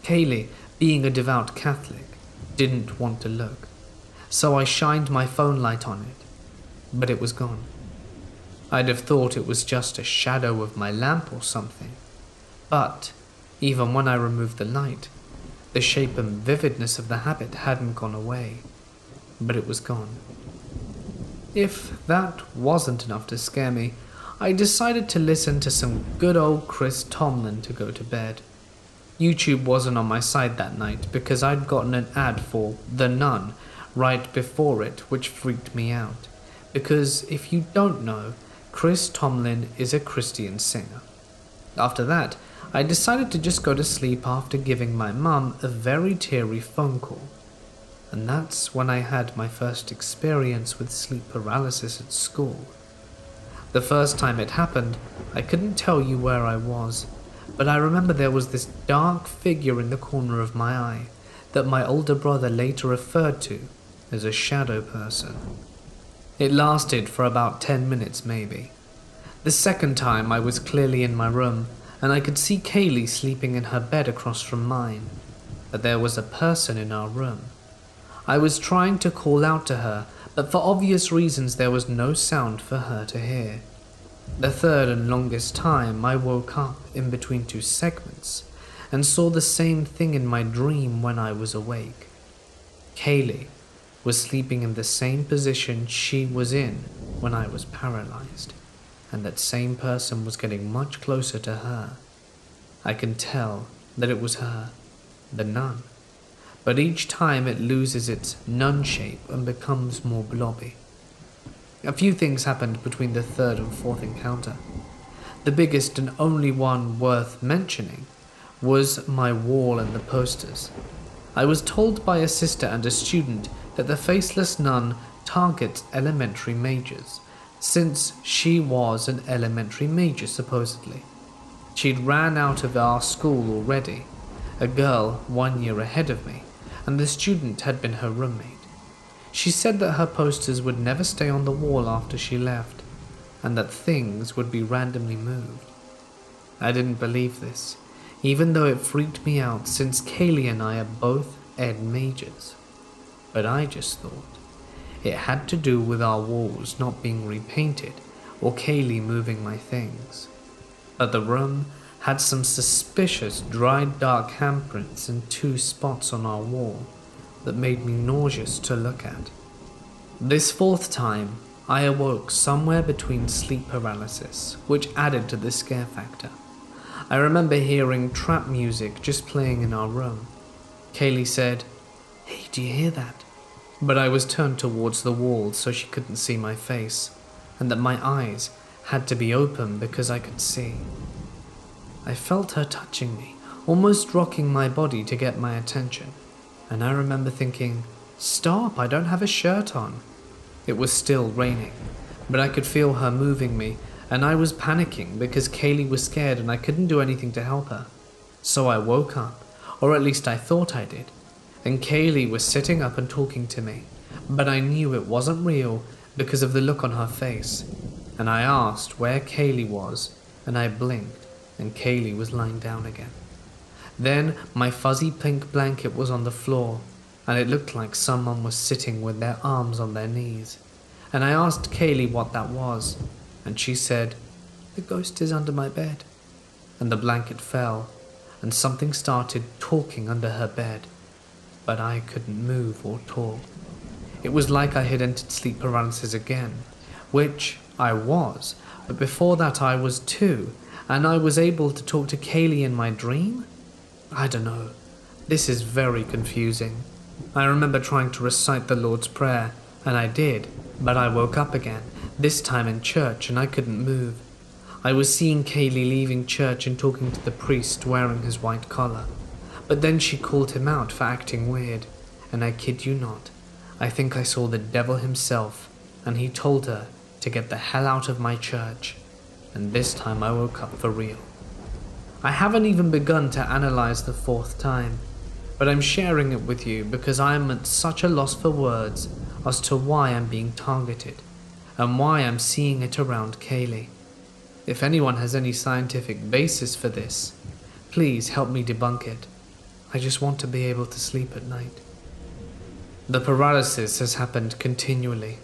Kaylee, being a devout Catholic, didn't want to look, so I shined my phone light on it, but it was gone. I'd have thought it was just a shadow of my lamp or something, but even when I removed the light, the shape and vividness of the habit hadn't gone away, but it was gone. If that wasn't enough to scare me, I decided to listen to some good old Chris Tomlin to go to bed. YouTube wasn't on my side that night because I'd gotten an ad for The Nun right before it, which freaked me out. Because if you don't know, Chris Tomlin is a Christian singer. After that, I decided to just go to sleep after giving my mum a very teary phone call. And that's when I had my first experience with sleep paralysis at school. The first time it happened, I couldn't tell you where I was, but I remember there was this dark figure in the corner of my eye that my older brother later referred to as a shadow person. It lasted for about 10 minutes maybe. The second time I was clearly in my room, and I could see Kaylee sleeping in her bed across from mine, but there was a person in our room. I was trying to call out to her, but for obvious reasons there was no sound for her to hear. The third and longest time I woke up in between 2 segments and saw the same thing in my dream when I was awake. Kaylee was sleeping in the same position she was in when I was paralyzed, and that same person was getting much closer to her. I can tell that it was her, the nun, but each time it loses its nun shape and becomes more blobby. A few things happened between the third and fourth encounter. The biggest and only one worth mentioning was my wall and the posters. I was told by a sister and a student that the Faceless nun targets elementary majors, since she was an elementary major supposedly. She'd ran out of our school already, a girl 1 year ahead of me, and the student had been her roommate. She said that her posters would never stay on the wall after she left, and that things would be randomly moved. I didn't believe this, even though it freaked me out since Kaylee and I are both ed majors. But I just thought it had to do with our walls not being repainted or Kaylee moving my things. But the room had some suspicious dried dark handprints in 2 spots on our wall that made me nauseous to look at. This 4th time, I awoke somewhere between sleep paralysis, which added to the scare factor. I remember hearing trap music just playing in our room. Kaylee said, "Hey, do you hear that?" But I was turned towards the wall so she couldn't see my face, and that my eyes had to be open because I could see. I felt her touching me, almost rocking my body to get my attention, and I remember thinking, "Stop, I don't have a shirt on." It was still raining, but I could feel her moving me, and I was panicking because Kaylee was scared and I couldn't do anything to help her. So I woke up, or at least I thought I did, and Kaylee was sitting up and talking to me, but I knew it wasn't real because of the look on her face, and I asked where Kaylee was, and I blinked, and Kaylee was lying down again. Then my fuzzy pink blanket was on the floor, and it looked like someone was sitting with their arms on their knees, and I asked Kaylee what that was, and she said, "The ghost is under my bed," and the blanket fell, and something started talking under her bed, but I couldn't move or talk. It was like I had entered sleep paralysis again, which I was, but before that I was too, and I was able to talk to Kaylee in my dream? I don't know. This is very confusing. I remember trying to recite the Lord's Prayer, and I did, but I woke up again, this time in church, and I couldn't move. I was seeing Kaylee leaving church and talking to the priest wearing his white collar, but then she called him out for acting weird, and I kid you not, I think I saw the devil himself, and he told her to get the hell out of my church, and this time I woke up for real. I haven't even begun to analyze the 4th time, but I'm sharing it with you because I am at such a loss for words as to why I'm being targeted, and why I'm seeing it around Kaylee. If anyone has any scientific basis for this, please help me debunk it. I just want to be able to sleep at night. The paralysis has happened continually.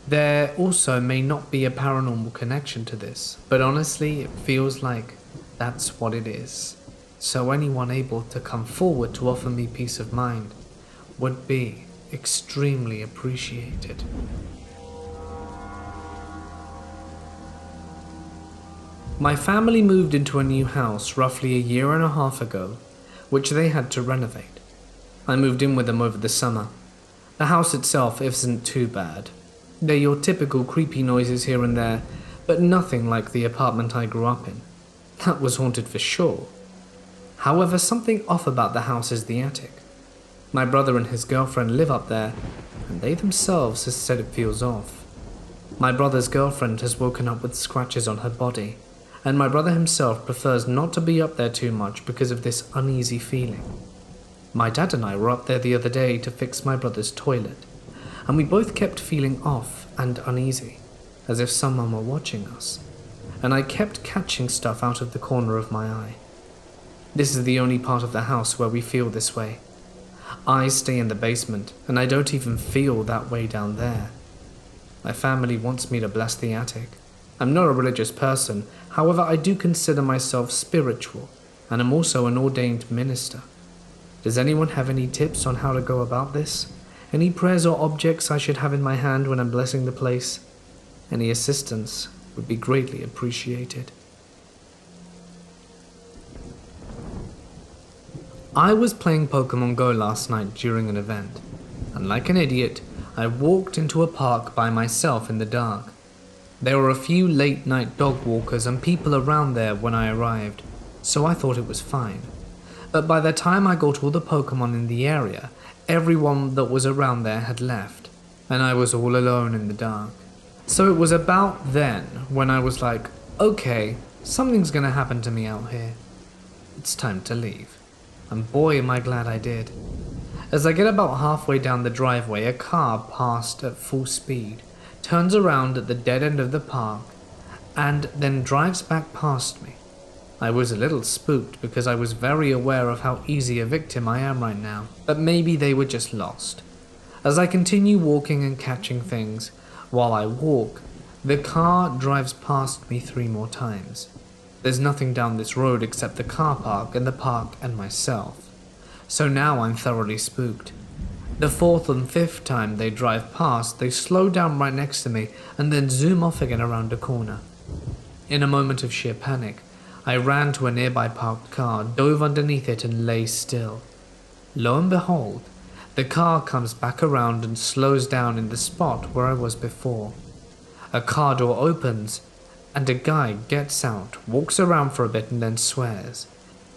There also may not be a paranormal connection to this, but honestly it feels like that's what it is. So anyone able to come forward to offer me peace of mind would be extremely appreciated. My family moved into a new house roughly a year and a half ago, which they had to renovate. I moved in with them over the summer. The house itself isn't too bad. They're your typical creepy noises here and there, but nothing like the apartment I grew up in. That was haunted for sure. However, something off about the house is the attic. My brother and his girlfriend live up there, and they themselves have said it feels off. My brother's girlfriend has woken up with scratches on her body, and my brother himself prefers not to be up there too much because of this uneasy feeling. My dad and I were up there the other day to fix my brother's toilet, and we both kept feeling off and uneasy, as if someone were watching us, and I kept catching stuff out of the corner of my eye. This is the only part of the house where we feel this way. I stay in the basement, and I don't even feel that way down there. My family wants me to bless the attic. I'm not a religious person, however I do consider myself spiritual, and I'm also an ordained minister. Does anyone have any tips on how to go about this? Any prayers or objects I should have in my hand when I'm blessing the place? Any assistance would be greatly appreciated. I was playing Pokemon Go last night during an event, and like an idiot, I walked into a park by myself in the dark. There were a few late-night dog walkers and people around there when I arrived, so I thought it was fine. But by the time I got all the Pokemon in the area, everyone that was around there had left, and I was all alone in the dark. So it was about then when I was like, okay, something's gonna happen to me out here. It's time to leave. And boy am I glad I did. As I get about halfway down the driveway, a car passed at full speed, turns around at the dead end of the park, and then drives back past me. I was a little spooked because I was very aware of how easy a victim I am right now, but maybe they were just lost. As I continue walking and catching things, while I walk, the car drives past me 3 more times. There's nothing down this road except the car park and myself. So now I'm thoroughly spooked. The 4th and 5th time they drive past, they slow down right next to me and then zoom off again around a corner. In a moment of sheer panic, I ran to a nearby parked car, dove underneath it and lay still. Lo and behold, the car comes back around and slows down in the spot where I was before. A car door opens and a guy gets out, walks around for a bit and then swears,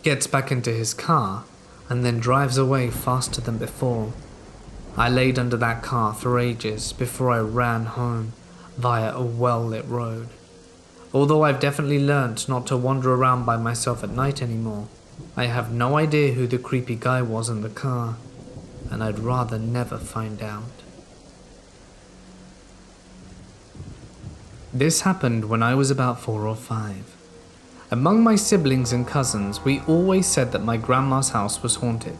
gets back into his car and then drives away faster than before. I laid under that car for ages before I ran home via a well-lit road. Although I've definitely learnt not to wander around by myself at night anymore, I have no idea who the creepy guy was in the car, and I'd rather never find out. This happened when I was about 4 or 5. Among my siblings and cousins, we always said that my grandma's house was haunted.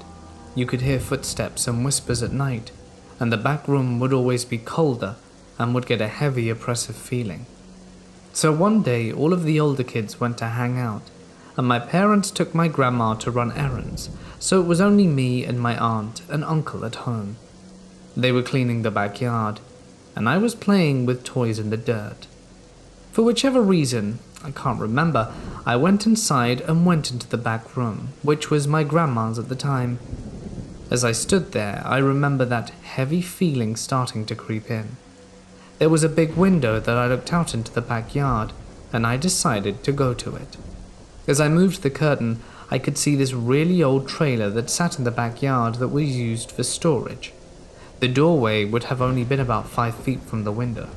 You could hear footsteps and whispers at night, and the back room would always be colder and would get a heavy, oppressive feeling. So one day, all of the older kids went to hang out, and my parents took my grandma to run errands, so it was only me and my aunt and uncle at home. They were cleaning the backyard, and I was playing with toys in the dirt. For whichever reason, I can't remember, I went inside and went into the back room, which was my grandma's at the time. As I stood there, I remember that heavy feeling starting to creep in. There was a big window that I looked out into the backyard, and I decided to go to it. As I moved the curtain, I could see this really old trailer that sat in the backyard that was used for storage. The doorway would have only been about 5 feet from the window.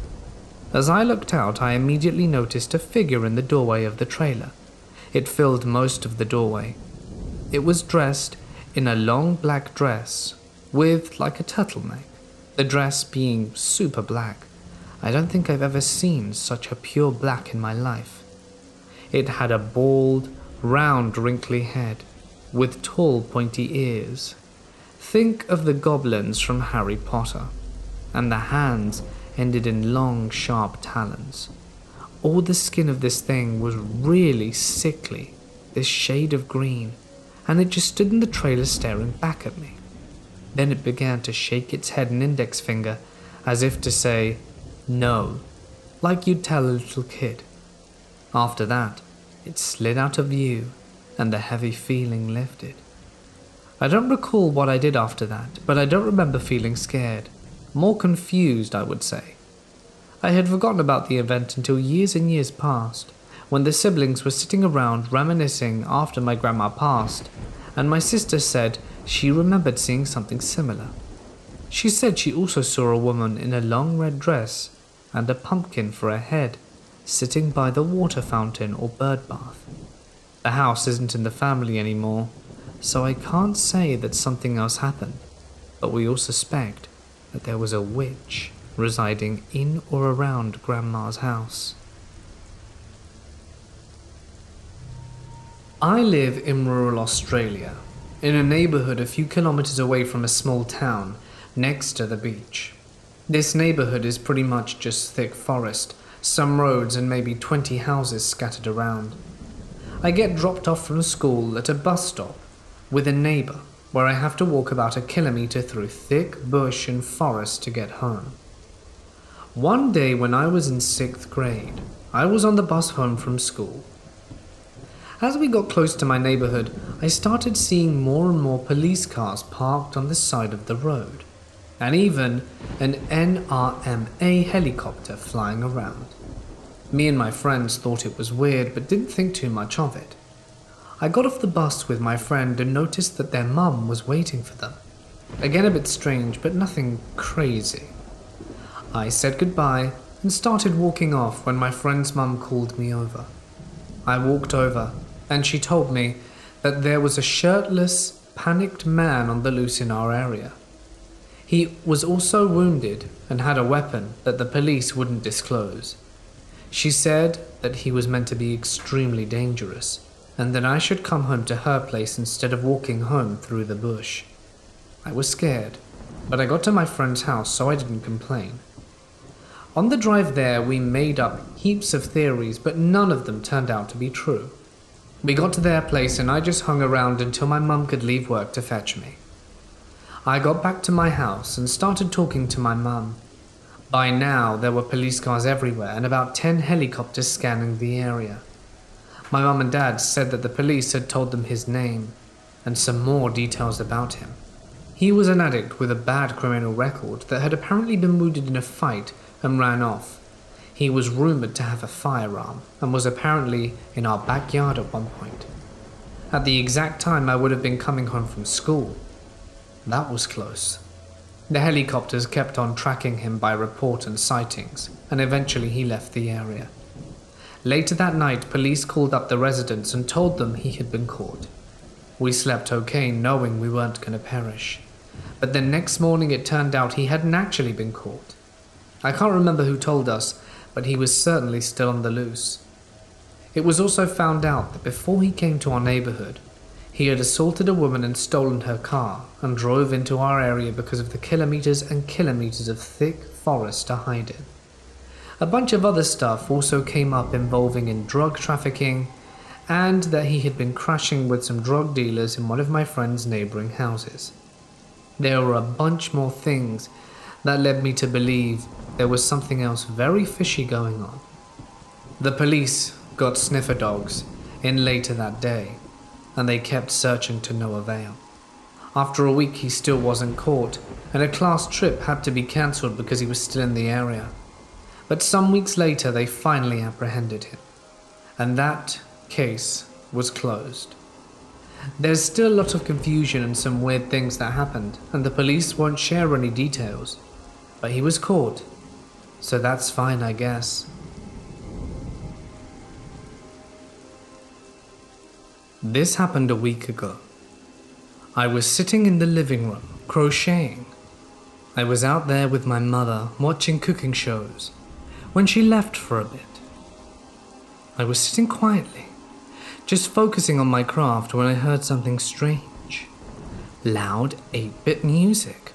As I looked out, I immediately noticed a figure in the doorway of the trailer. It filled most of the doorway. It was dressed in a long black dress with like a turtleneck, the dress being super black. I don't think I've ever seen such a pure black in my life. It had a bald, round, wrinkly head with tall, pointy ears. Think of the goblins from Harry Potter, and the hands ended in long, sharp talons. All the skin of this thing was really sickly, this shade of green, and it just stood in the trailer staring back at me. Then it began to shake its head and index finger as if to say, no, like you'd tell a little kid. After that, it slid out of view and the heavy feeling lifted. I don't recall what I did after that, but I don't remember feeling scared. More confused, I would say. I had forgotten about the event until years and years passed, when the siblings were sitting around reminiscing after my grandma passed, and my sister said she remembered seeing something similar. She said she also saw a woman in a long red dress and a pumpkin for a head, sitting by the water fountain or bird bath. The house isn't in the family anymore, so I can't say that something else happened, but we all suspect that there was a witch residing in or around Grandma's house. I live in rural Australia, in a neighbourhood a few kilometres away from a small town next to the beach. This neighbourhood is pretty much just thick forest, some roads and maybe 20 houses scattered around. I get dropped off from school at a bus stop with a neighbour where I have to walk about 1 kilometre through thick bush and forest to get home. One day when I was in 6th grade, I was on the bus home from school. As we got close to my neighbourhood, I started seeing more and more police cars parked on the side of the road, and even an NRMA helicopter flying around. Me and my friends thought it was weird but didn't think too much of it. I got off the bus with my friend and noticed that their mum was waiting for them. Again a bit strange, but nothing crazy. I said goodbye and started walking off when my friend's mum called me over. I walked over and she told me that there was a shirtless, panicked man on the loose in our area. He was also wounded and had a weapon that the police wouldn't disclose. She said that he was meant to be extremely dangerous and that I should come home to her place instead of walking home through the bush. I was scared, but I got to my friend's house so I didn't complain. On the drive there, we made up heaps of theories, but none of them turned out to be true. We got to their place and I just hung around until my mum could leave work to fetch me. I got back to my house and started talking to my mum. By now, there were police cars everywhere and about 10 helicopters scanning the area. My mum and dad said that the police had told them his name and some more details about him. He was an addict with a bad criminal record that had apparently been wounded in a fight and ran off. He was rumoured to have a firearm and was apparently in our backyard at one point. At the exact time I would have been coming home from school. That was close. The helicopters kept on tracking him by report and sightings, and eventually he left the area. Later that night, police called up the residents and told them he had been caught. We slept okay, knowing we weren't going to perish. But the next morning it turned out he hadn't actually been caught. I can't remember who told us, but he was certainly still on the loose. It was also found out that before he came to our neighborhood, he had assaulted a woman and stolen her car and drove into our area because of the kilometers and kilometers of thick forest to hide in. A bunch of other stuff also came up involving in drug trafficking and that he had been crashing with some drug dealers in one of my friend's neighboring houses. There were a bunch more things that led me to believe there was something else very fishy going on. The police got sniffer dogs in later that day, and they kept searching to no avail. After a week he still wasn't caught, and a class trip had to be cancelled because he was still in the area. But some weeks later they finally apprehended him, and that case was closed. There's still a lot of confusion and some weird things that happened, and the police won't share any details. But he was caught, so that's fine, I guess. This happened a week ago. I was sitting in the living room, crocheting. I was out there with my mother, watching cooking shows, when she left for a bit. I was sitting quietly, just focusing on my craft when I heard something strange. Loud 8-bit music.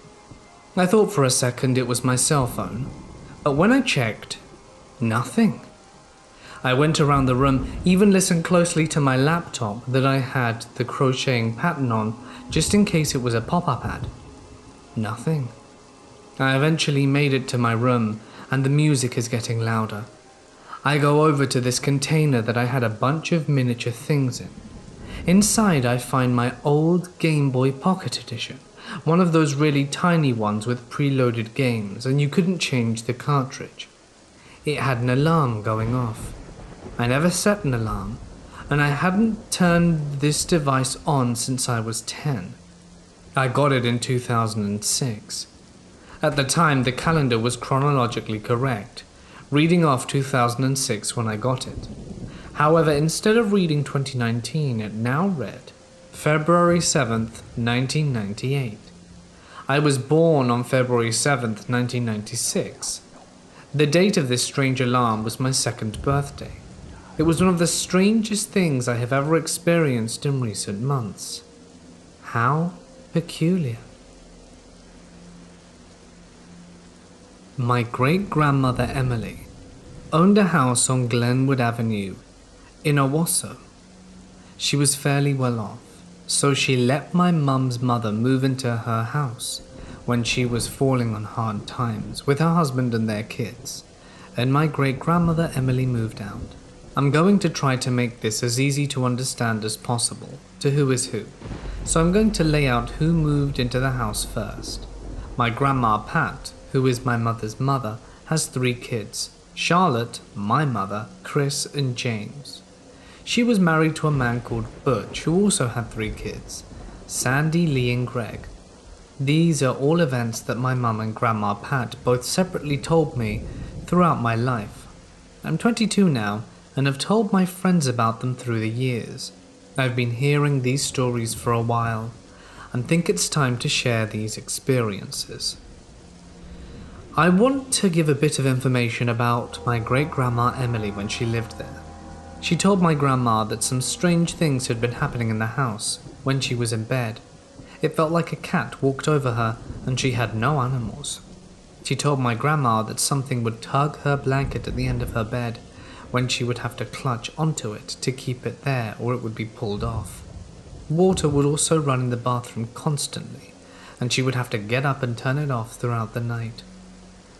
I thought for a second it was my cell phone, but when I checked, nothing. I went around the room, even listened closely to my laptop that I had the crocheting pattern on, just in case it was a pop-up ad. Nothing. I eventually made it to my room, and the music is getting louder. I go over to this container that I had a bunch of miniature things in. Inside I find my old Game Boy Pocket Edition, one of those really tiny ones with preloaded games, and you couldn't change the cartridge. It had an alarm going off. I never set an alarm, and I hadn't turned this device on since I was 10. I got it in 2006. At the time, the calendar was chronologically correct, reading off 2006 when I got it. However, instead of reading 2019, it now read February 7th, 1998. I was born on February 7th, 1996. The date of this strange alarm was my 2nd birthday. It was one of the strangest things I have ever experienced in recent months. How peculiar. My great-grandmother Emily owned a house on Glenwood Avenue in Owasso. She was fairly well off, so she let my mum's mother move into her house when she was falling on hard times with her husband and their kids, and my great-grandmother Emily moved out. I'm going to try to make this as easy to understand as possible to who is who, so I'm going to lay out who moved into the house first. My grandma Pat, who is my mother's mother, has 3 kids. Charlotte, my mother, Chris, and James. She was married to a man called Butch who also had 3 kids, Sandy, Lee, and Greg. These are all events that my mum and Grandma Pat both separately told me throughout my life. I'm 22 now and have told my friends about them through the years. I've been hearing these stories for a while and think it's time to share these experiences. I want to give a bit of information about my great-grandma Emily when she lived there. She told my grandma that some strange things had been happening in the house when she was in bed. It felt like a cat walked over her and she had no animals. She told my grandma that something would tug her blanket at the end of her bed when she would have to clutch onto it to keep it there or it would be pulled off. Water would also run in the bathroom constantly and she would have to get up and turn it off throughout the night.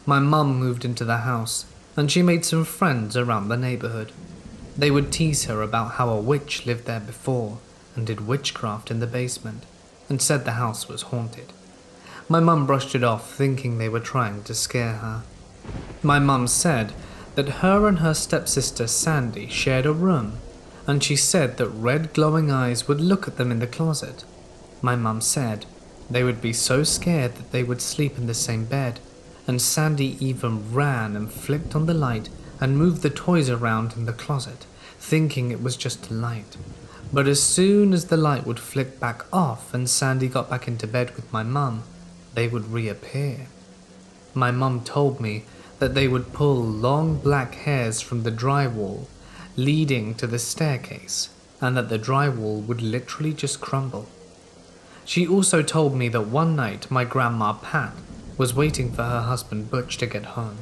My mum moved into the house and she made some friends around the neighborhood. They would tease her about how a witch lived there before and did witchcraft in the basement and said the house was haunted. My mum brushed it off, thinking they were trying to scare her. My mum said that her and her stepsister Sandy shared a room, and she said that red glowing eyes would look at them in the closet. My mum said they would be so scared that they would sleep in the same bed, and Sandy even ran and flicked on the light and moved the toys around in the closet, thinking it was just a light. But as soon as the light would flick back off and Sandy got back into bed with my mum, they would reappear. My mum told me that they would pull long black hairs from the drywall leading to the staircase and that the drywall would literally just crumble. She also told me that one night my grandma Pat was waiting for her husband Butch to get home.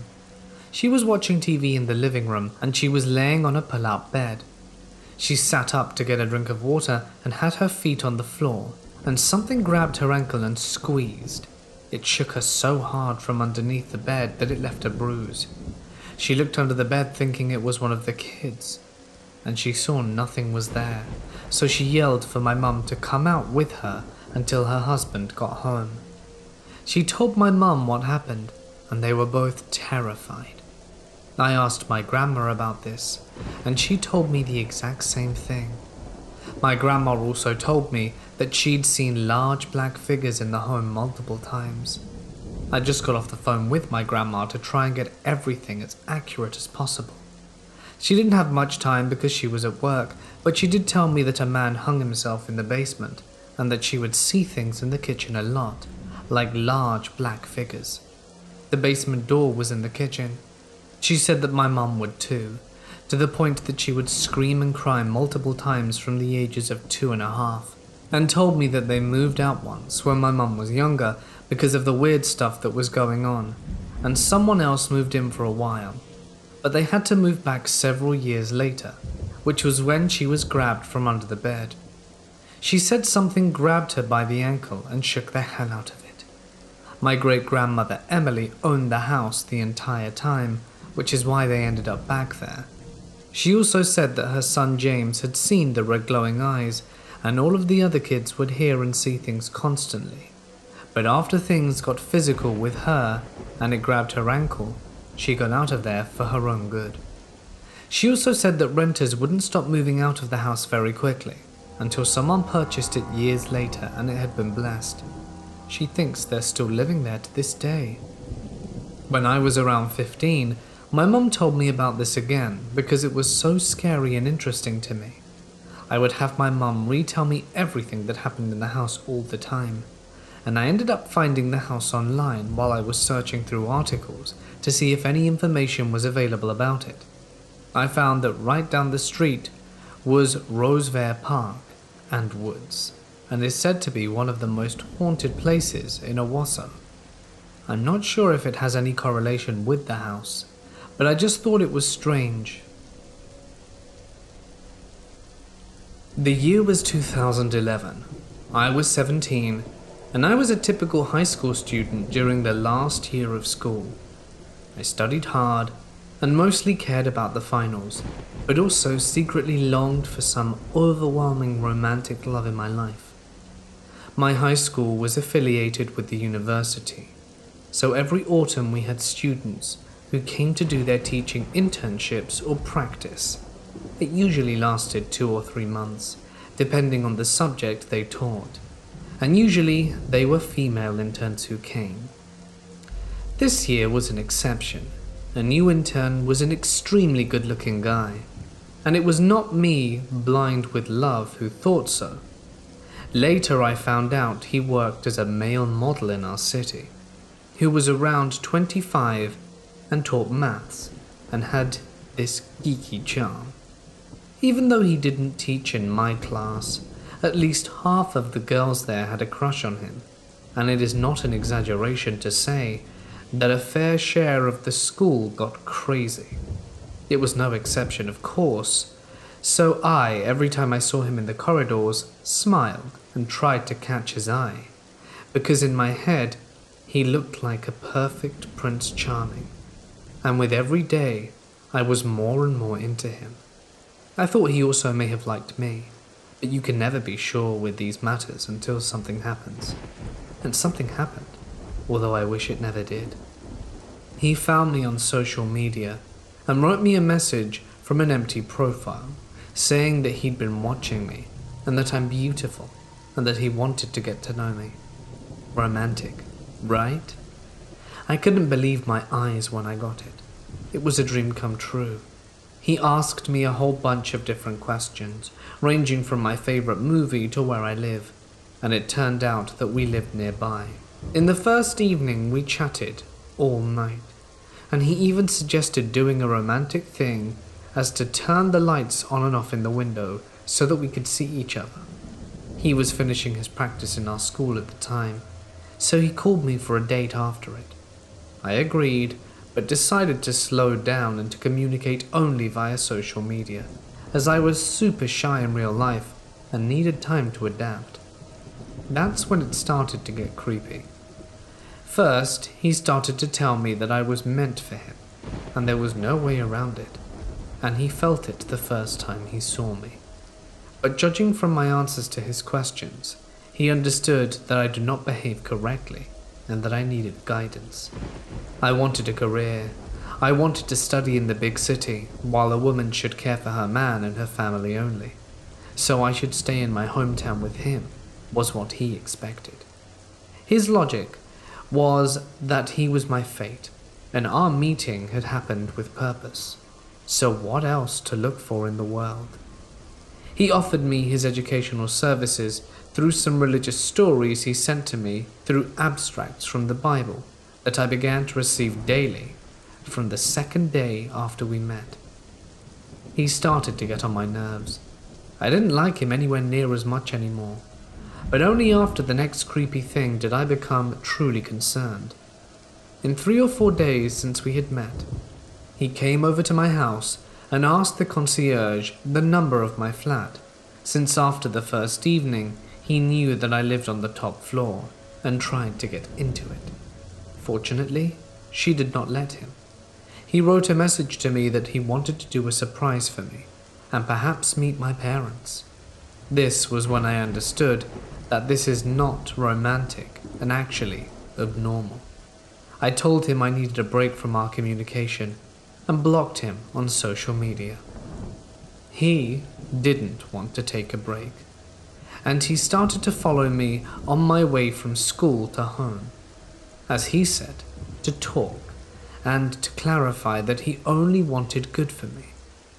She was watching TV in the living room and she was laying on a pull-out bed. She sat up to get a drink of water and had her feet on the floor, and something grabbed her ankle and squeezed. It shook her so hard from underneath the bed that it left a bruise. She looked under the bed thinking it was one of the kids, and she saw nothing was there, so she yelled for my mum to come out with her until her husband got home. She told my mum what happened, and they were both terrified. I asked my grandma about this, and she told me the exact same thing. My grandma also told me that she'd seen large black figures in the home multiple times. I just got off the phone with my grandma to try and get everything as accurate as possible. She didn't have much time because she was at work, but she did tell me that a man hung himself in the basement and that she would see things in the kitchen a lot, like large black figures. The basement door was in the kitchen. She said that my mum would too, to the point that she would scream and cry multiple times from the ages of 2.5, and told me that they moved out once when my mum was younger because of the weird stuff that was going on, and someone else moved in for a while, but they had to move back several years later, which was when she was grabbed from under the bed. She said something grabbed her by the ankle and shook the hell out of it. My great-grandmother Emily owned the house the entire time, which is why they ended up back there. She also said that her son James had seen the red glowing eyes, and all of the other kids would hear and see things constantly. But after things got physical with her, and it grabbed her ankle, she got out of there for her own good. She also said that renters wouldn't stop moving out of the house very quickly, until someone purchased it years later and it had been blessed. She thinks they're still living there to this day. When I was around 15, my mum told me about this again because it was so scary and interesting to me. I would have my mum retell me everything that happened in the house all the time, and I ended up finding the house online while I was searching through articles to see if any information was available about it. I found that right down the street was Rosevere Park and Woods, and is said to be one of the most haunted places in Owasso. I'm not sure if it has any correlation with the house, but I just thought it was strange. The year was 2011. I was 17, and I was a typical high school student during the last year of school. I studied hard and mostly cared about the finals, but also secretly longed for some overwhelming romantic love in my life. My high school was affiliated with the university, so every autumn we had students who came to do their teaching internships or practice. It usually lasted 2 or 3 months, depending on the subject they taught, and usually they were female interns who came. This year was an exception. A new intern was an extremely good-looking guy, and it was not me, blind with love, who thought so. Later I found out he worked as a male model in our city, who was around 25 and taught maths and had this geeky charm. Even though he didn't teach in my class, at least half of the girls there had a crush on him, and it is not an exaggeration to say that a fair share of the school got crazy. It was no exception, of course, so I, every time I saw him in the corridors, smiled and tried to catch his eye, because in my head he looked like a perfect Prince Charming, and with every day I was more and more into him. I thought he also may have liked me, but you can never be sure with these matters until something happens. And something happened, although I wish it never did. He found me on social media and wrote me a message from an empty profile, saying that he'd been watching me and that I'm beautiful and that he wanted to get to know me. Romantic, right? I couldn't believe my eyes when I got it. It was a dream come true. He asked me a whole bunch of different questions, ranging from my favorite movie to where I live, and it turned out that we lived nearby. In the first evening we chatted all night, and he even suggested doing a romantic thing as to turn the lights on and off in the window so that we could see each other. He was finishing his practice in our school at the time, so he called me for a date after it. I agreed, but decided to slow down and to communicate only via social media, as I was super shy in real life and needed time to adapt. That's when it started to get creepy. First, he started to tell me that I was meant for him, and there was no way around it, and he felt it the first time he saw me. But judging from my answers to his questions, he understood that I did not behave correctly and that I needed guidance. I wanted a career. I wanted to study in the big city, while a woman should care for her man and her family only. So I should stay in my hometown with him, was what he expected. His logic was that he was my fate, and our meeting had happened with purpose. So what else to look for in the world? He offered me his educational services through some religious stories he sent to me through abstracts from the Bible that I began to receive daily from the second day after we met. He started to get on my nerves. I didn't like him anywhere near as much anymore, but only after the next creepy thing did I become truly concerned. In 3 or 4 days since we had met, he came over to my house and asked the concierge the number of my flat, since after the first evening he knew that I lived on the top floor and tried to get into it. Fortunately, she did not let him. He wrote a message to me that he wanted to do a surprise for me and perhaps meet my parents. This was when I understood that this is not romantic and actually abnormal. I told him I needed a break from our communication and blocked him on social media. He didn't want to take a break, and he started to follow me on my way from school to home, as he said, to talk and to clarify that he only wanted good for me,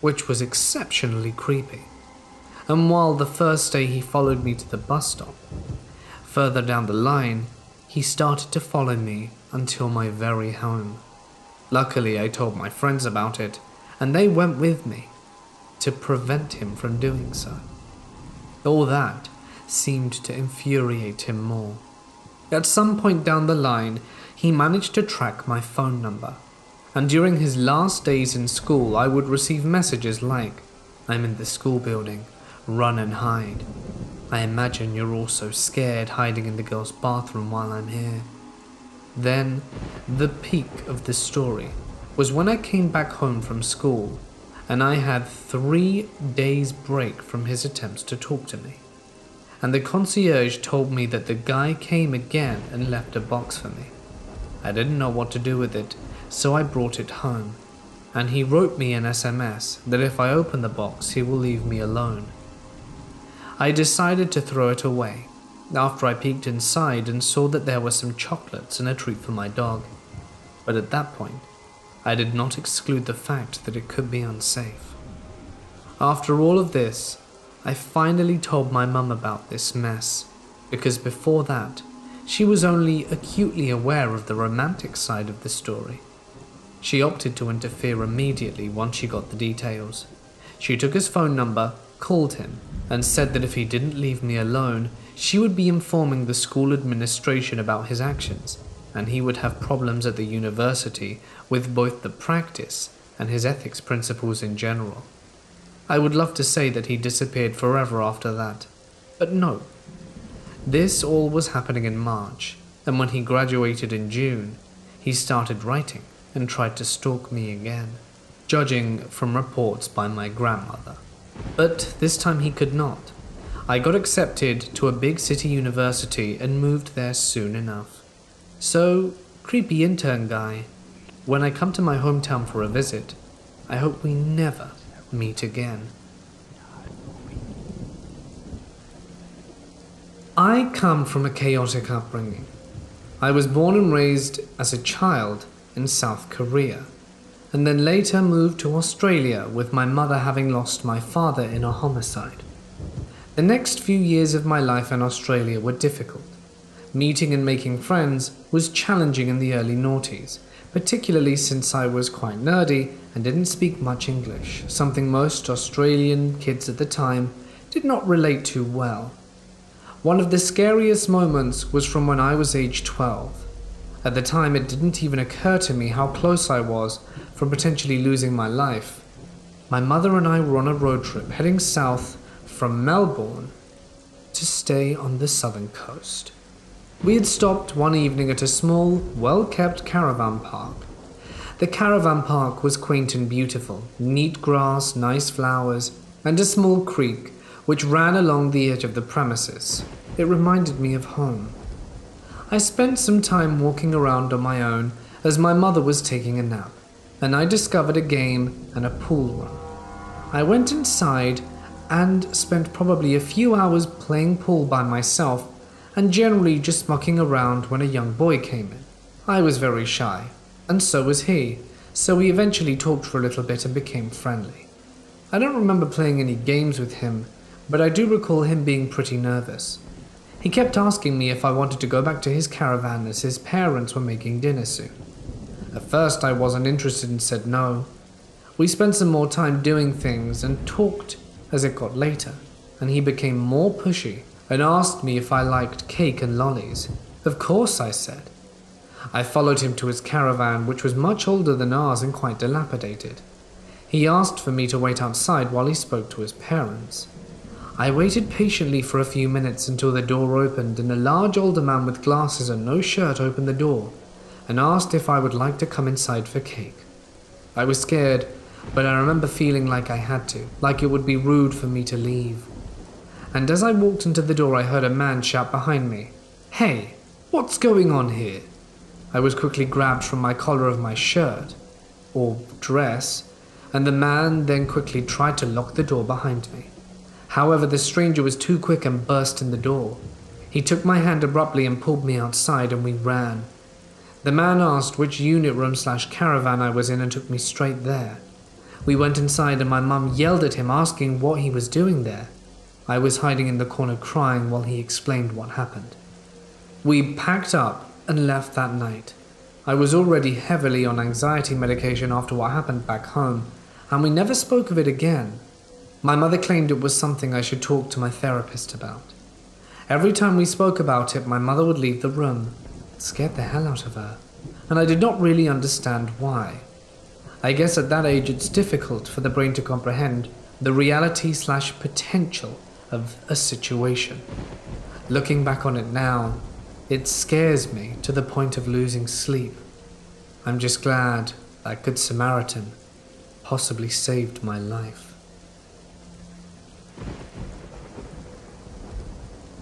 which was exceptionally creepy. And while the first day he followed me to the bus stop, further down the line, he started to follow me until my very home. Luckily, I told my friends about it, and they went with me to prevent him from doing so. All that seemed to infuriate him more. At some point down the line, he managed to track my phone number, and during his last days in school, I would receive messages like, "I'm in the school building, run and hide. I imagine you're all so scared hiding in the girls' bathroom while I'm here." Then, the peak of the story was when I came back home from school, and I had 3 days break from his attempts to talk to me. And the concierge told me that the guy came again and left a box for me. I didn't know what to do with it, so I brought it home, and he wrote me an SMS that if I open the box he will leave me alone. I decided to throw it away after I peeked inside and saw that there were some chocolates and a treat for my dog, but at that point I did not exclude the fact that it could be unsafe. After all of this, I finally told my mum about this mess, because before that, she was only acutely aware of the romantic side of the story. She opted to interfere immediately once she got the details. She took his phone number, called him, and said that if he didn't leave me alone, she would be informing the school administration about his actions, and he would have problems at the university with both the practice and his ethics principles in general. I would love to say that he disappeared forever after that, but no. This all was happening in March, and when he graduated in June, he started writing and tried to stalk me again, judging from reports by my grandmother. But this time he could not. I got accepted to a big city university and moved there soon enough. So, creepy intern guy, when I come to my hometown for a visit, I hope we never meet again. I come from a chaotic upbringing. I was born and raised as a child in South Korea, and then later moved to Australia with my mother having lost my father in a homicide. The next few years of my life in Australia were difficult. Meeting and making friends was challenging in the early noughties, particularly since I was quite nerdy and didn't speak much English, something most Australian kids at the time did not relate to well. One of the scariest moments was from when I was age 12. At the time, it didn't even occur to me how close I was from potentially losing my life. My mother and I were on a road trip heading south from Melbourne to stay on the southern coast. We had stopped one evening at a small, well-kept caravan park. The caravan park was quaint and beautiful, neat grass, nice flowers, and a small creek which ran along the edge of the premises. It reminded me of home. I spent some time walking around on my own as my mother was taking a nap, and I discovered a game and a pool room. I went inside and spent probably a few hours playing pool by myself and generally just mucking around when a young boy came in. I was very shy, and so was he, so we eventually talked for a little bit and became friendly. I don't remember playing any games with him, but I do recall him being pretty nervous. He kept asking me if I wanted to go back to his caravan as his parents were making dinner soon. At first I wasn't interested and said no. We spent some more time doing things and talked as it got later, and he became more pushy and asked me if I liked cake and lollies. Of course, I said. I followed him to his caravan, which was much older than ours and quite dilapidated. He asked for me to wait outside while he spoke to his parents. I waited patiently for a few minutes until the door opened and a large older man with glasses and no shirt opened the door and asked if I would like to come inside for cake. I was scared, but I remember feeling like I had to, like it would be rude for me to leave. And as I walked into the door, I heard a man shout behind me, "Hey, what's going on here?" I was quickly grabbed from my collar of my shirt, or dress, and the man then quickly tried to lock the door behind me. However, the stranger was too quick and burst in the door. He took my hand abruptly and pulled me outside, and we ran. The man asked which unit room/caravan I was in and took me straight there. We went inside and my mum yelled at him asking what he was doing there. I was hiding in the corner crying while he explained what happened. We packed up and left that night. I was already heavily on anxiety medication after what happened back home, and we never spoke of it again. My mother claimed it was something I should talk to my therapist about. Every time we spoke about it, my mother would leave the room. It scared the hell out of her, and I did not really understand why. I guess at that age it's difficult for the brain to comprehend the reality/potential of a situation. Looking back on it now, it scares me to the point of losing sleep. I'm just glad that good Samaritan possibly saved my life.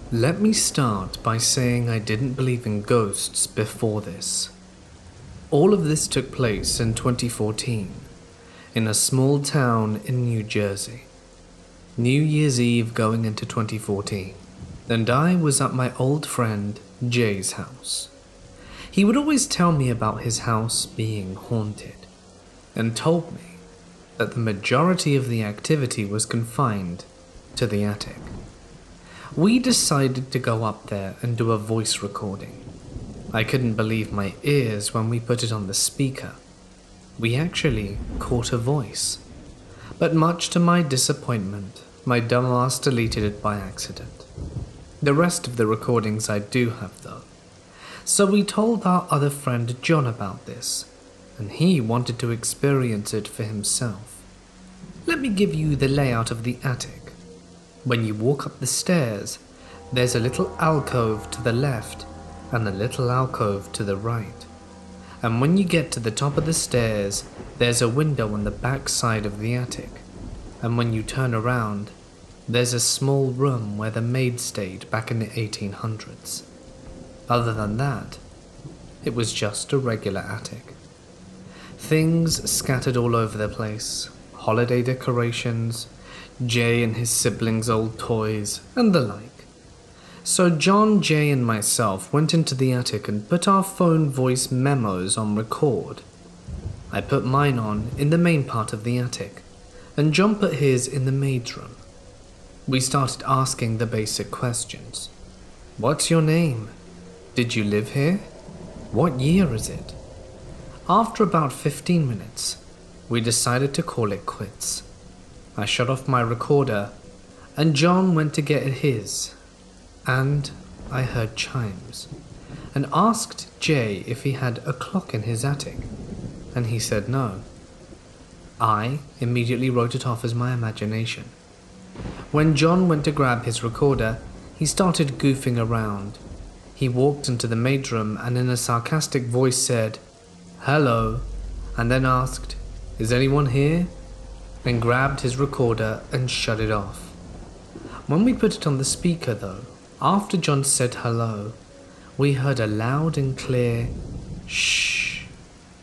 Let me start by saying I didn't believe in ghosts before this. All of this took place in 2014, in a small town in New Jersey. New Year's Eve going into 2014, and I was at my old friend Jay's house. He would always tell me about his house being haunted, and told me that the majority of the activity was confined to the attic. We decided to go up there and do a voice recording. I couldn't believe my ears when we put it on the speaker. We actually caught a voice, but much to my disappointment, my dumbass deleted it by accident. The rest of the recordings I do have though. So we told our other friend John about this, and he wanted to experience it for himself. Let me give you the layout of the attic. When you walk up the stairs, there's a little alcove to the left and a little alcove to the right. And when you get to the top of the stairs, there's a window on the back side of the attic. And when you turn around, there's a small room where the maid stayed back in the 1800s. Other than that, it was just a regular attic. Things scattered all over the place, holiday decorations, Jay and his siblings' old toys, and the like. So John, Jay, and myself went into the attic and put our phone voice memos on record. I put mine on in the main part of the attic, and John put his in the maid's room. We started asking the basic questions. What's your name? Did you live here? What year is it? After about 15 minutes, we decided to call it quits. I shut off my recorder, and John went to get his, and I heard chimes, and asked Jay if he had a clock in his attic, and he said no. I immediately wrote it off as my imagination. When John went to grab his recorder, he started goofing around. He walked into the maid's room and in a sarcastic voice said, "Hello," and then asked, "Is anyone here?" and grabbed his recorder and shut it off. When we put it on the speaker though, after John said hello, we heard a loud and clear shh,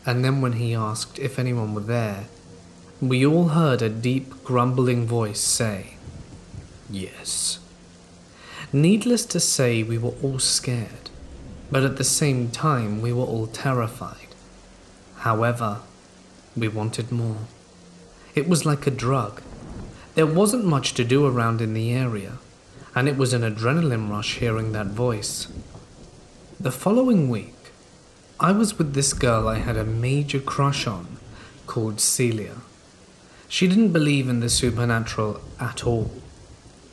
and then when he asked if anyone were there, we all heard a deep grumbling voice say, "Yes." Needless to say, we were all scared, but at the same time we were all terrified. However, we wanted more. It was like a drug. There wasn't much to do around in the area, and it was an adrenaline rush hearing that voice. The following week, I was with this girl I had a major crush on, called Celia. She didn't believe in the supernatural at all.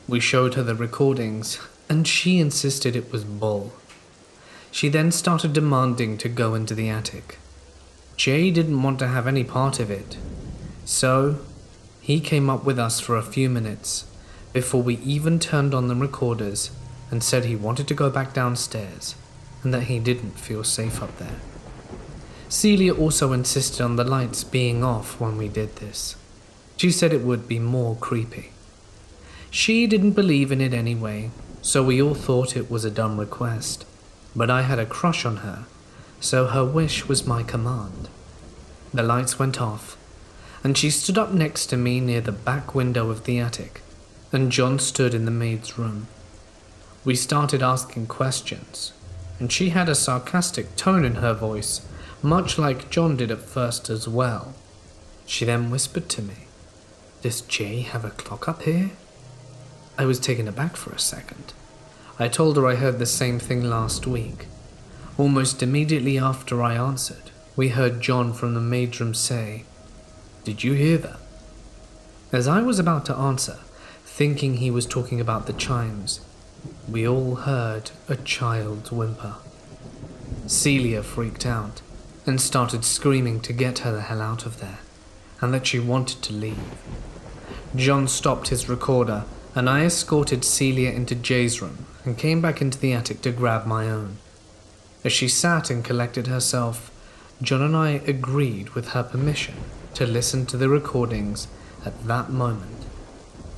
We showed her the recordings, and she insisted it was bull. She then started demanding to go into the attic. Jay didn't want to have any part of it, so he came up with us for a few minutes before we even turned on the recorders and said he wanted to go back downstairs and that he didn't feel safe up there. Celia also insisted on the lights being off when we did this. She said it would be more creepy. She didn't believe in it anyway, so we all thought it was a dumb request, but I had a crush on her, so her wish was my command. The lights went off, and she stood up next to me near the back window of the attic, and John stood in the maid's room. We started asking questions, and she had a sarcastic tone in her voice, much like John did at first as well. She then whispered to me, "Does Jay have a clock up here?" I was taken aback for a second. I told her I heard the same thing last week. Almost immediately after I answered, we heard John from the maid's room say, "Did you hear that?" As I was about to answer, thinking he was talking about the chimes, we all heard a child whimper. Celia freaked out and started screaming to get her the hell out of there, and that she wanted to leave. John stopped his recorder, and I escorted Celia into Jay's room and came back into the attic to grab my own. As she sat and collected herself, John and I agreed with her permission to listen to the recordings at that moment,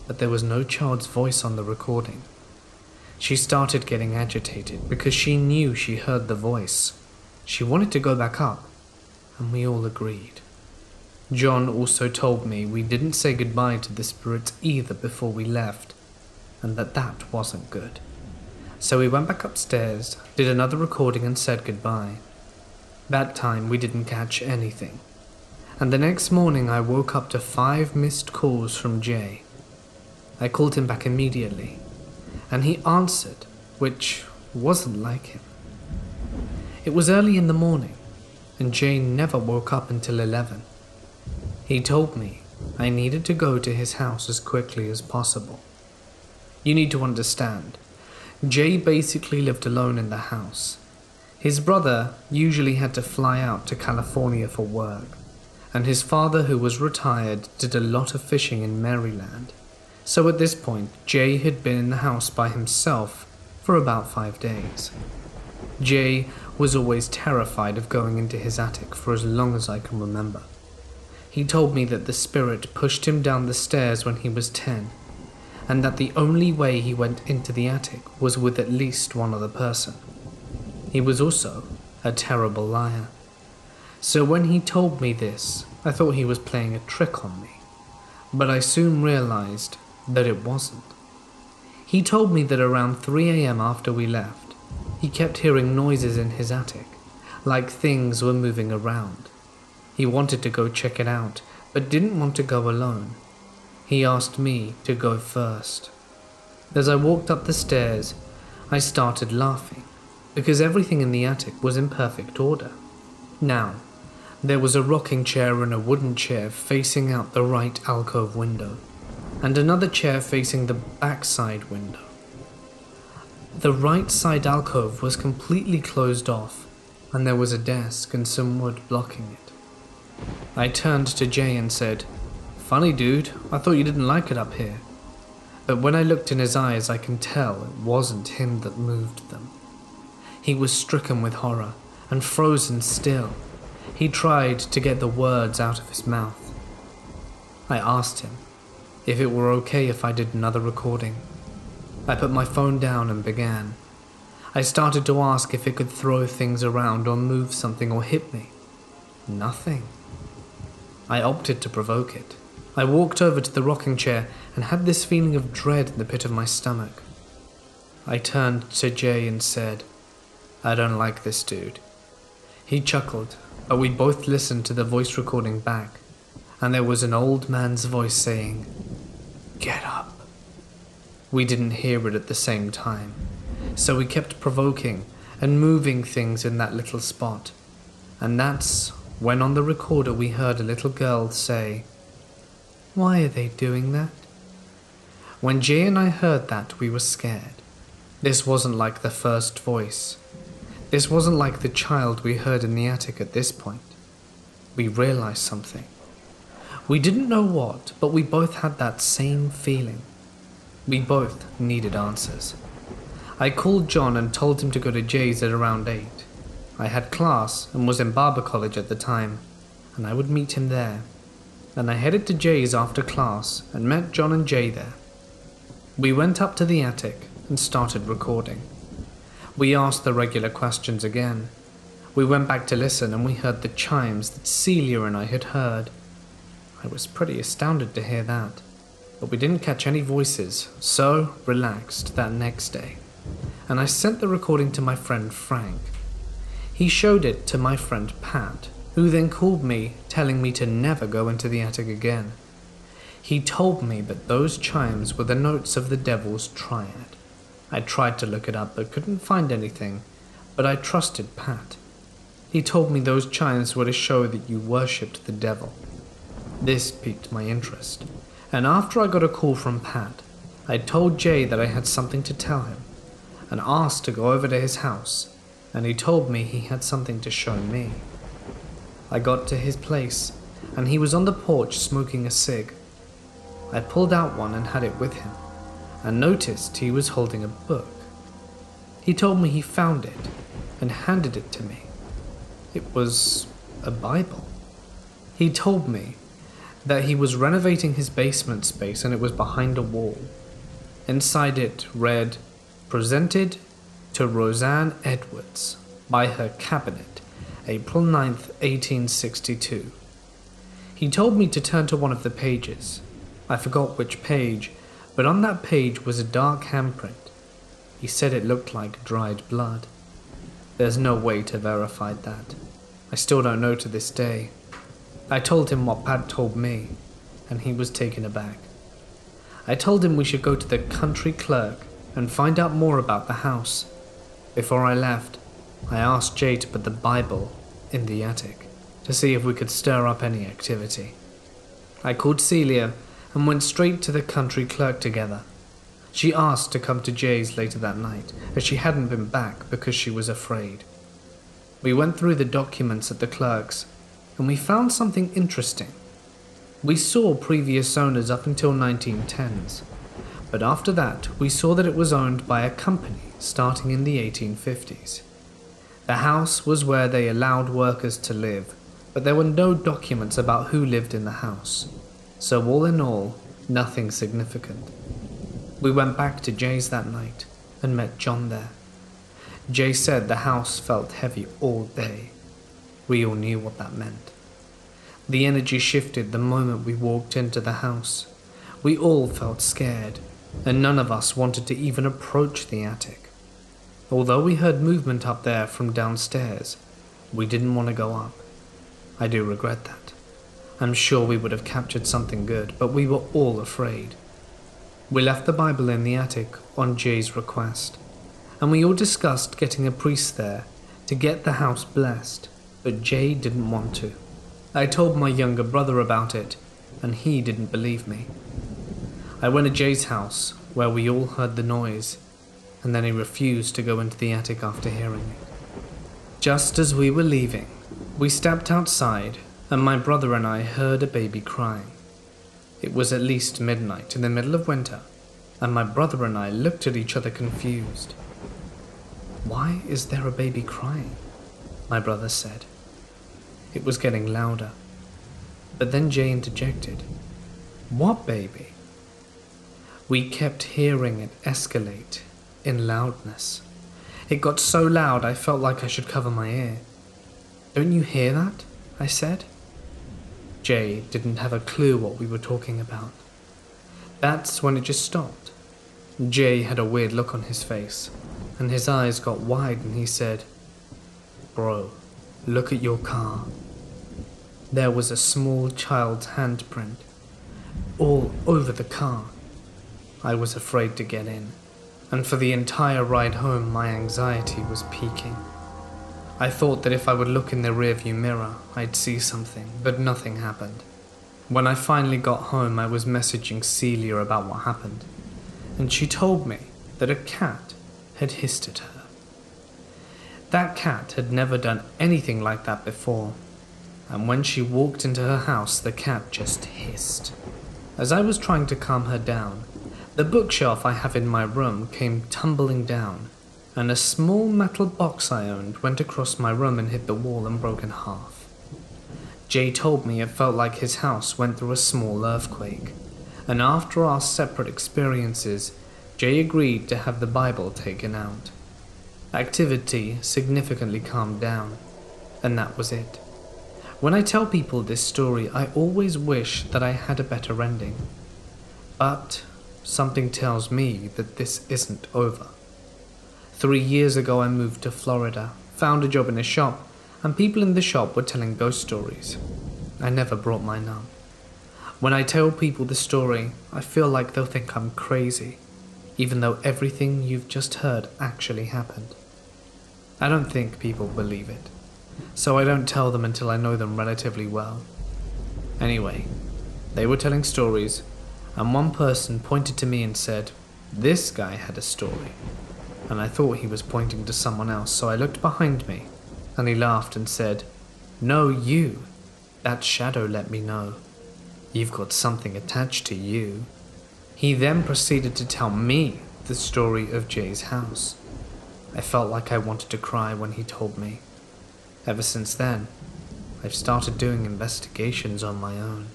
but there was no child's voice on the recording. She started getting agitated because she knew she heard the voice. She wanted to go back up, and we all agreed. John also told me we didn't say goodbye to the spirits either before we left, and that wasn't good. So we went back upstairs, did another recording and said goodbye. That time we didn't catch anything, and the next morning I woke up to 5 missed calls from Jay. I called him back immediately, and he answered, which wasn't like him. It was early in the morning, and Jay never woke up until 11. He told me I needed to go to his house as quickly as possible. You need to understand, Jay basically lived alone in the house. His brother usually had to fly out to California for work, and his father, who was retired, did a lot of fishing in Maryland. So at this point, Jay had been in the house by himself for about 5 days. Jay was always terrified of going into his attic for as long as I can remember. He told me that the spirit pushed him down the stairs when he was 10, and that the only way he went into the attic was with at least one other person. He was also a terrible liar. So when he told me this, I thought he was playing a trick on me, but I soon realized that it wasn't. He told me that around 3 a.m. after we left, he kept hearing noises in his attic, like things were moving around. He wanted to go check it out, but didn't want to go alone. He asked me to go first. As I walked up the stairs, I started laughing, because everything in the attic was in perfect order. Now, there was a rocking chair and a wooden chair facing out the right alcove window, and another chair facing the backside window. The right side alcove was completely closed off, and there was a desk and some wood blocking it. I turned to Jay and said, "Funny dude, I thought you didn't like it up here." But when I looked in his eyes, I can tell it wasn't him that moved them. He was stricken with horror and frozen still. He tried to get the words out of his mouth. I asked him if it were okay if I did another recording. I put my phone down and began. I started to ask if it could throw things around or move something or hit me. Nothing. I opted to provoke it. I walked over to the rocking chair and had this feeling of dread in the pit of my stomach. I turned to Jay and said, "I don't like this dude." He chuckled, but we both listened to the voice recording back, and there was an old man's voice saying, "Get up." We didn't hear it at the same time, so we kept provoking and moving things in that little spot, and that's when on the recorder we heard a little girl say, "Why are they doing that?" When Jay and I heard that, we were scared. This wasn't like the first voice. This wasn't like the child we heard in the attic at this point. We realized something. We didn't know what, but we both had that same feeling. We both needed answers. I called John and told him to go to Jay's at around 8. I had class and was in barber college at the time, and I would meet him there. Then I headed to Jay's after class and met John and Jay there. We went up to the attic and started recording. We asked the regular questions again. We went back to listen and we heard the chimes that Celia and I had heard. I was pretty astounded to hear that, but we didn't catch any voices, so relaxed that next day. And I sent the recording to my friend Frank. He showed it to my friend Pat, who then called me, telling me to never go into the attic again. He told me that those chimes were the notes of the devil's triad. I tried to look it up but couldn't find anything, but I trusted Pat. He told me those chimes were to show that you worshipped the devil. This piqued my interest, and after I got a call from Pat, I told Jay that I had something to tell him, and asked to go over to his house, and he told me he had something to show me. I got to his place, and he was on the porch smoking a cig. I pulled out one and had it with him, and noticed he was holding a book. He told me he found it, and handed it to me. It was a Bible. He told me that he was renovating his basement space and it was behind a wall. Inside it read, "Presented to Roseanne Edwards by her cabinet April 9th, 1862. He told me to turn to one of the pages. I forgot which page, but on that page was a dark handprint. He said it looked like dried blood. There's no way to verify that. I still don't know to this day. I told him what Pat told me, and he was taken aback. I told him we should go to the country clerk and find out more about the house. Before I left, I asked Jay to put the Bible in the attic to see if we could stir up any activity. I called Celia and went straight to the country clerk together. She asked to come to Jay's later that night, as she hadn't been back because she was afraid. We went through the documents at the clerk's, and we found something interesting. We saw previous owners up until 1910s, but after that we saw that it was owned by a company starting in the 1850s. The house was where they allowed workers to live, but there were no documents about who lived in the house, so all in all, nothing significant. We went back to Jay's that night and met John there. Jay said the house felt heavy all day. We all knew what that meant. The energy shifted the moment we walked into the house. We all felt scared, and none of us wanted to even approach the attic. Although we heard movement up there from downstairs, we didn't want to go up. I do regret that. I'm sure we would have captured something good, but we were all afraid. We left the Bible in the attic on Jay's request, and we all discussed getting a priest there to get the house blessed, but Jay didn't want to. I told my younger brother about it, and he didn't believe me. I went to Jay's house, where we all heard the noise, and then he refused to go into the attic after hearing it. Just as we were leaving, we stepped outside, and my brother and I heard a baby crying. It was at least midnight in the middle of winter, and my brother and I looked at each other confused. "Why is there a baby crying?" my brother said. It was getting louder, but then Jay interjected, "What baby?" We kept hearing it escalate in loudness. It got so loud I felt like I should cover my ear. "Don't you hear that?" I said. Jay didn't have a clue what we were talking about. That's when it just stopped. Jay had a weird look on his face, and his eyes got wide and he said, "Bro, look at your car." There was a small child's handprint all over the car. I was afraid to get in, and for the entire ride home my anxiety was peaking. I thought that if I would look in the rearview mirror, I'd see something, but nothing happened. When I finally got home, I was messaging Celia about what happened, and she told me that a cat had hissed at her. That cat had never done anything like that before, and when she walked into her house, the cat just hissed. As I was trying to calm her down, the bookshelf I have in my room came tumbling down, and a small metal box I owned went across my room and hit the wall and broke in half. Jay told me it felt like his house went through a small earthquake, and after our separate experiences, Jay agreed to have the Bible taken out. Activity significantly calmed down, and that was it. When I tell people this story, I always wish that I had a better ending. But something tells me that this isn't over. 3 years ago I moved to Florida, found a job in a shop, and people in the shop were telling ghost stories. I never brought mine up. When I tell people the story, I feel like they'll think I'm crazy, even though everything you've just heard actually happened. I don't think people believe it, so I don't tell them until I know them relatively well. Anyway, they were telling stories, and one person pointed to me and said, "This guy had a story." And I thought he was pointing to someone else, so I looked behind me, and he laughed and said, "No, you. That shadow let me know. You've got something attached to you." He then proceeded to tell me the story of Jay's house. I felt like I wanted to cry when he told me. Ever since then, I've started doing investigations on my own.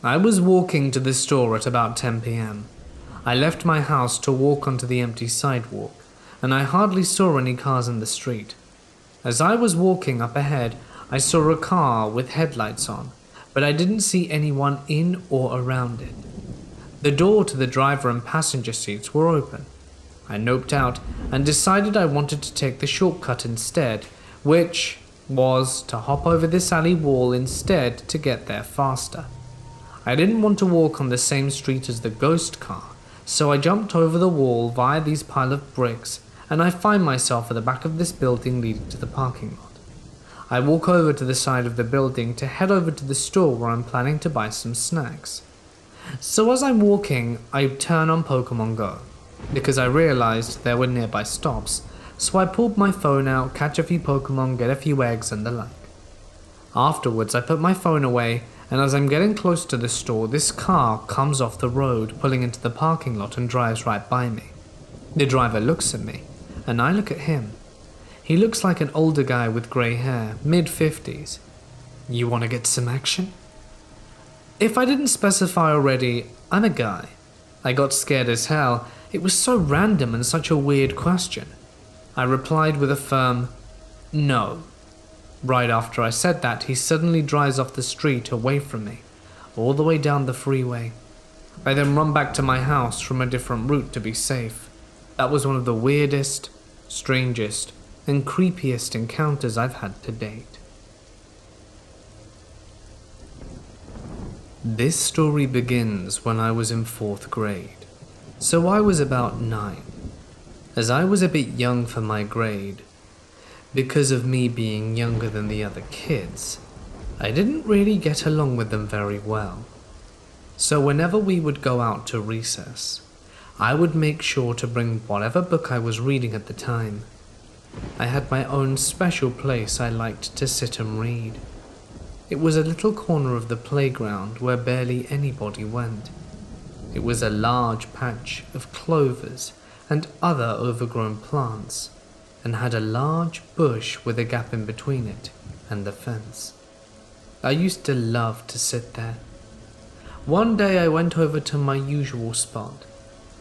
I was walking to the store at about 10 p.m. I left my house to walk onto the empty sidewalk, and I hardly saw any cars in the street. As I was walking up ahead, I saw a car with headlights on, but I didn't see anyone in or around it. The door to the driver and passenger seats were open. I noped out and decided I wanted to take the shortcut instead, which was to hop over this alley wall instead to get there faster. I didn't want to walk on the same street as the ghost car, so I jumped over the wall via these pile of bricks, and I find myself at the back of this building leading to the parking lot. I walk over to the side of the building to head over to the store where I'm planning to buy some snacks. So as I'm walking, I turn on Pokemon Go, because I realized there were nearby stops, so I pulled my phone out, catch a few Pokemon, get a few eggs and the like. Afterwards, I put my phone away, and as I'm getting close to the store, this car comes off the road, pulling into the parking lot and drives right by me. The driver looks at me, and I look at him. He looks like an older guy with grey hair, mid-50s. You want to get some action? If I didn't specify already, I'm a guy. I got scared as hell. It was so random and such a weird question. I replied with a firm, no. Right after I said that, he suddenly drives off the street away from me, all the way down the freeway. I then run back to my house from a different route to be safe. That was one of the weirdest, strangest, and creepiest encounters I've had to date. This story begins when I was in 4th grade, so I was about 9. As I was a bit young for my grade, because of me being younger than the other kids, I didn't really get along with them very well. So whenever we would go out to recess, I would make sure to bring whatever book I was reading at the time. I had my own special place I liked to sit and read. It was a little corner of the playground where barely anybody went. It was a large patch of clovers and other overgrown plants, and had a large bush with a gap in between it and the fence. I used to love to sit there. One day I went over to my usual spot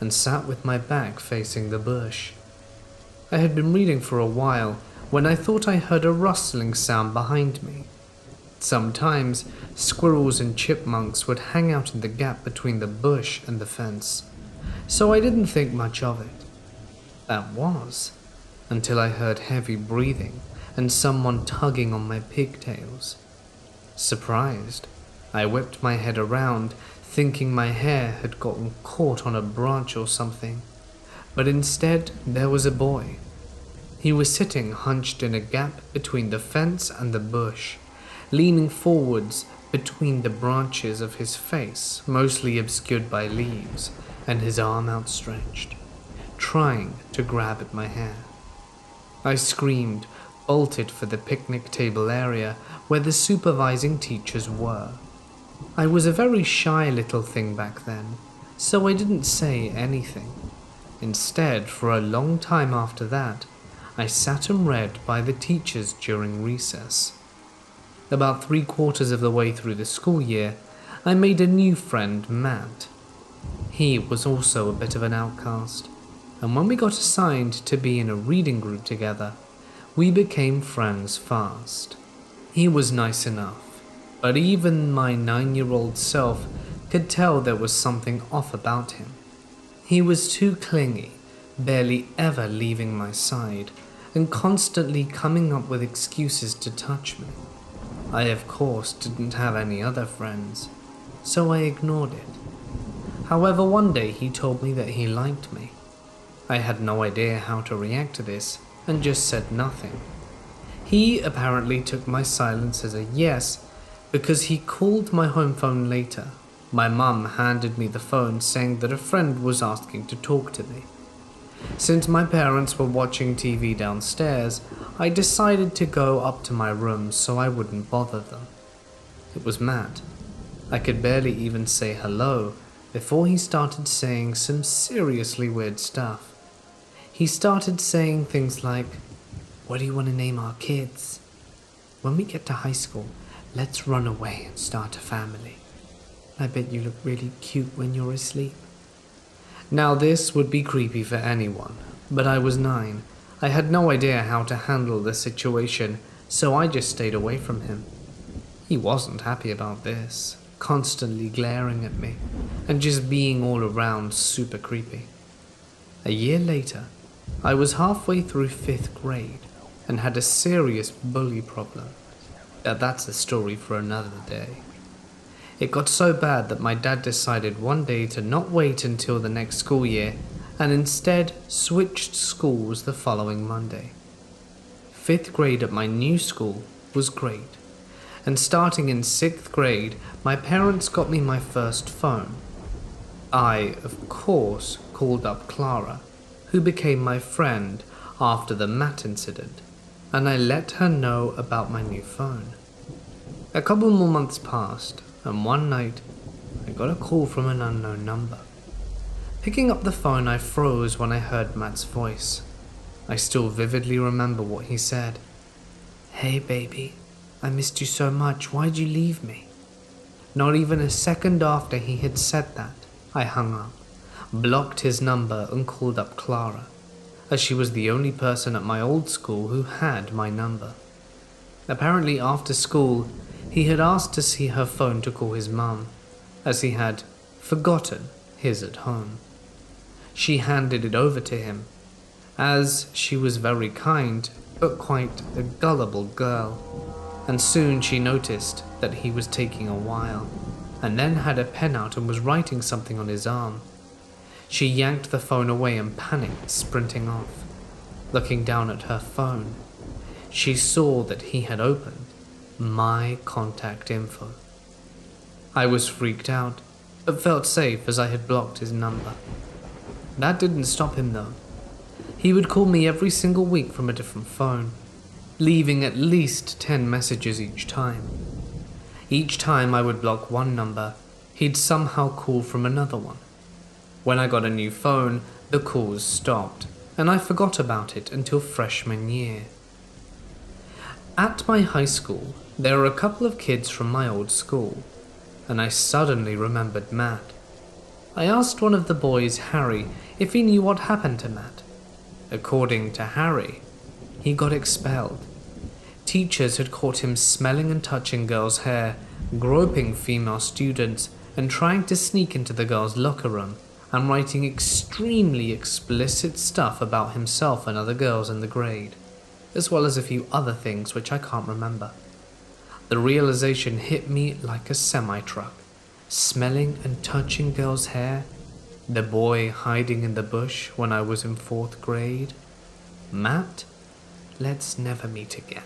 and sat with my back facing the bush. I had been reading for a while when I thought I heard a rustling sound behind me. Sometimes squirrels and chipmunks would hang out in the gap between the bush and the fence, so I didn't think much of it. That was until I heard heavy breathing and someone tugging on my pigtails. Surprised, I whipped my head around, thinking my hair had gotten caught on a branch or something, but instead there was a boy. He was sitting hunched in a gap between the fence and the bush, leaning forwards between the branches of his face, mostly obscured by leaves, and his arm outstretched, trying to grab at my hair. I screamed, bolted for the picnic table area where the supervising teachers were. I was a very shy little thing back then, so I didn't say anything. Instead, for a long time after that, I sat and read by the teachers during recess. About 3/4 of the way through the school year, I made a new friend, Matt. He was also a bit of an outcast, and when we got assigned to be in a reading group together, we became friends fast. He was nice enough, but even my 9-year-old self could tell there was something off about him. He was too clingy, barely ever leaving my side, and constantly coming up with excuses to touch me. I, of course, didn't have any other friends, so I ignored it. However, one day he told me that he liked me. I had no idea how to react to this and just said nothing. He apparently took my silence as a yes because he called my home phone later. My mum handed me the phone saying that a friend was asking to talk to me. Since my parents were watching TV downstairs, I decided to go up to my room so I wouldn't bother them. It was Matt. I could barely even say hello before he started saying some seriously weird stuff. He started saying things like, "What do you want to name our kids? When we get to high school, let's run away and start a family. I bet you look really cute when you're asleep." Now this would be creepy for anyone, but I was 9. I had no idea how to handle the situation, so I just stayed away from him. He wasn't happy about this, constantly glaring at me, and just being all around super creepy. A year later, I was halfway through 5th grade and had a serious bully problem. But that's a story for another day. It got so bad that my dad decided one day to not wait until the next school year and instead switched schools the following Monday. 5th grade at my new school was great, and starting in 6th grade, my parents got me my first phone. I, of course, called up Clara, who became my friend after the Matt incident, and I let her know about my new phone. A couple more months passed, and one night, I got a call from an unknown number. Picking up the phone, I froze when I heard Matt's voice. I still vividly remember what he said. "Hey baby, I missed you so much, why'd you leave me?" Not even a second after he had said that, I hung up, blocked his number and called up Clara, as she was the only person at my old school who had my number. Apparently after school, he had asked to see her phone to call his mum, as he had forgotten his at home. She handed it over to him, as she was very kind but quite a gullible girl, and soon she noticed that he was taking a while, and then had a pen out and was writing something on his arm. She yanked the phone away and panicked, sprinting off. Looking down at her phone, she saw that he had opened my contact info. I was freaked out, but felt safe as I had blocked his number. That didn't stop him though. He would call me every single week from a different phone, leaving at least 10 messages each time. Each time I would block one number, he'd somehow call from another one. When I got a new phone, the calls stopped, and I forgot about it until freshman year. At my high school, there were a couple of kids from my old school, and I suddenly remembered Matt. I asked one of the boys, Harry, if he knew what happened to Matt. According to Harry, he got expelled. Teachers had caught him smelling and touching girls' hair, groping female students, and trying to sneak into the girls' locker room, and writing extremely explicit stuff about himself and other girls in the grade, as well as a few other things which I can't remember. The realization hit me like a semi-truck. Smelling and touching girls' hair, the boy hiding in the bush when I was in 4th grade. Matt, let's never meet again.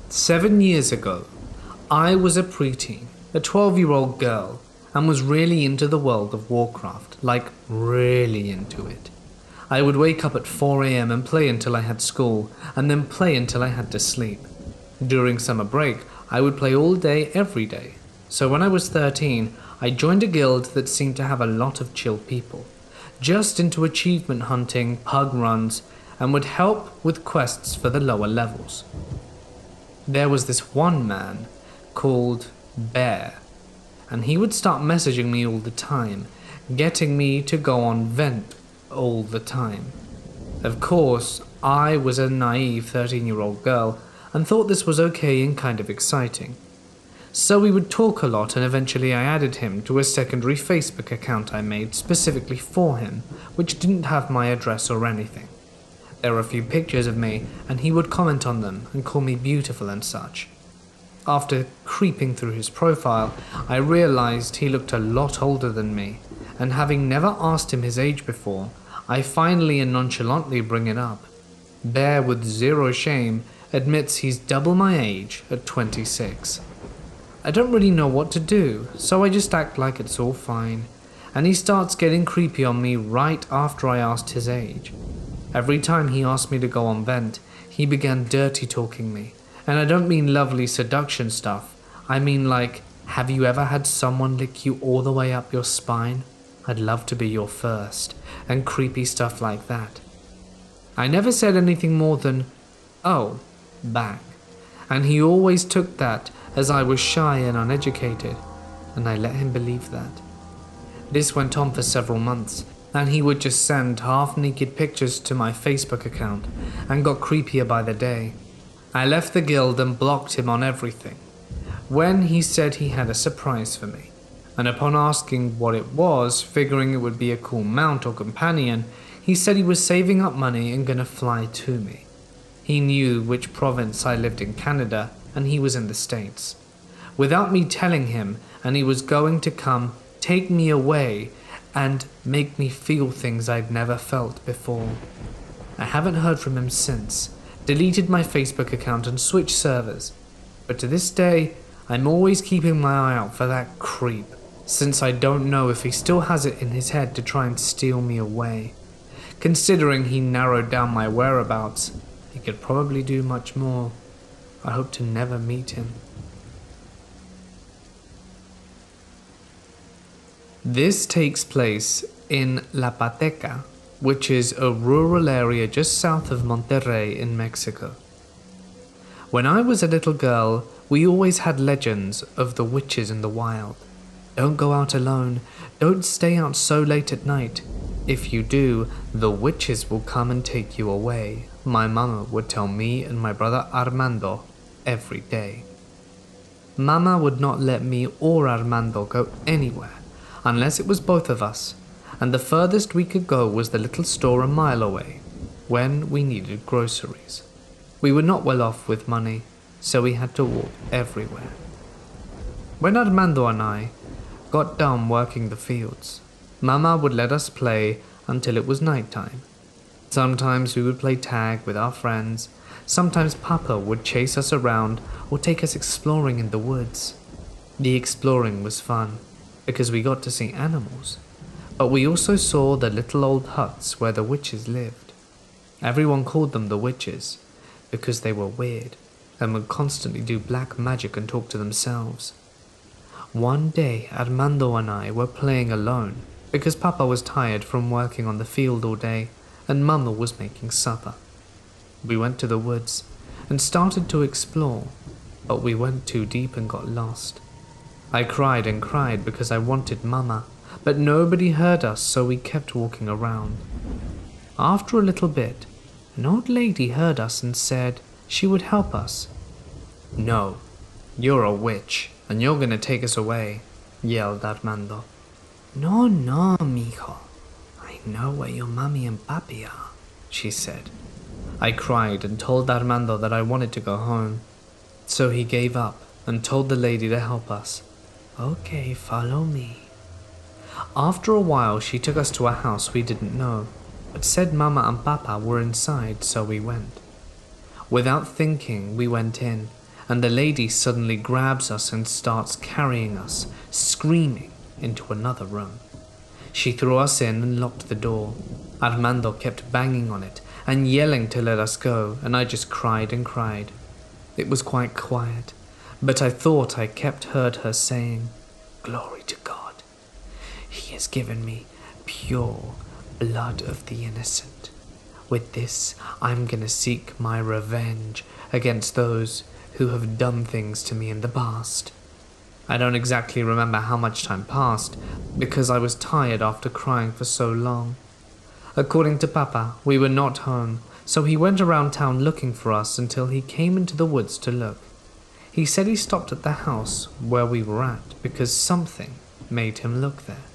7 years ago, I was a preteen, a 12-year-old girl, and was really into the world of Warcraft, like really into it. I would wake up at 4 AM and play until I had school, and then play until I had to sleep. During summer break, I would play all day, every day. So when I was 13, I joined a guild that seemed to have a lot of chill people, just into achievement hunting, pug runs, and would help with quests for the lower levels. There was this one man called Bear, and he would start messaging me all the time, getting me to go on vent all the time. Of course, I was a naive 13-year-old girl and thought this was okay and kind of exciting. So we would talk a lot, and eventually I added him to a secondary Facebook account I made specifically for him, which didn't have my address or anything. There were a few pictures of me, and he would comment on them and call me beautiful and such. After creeping through his profile, I realized he looked a lot older than me, and having never asked him his age before, I finally and nonchalantly bring it up. Bear, with zero shame, admits he's double my age at 26. I don't really know what to do, so I just act like it's all fine, and he starts getting creepy on me right after I asked his age. Every time he asked me to go on vent, he began dirty talking me, and I don't mean lovely seduction stuff, I mean like, have you ever had someone lick you all the way up your spine? I'd love to be your first, and creepy stuff like that. I never said anything more than, oh, back, and he always took that as I was shy and uneducated. and I let him believe that. This went on for several months, and he would just send half-naked pictures to my Facebook account and got creepier by the day. I left the guild and blocked him on everything. When he said he had a surprise for me, and upon asking what it was, figuring it would be a cool mount or companion, he said he was saving up money and gonna fly to me. He knew which province I lived in Canada, and he was in the States. Without me telling him, and he was going to come take me away and make me feel things I'd never felt before. I haven't heard from him since, deleted my Facebook account and switched servers, but to this day, I'm always keeping my eye out for that creep, since I don't know if he still has it in his head to try and steal me away. Considering he narrowed down my whereabouts, he could probably do much more. I hope to never meet him. This takes place in La Pateca, which is a rural area just south of Monterrey in Mexico. When I was a little girl, we always had legends of the witches in the wild. Don't go out alone, don't stay out so late at night. If you do, the witches will come and take you away, my mama would tell me and my brother Armando every day. Mama would not let me or Armando go anywhere unless it was both of us, and the furthest we could go was the little store a mile away when we needed groceries. We were not well off with money, so we had to walk everywhere. When Armando and I got done working the fields, Mama would let us play until it was night time. Sometimes we would play tag with our friends, sometimes Papa would chase us around or take us exploring in the woods. The exploring was fun, because we got to see animals, but we also saw the little old huts where the witches lived. Everyone called them the witches, because they were weird and would constantly do black magic and talk to themselves. One day, Armando and I were playing alone, because Papa was tired from working on the field all day, and Mama was making supper. We went to the woods and started to explore, but we went too deep and got lost. I cried and cried because I wanted Mama, but nobody heard us, so we kept walking around. After a little bit, an old lady heard us and said she would help us. "No, you're a witch, and you're gonna take us away," yelled Armando. "No, mijo. I know where your mommy and papi are," she said. I cried and told Armando that I wanted to go home, so he gave up and told the lady to help us. "Okay, follow me." After a while, she took us to a house we didn't know, but said Mama and Papa were inside, so we went. Without thinking, we went in, and the lady suddenly grabs us and starts carrying us, screaming, into another room. She threw us in and locked the door. Armando kept banging on it and yelling to let us go, and I just cried and cried. It was quite quiet, but I thought I kept heard her saying, "Glory to God. He has given me pure blood of the innocent. With this, I'm gonna seek my revenge against those who have done things to me in the past." I don't exactly remember how much time passed, because I was tired after crying for so long. According to Papa, we were not home, so he went around town looking for us until he came into the woods to look. He said he stopped at the house where we were at because something made him look there.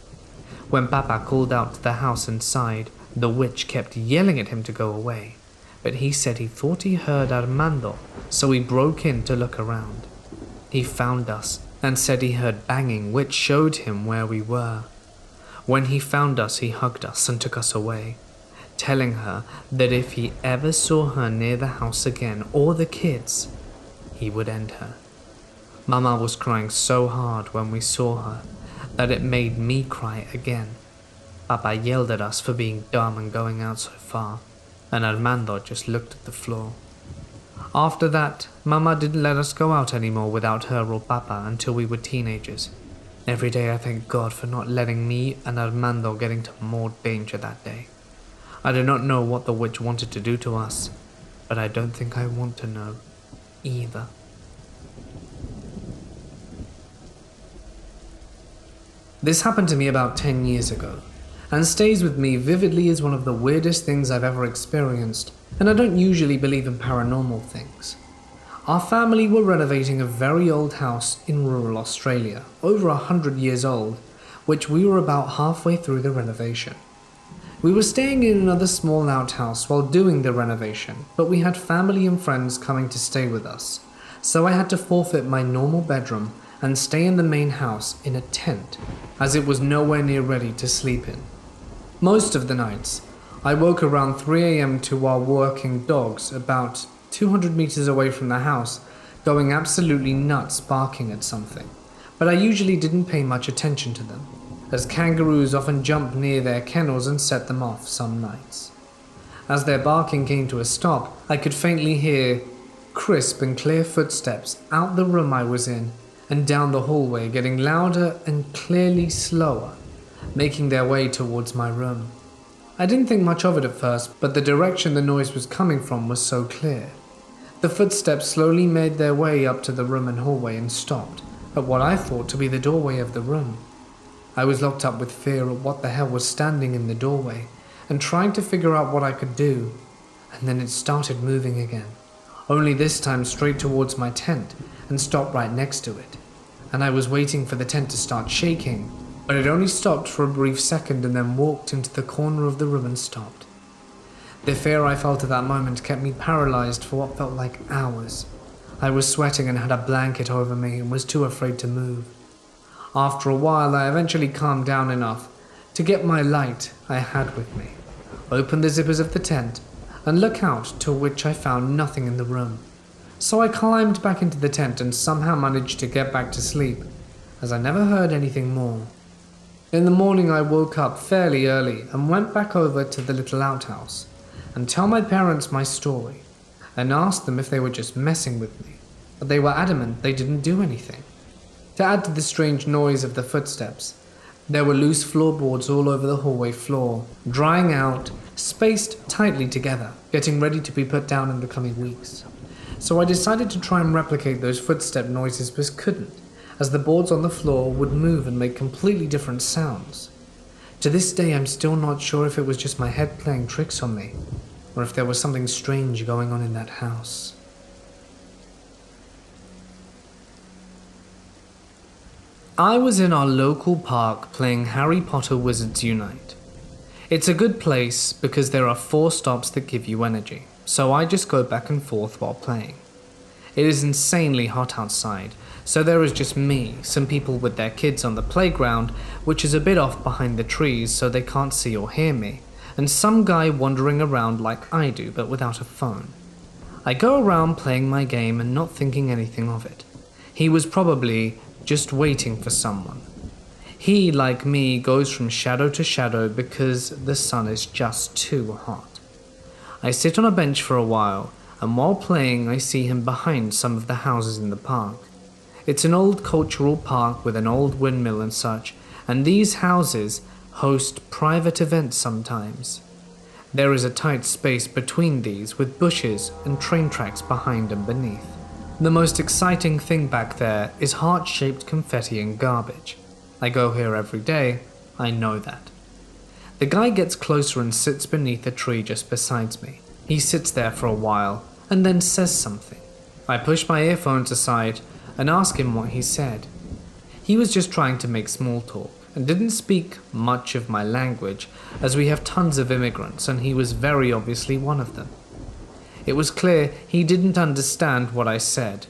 When Papa called out to the house inside, the witch kept yelling at him to go away, but he said he thought he heard Armando, so he broke in to look around. He found us and said he heard banging, which showed him where we were. When he found us, he hugged us and took us away, telling her that if he ever saw her near the house again, or the kids, he would end her. Mama was crying so hard when we saw her that it made me cry again. Papa yelled at us for being dumb and going out so far, and Armando just looked at the floor. After that, Mama didn't let us go out anymore without her or Papa until we were teenagers. Every day I thank God for not letting me and Armando get into more danger that day. I do not know what the witch wanted to do to us, but I don't think I want to know either. This happened to me about 10 years ago, and stays with me vividly as one of the weirdest things I've ever experienced, and I don't usually believe in paranormal things. Our family were renovating a very old house in rural Australia, over 100 years old, which we were about halfway through the renovation. We were staying in another small outhouse while doing the renovation, but we had family and friends coming to stay with us, so I had to forfeit my normal bedroom and stay in the main house in a tent, as it was nowhere near ready to sleep in. Most of the nights, I woke around 3 a.m. to our working dogs about 200 meters away from the house, going absolutely nuts barking at something, but I usually didn't pay much attention to them, as kangaroos often jump near their kennels and set them off some nights. As their barking came to a stop, I could faintly hear crisp and clear footsteps out the room I was in and down the hallway, getting louder and clearly slower, making their way towards my room. I didn't think much of it at first, but the direction the noise was coming from was so clear. The footsteps slowly made their way up to the room and hallway and stopped at what I thought to be the doorway of the room. I was locked up with fear of what the hell was standing in the doorway and trying to figure out what I could do, and then it started moving again, only this time straight towards my tent and stopped right next to it. And I was waiting for the tent to start shaking, but it only stopped for a brief second and then walked into the corner of the room and stopped. The fear I felt at that moment kept me paralyzed for what felt like hours. I was sweating and had a blanket over me and was too afraid to move. After a while, I eventually calmed down enough to get my light I had with me, open the zippers of the tent, and look out, to which I found nothing in the room. So I climbed back into the tent and somehow managed to get back to sleep, as I never heard anything more. In the morning I woke up fairly early and went back over to the little outhouse and tell my parents my story and asked them if they were just messing with me, but they were adamant they didn't do anything. To add to the strange noise of the footsteps, there were loose floorboards all over the hallway floor, drying out, spaced tightly together, getting ready to be put down in the coming weeks. So I decided to try and replicate those footstep noises but couldn't, as the boards on the floor would move and make completely different sounds. To this day I'm still not sure if it was just my head playing tricks on me, or if there was something strange going on in that house. I was in our local park playing Harry Potter Wizards Unite. It's a good place because there are 4 stops that give you energy, so I just go back and forth while playing. It is insanely hot outside, so there is just me, some people with their kids on the playground, which is a bit off behind the trees so they can't see or hear me, and some guy wandering around like I do but without a phone. I go around playing my game and not thinking anything of it. He was probably just waiting for someone. He, like me, goes from shadow to shadow because the sun is just too hot. I sit on a bench for a while, and while playing I see him behind some of the houses in the park. It's an old cultural park with an old windmill and such, and these houses host private events sometimes. There is a tight space between these with bushes and train tracks behind and beneath. The most exciting thing back there is heart-shaped confetti and garbage. I go here every day, I know that. The guy gets closer and sits beneath a tree just beside me. He sits there for a while and then says something. I push my earphones aside and ask him what he said. He was just trying to make small talk and didn't speak much of my language, as we have tons of immigrants and he was very obviously one of them. It was clear he didn't understand what I said.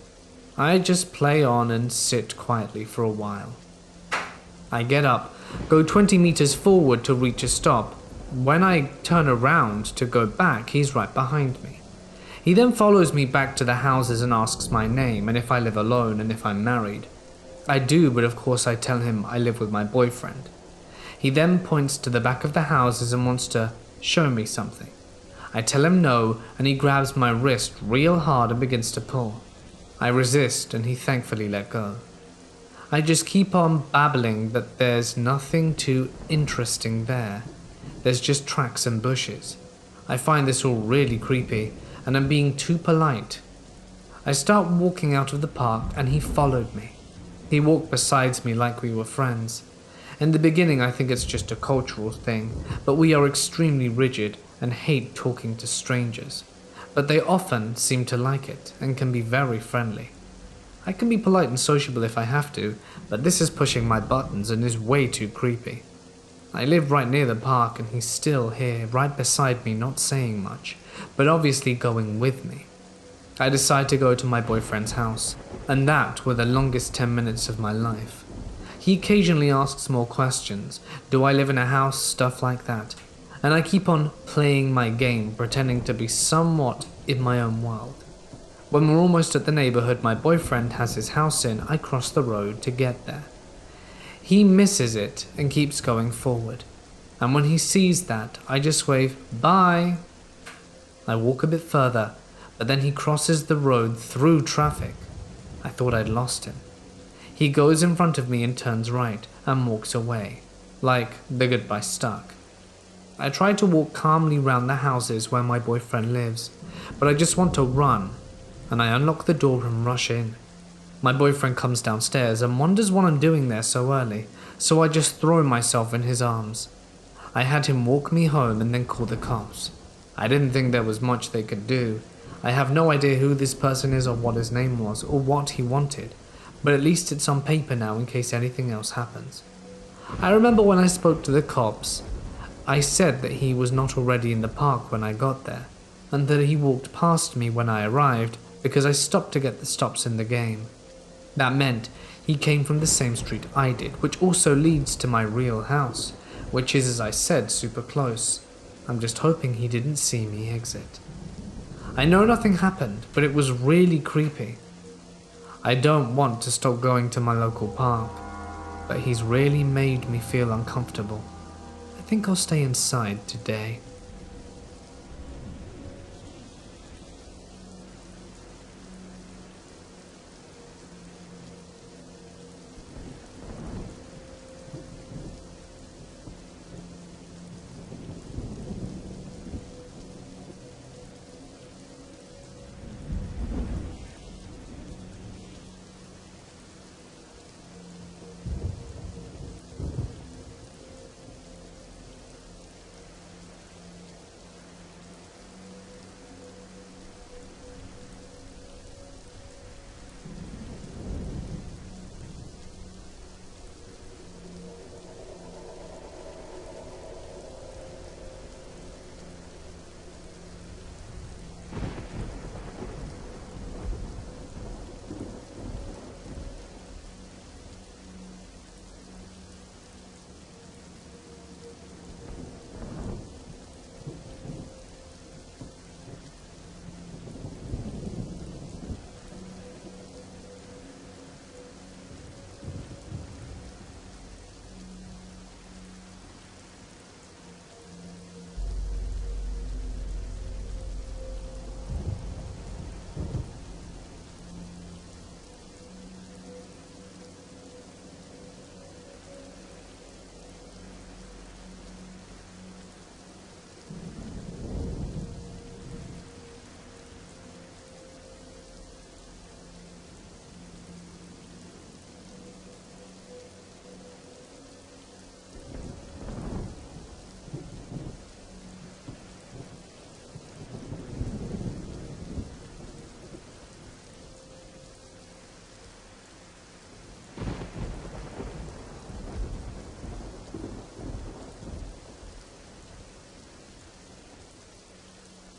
I just play on and sit quietly for a while. I get up, go 20 meters forward to reach a stop. When I turn around to go back, he's right behind me. He then follows me back to the houses and asks my name and if I live alone and if I'm married. I do, but of course I tell him I live with my boyfriend. He then points to the back of the houses and wants to show me something. I tell him no, and he grabs my wrist real hard and begins to pull. I resist and he thankfully let go. I just keep on babbling that there's nothing too interesting there. There's just tracks and bushes. I find this all really creepy, and I'm being too polite. I start walking out of the park, and he followed me. He walked beside me like we were friends, In the beginning I think it's just a cultural thing, but we are extremely rigid and hate talking to strangers. But they often seem to like it and can be very friendly. I can be polite and sociable if I have to, but this is pushing my buttons and is way too creepy. I live right near the park and he's still here, right beside me, not saying much, but obviously going with me. I decide to go to my boyfriend's house, and that were the longest 10 minutes of my life. He occasionally asks more questions, do I live in a house, stuff like that, and I keep on playing my game, pretending to be somewhat in my own world. When we're almost at the neighborhood my boyfriend has his house in, I cross the road to get there. He misses it and keeps going forward, and when he sees that, I just wave, bye. I walk a bit further, but then he crosses the road through traffic. I thought I'd lost him. He goes in front of me and turns right and walks away, like the goodbye stuck. I try to walk calmly round the houses where my boyfriend lives, but I just want to run, and I unlock the door and rush in. My boyfriend comes downstairs and wonders what I'm doing there so early, so I just throw myself in his arms. I had him walk me home and then call the cops. I didn't think there was much they could do. I have no idea who this person is or what his name was or what he wanted, but at least it's on paper now in case anything else happens. I remember when I spoke to the cops, I said that he was not already in the park when I got there, and that he walked past me when I arrived because I stopped to get the stops in the game. That meant he came from the same street I did, which also leads to my real house, which is, as I said, super close. I'm just hoping he didn't see me exit. I know nothing happened, but it was really creepy. I don't want to stop going to my local park, but he's really made me feel uncomfortable. I think I'll stay inside today.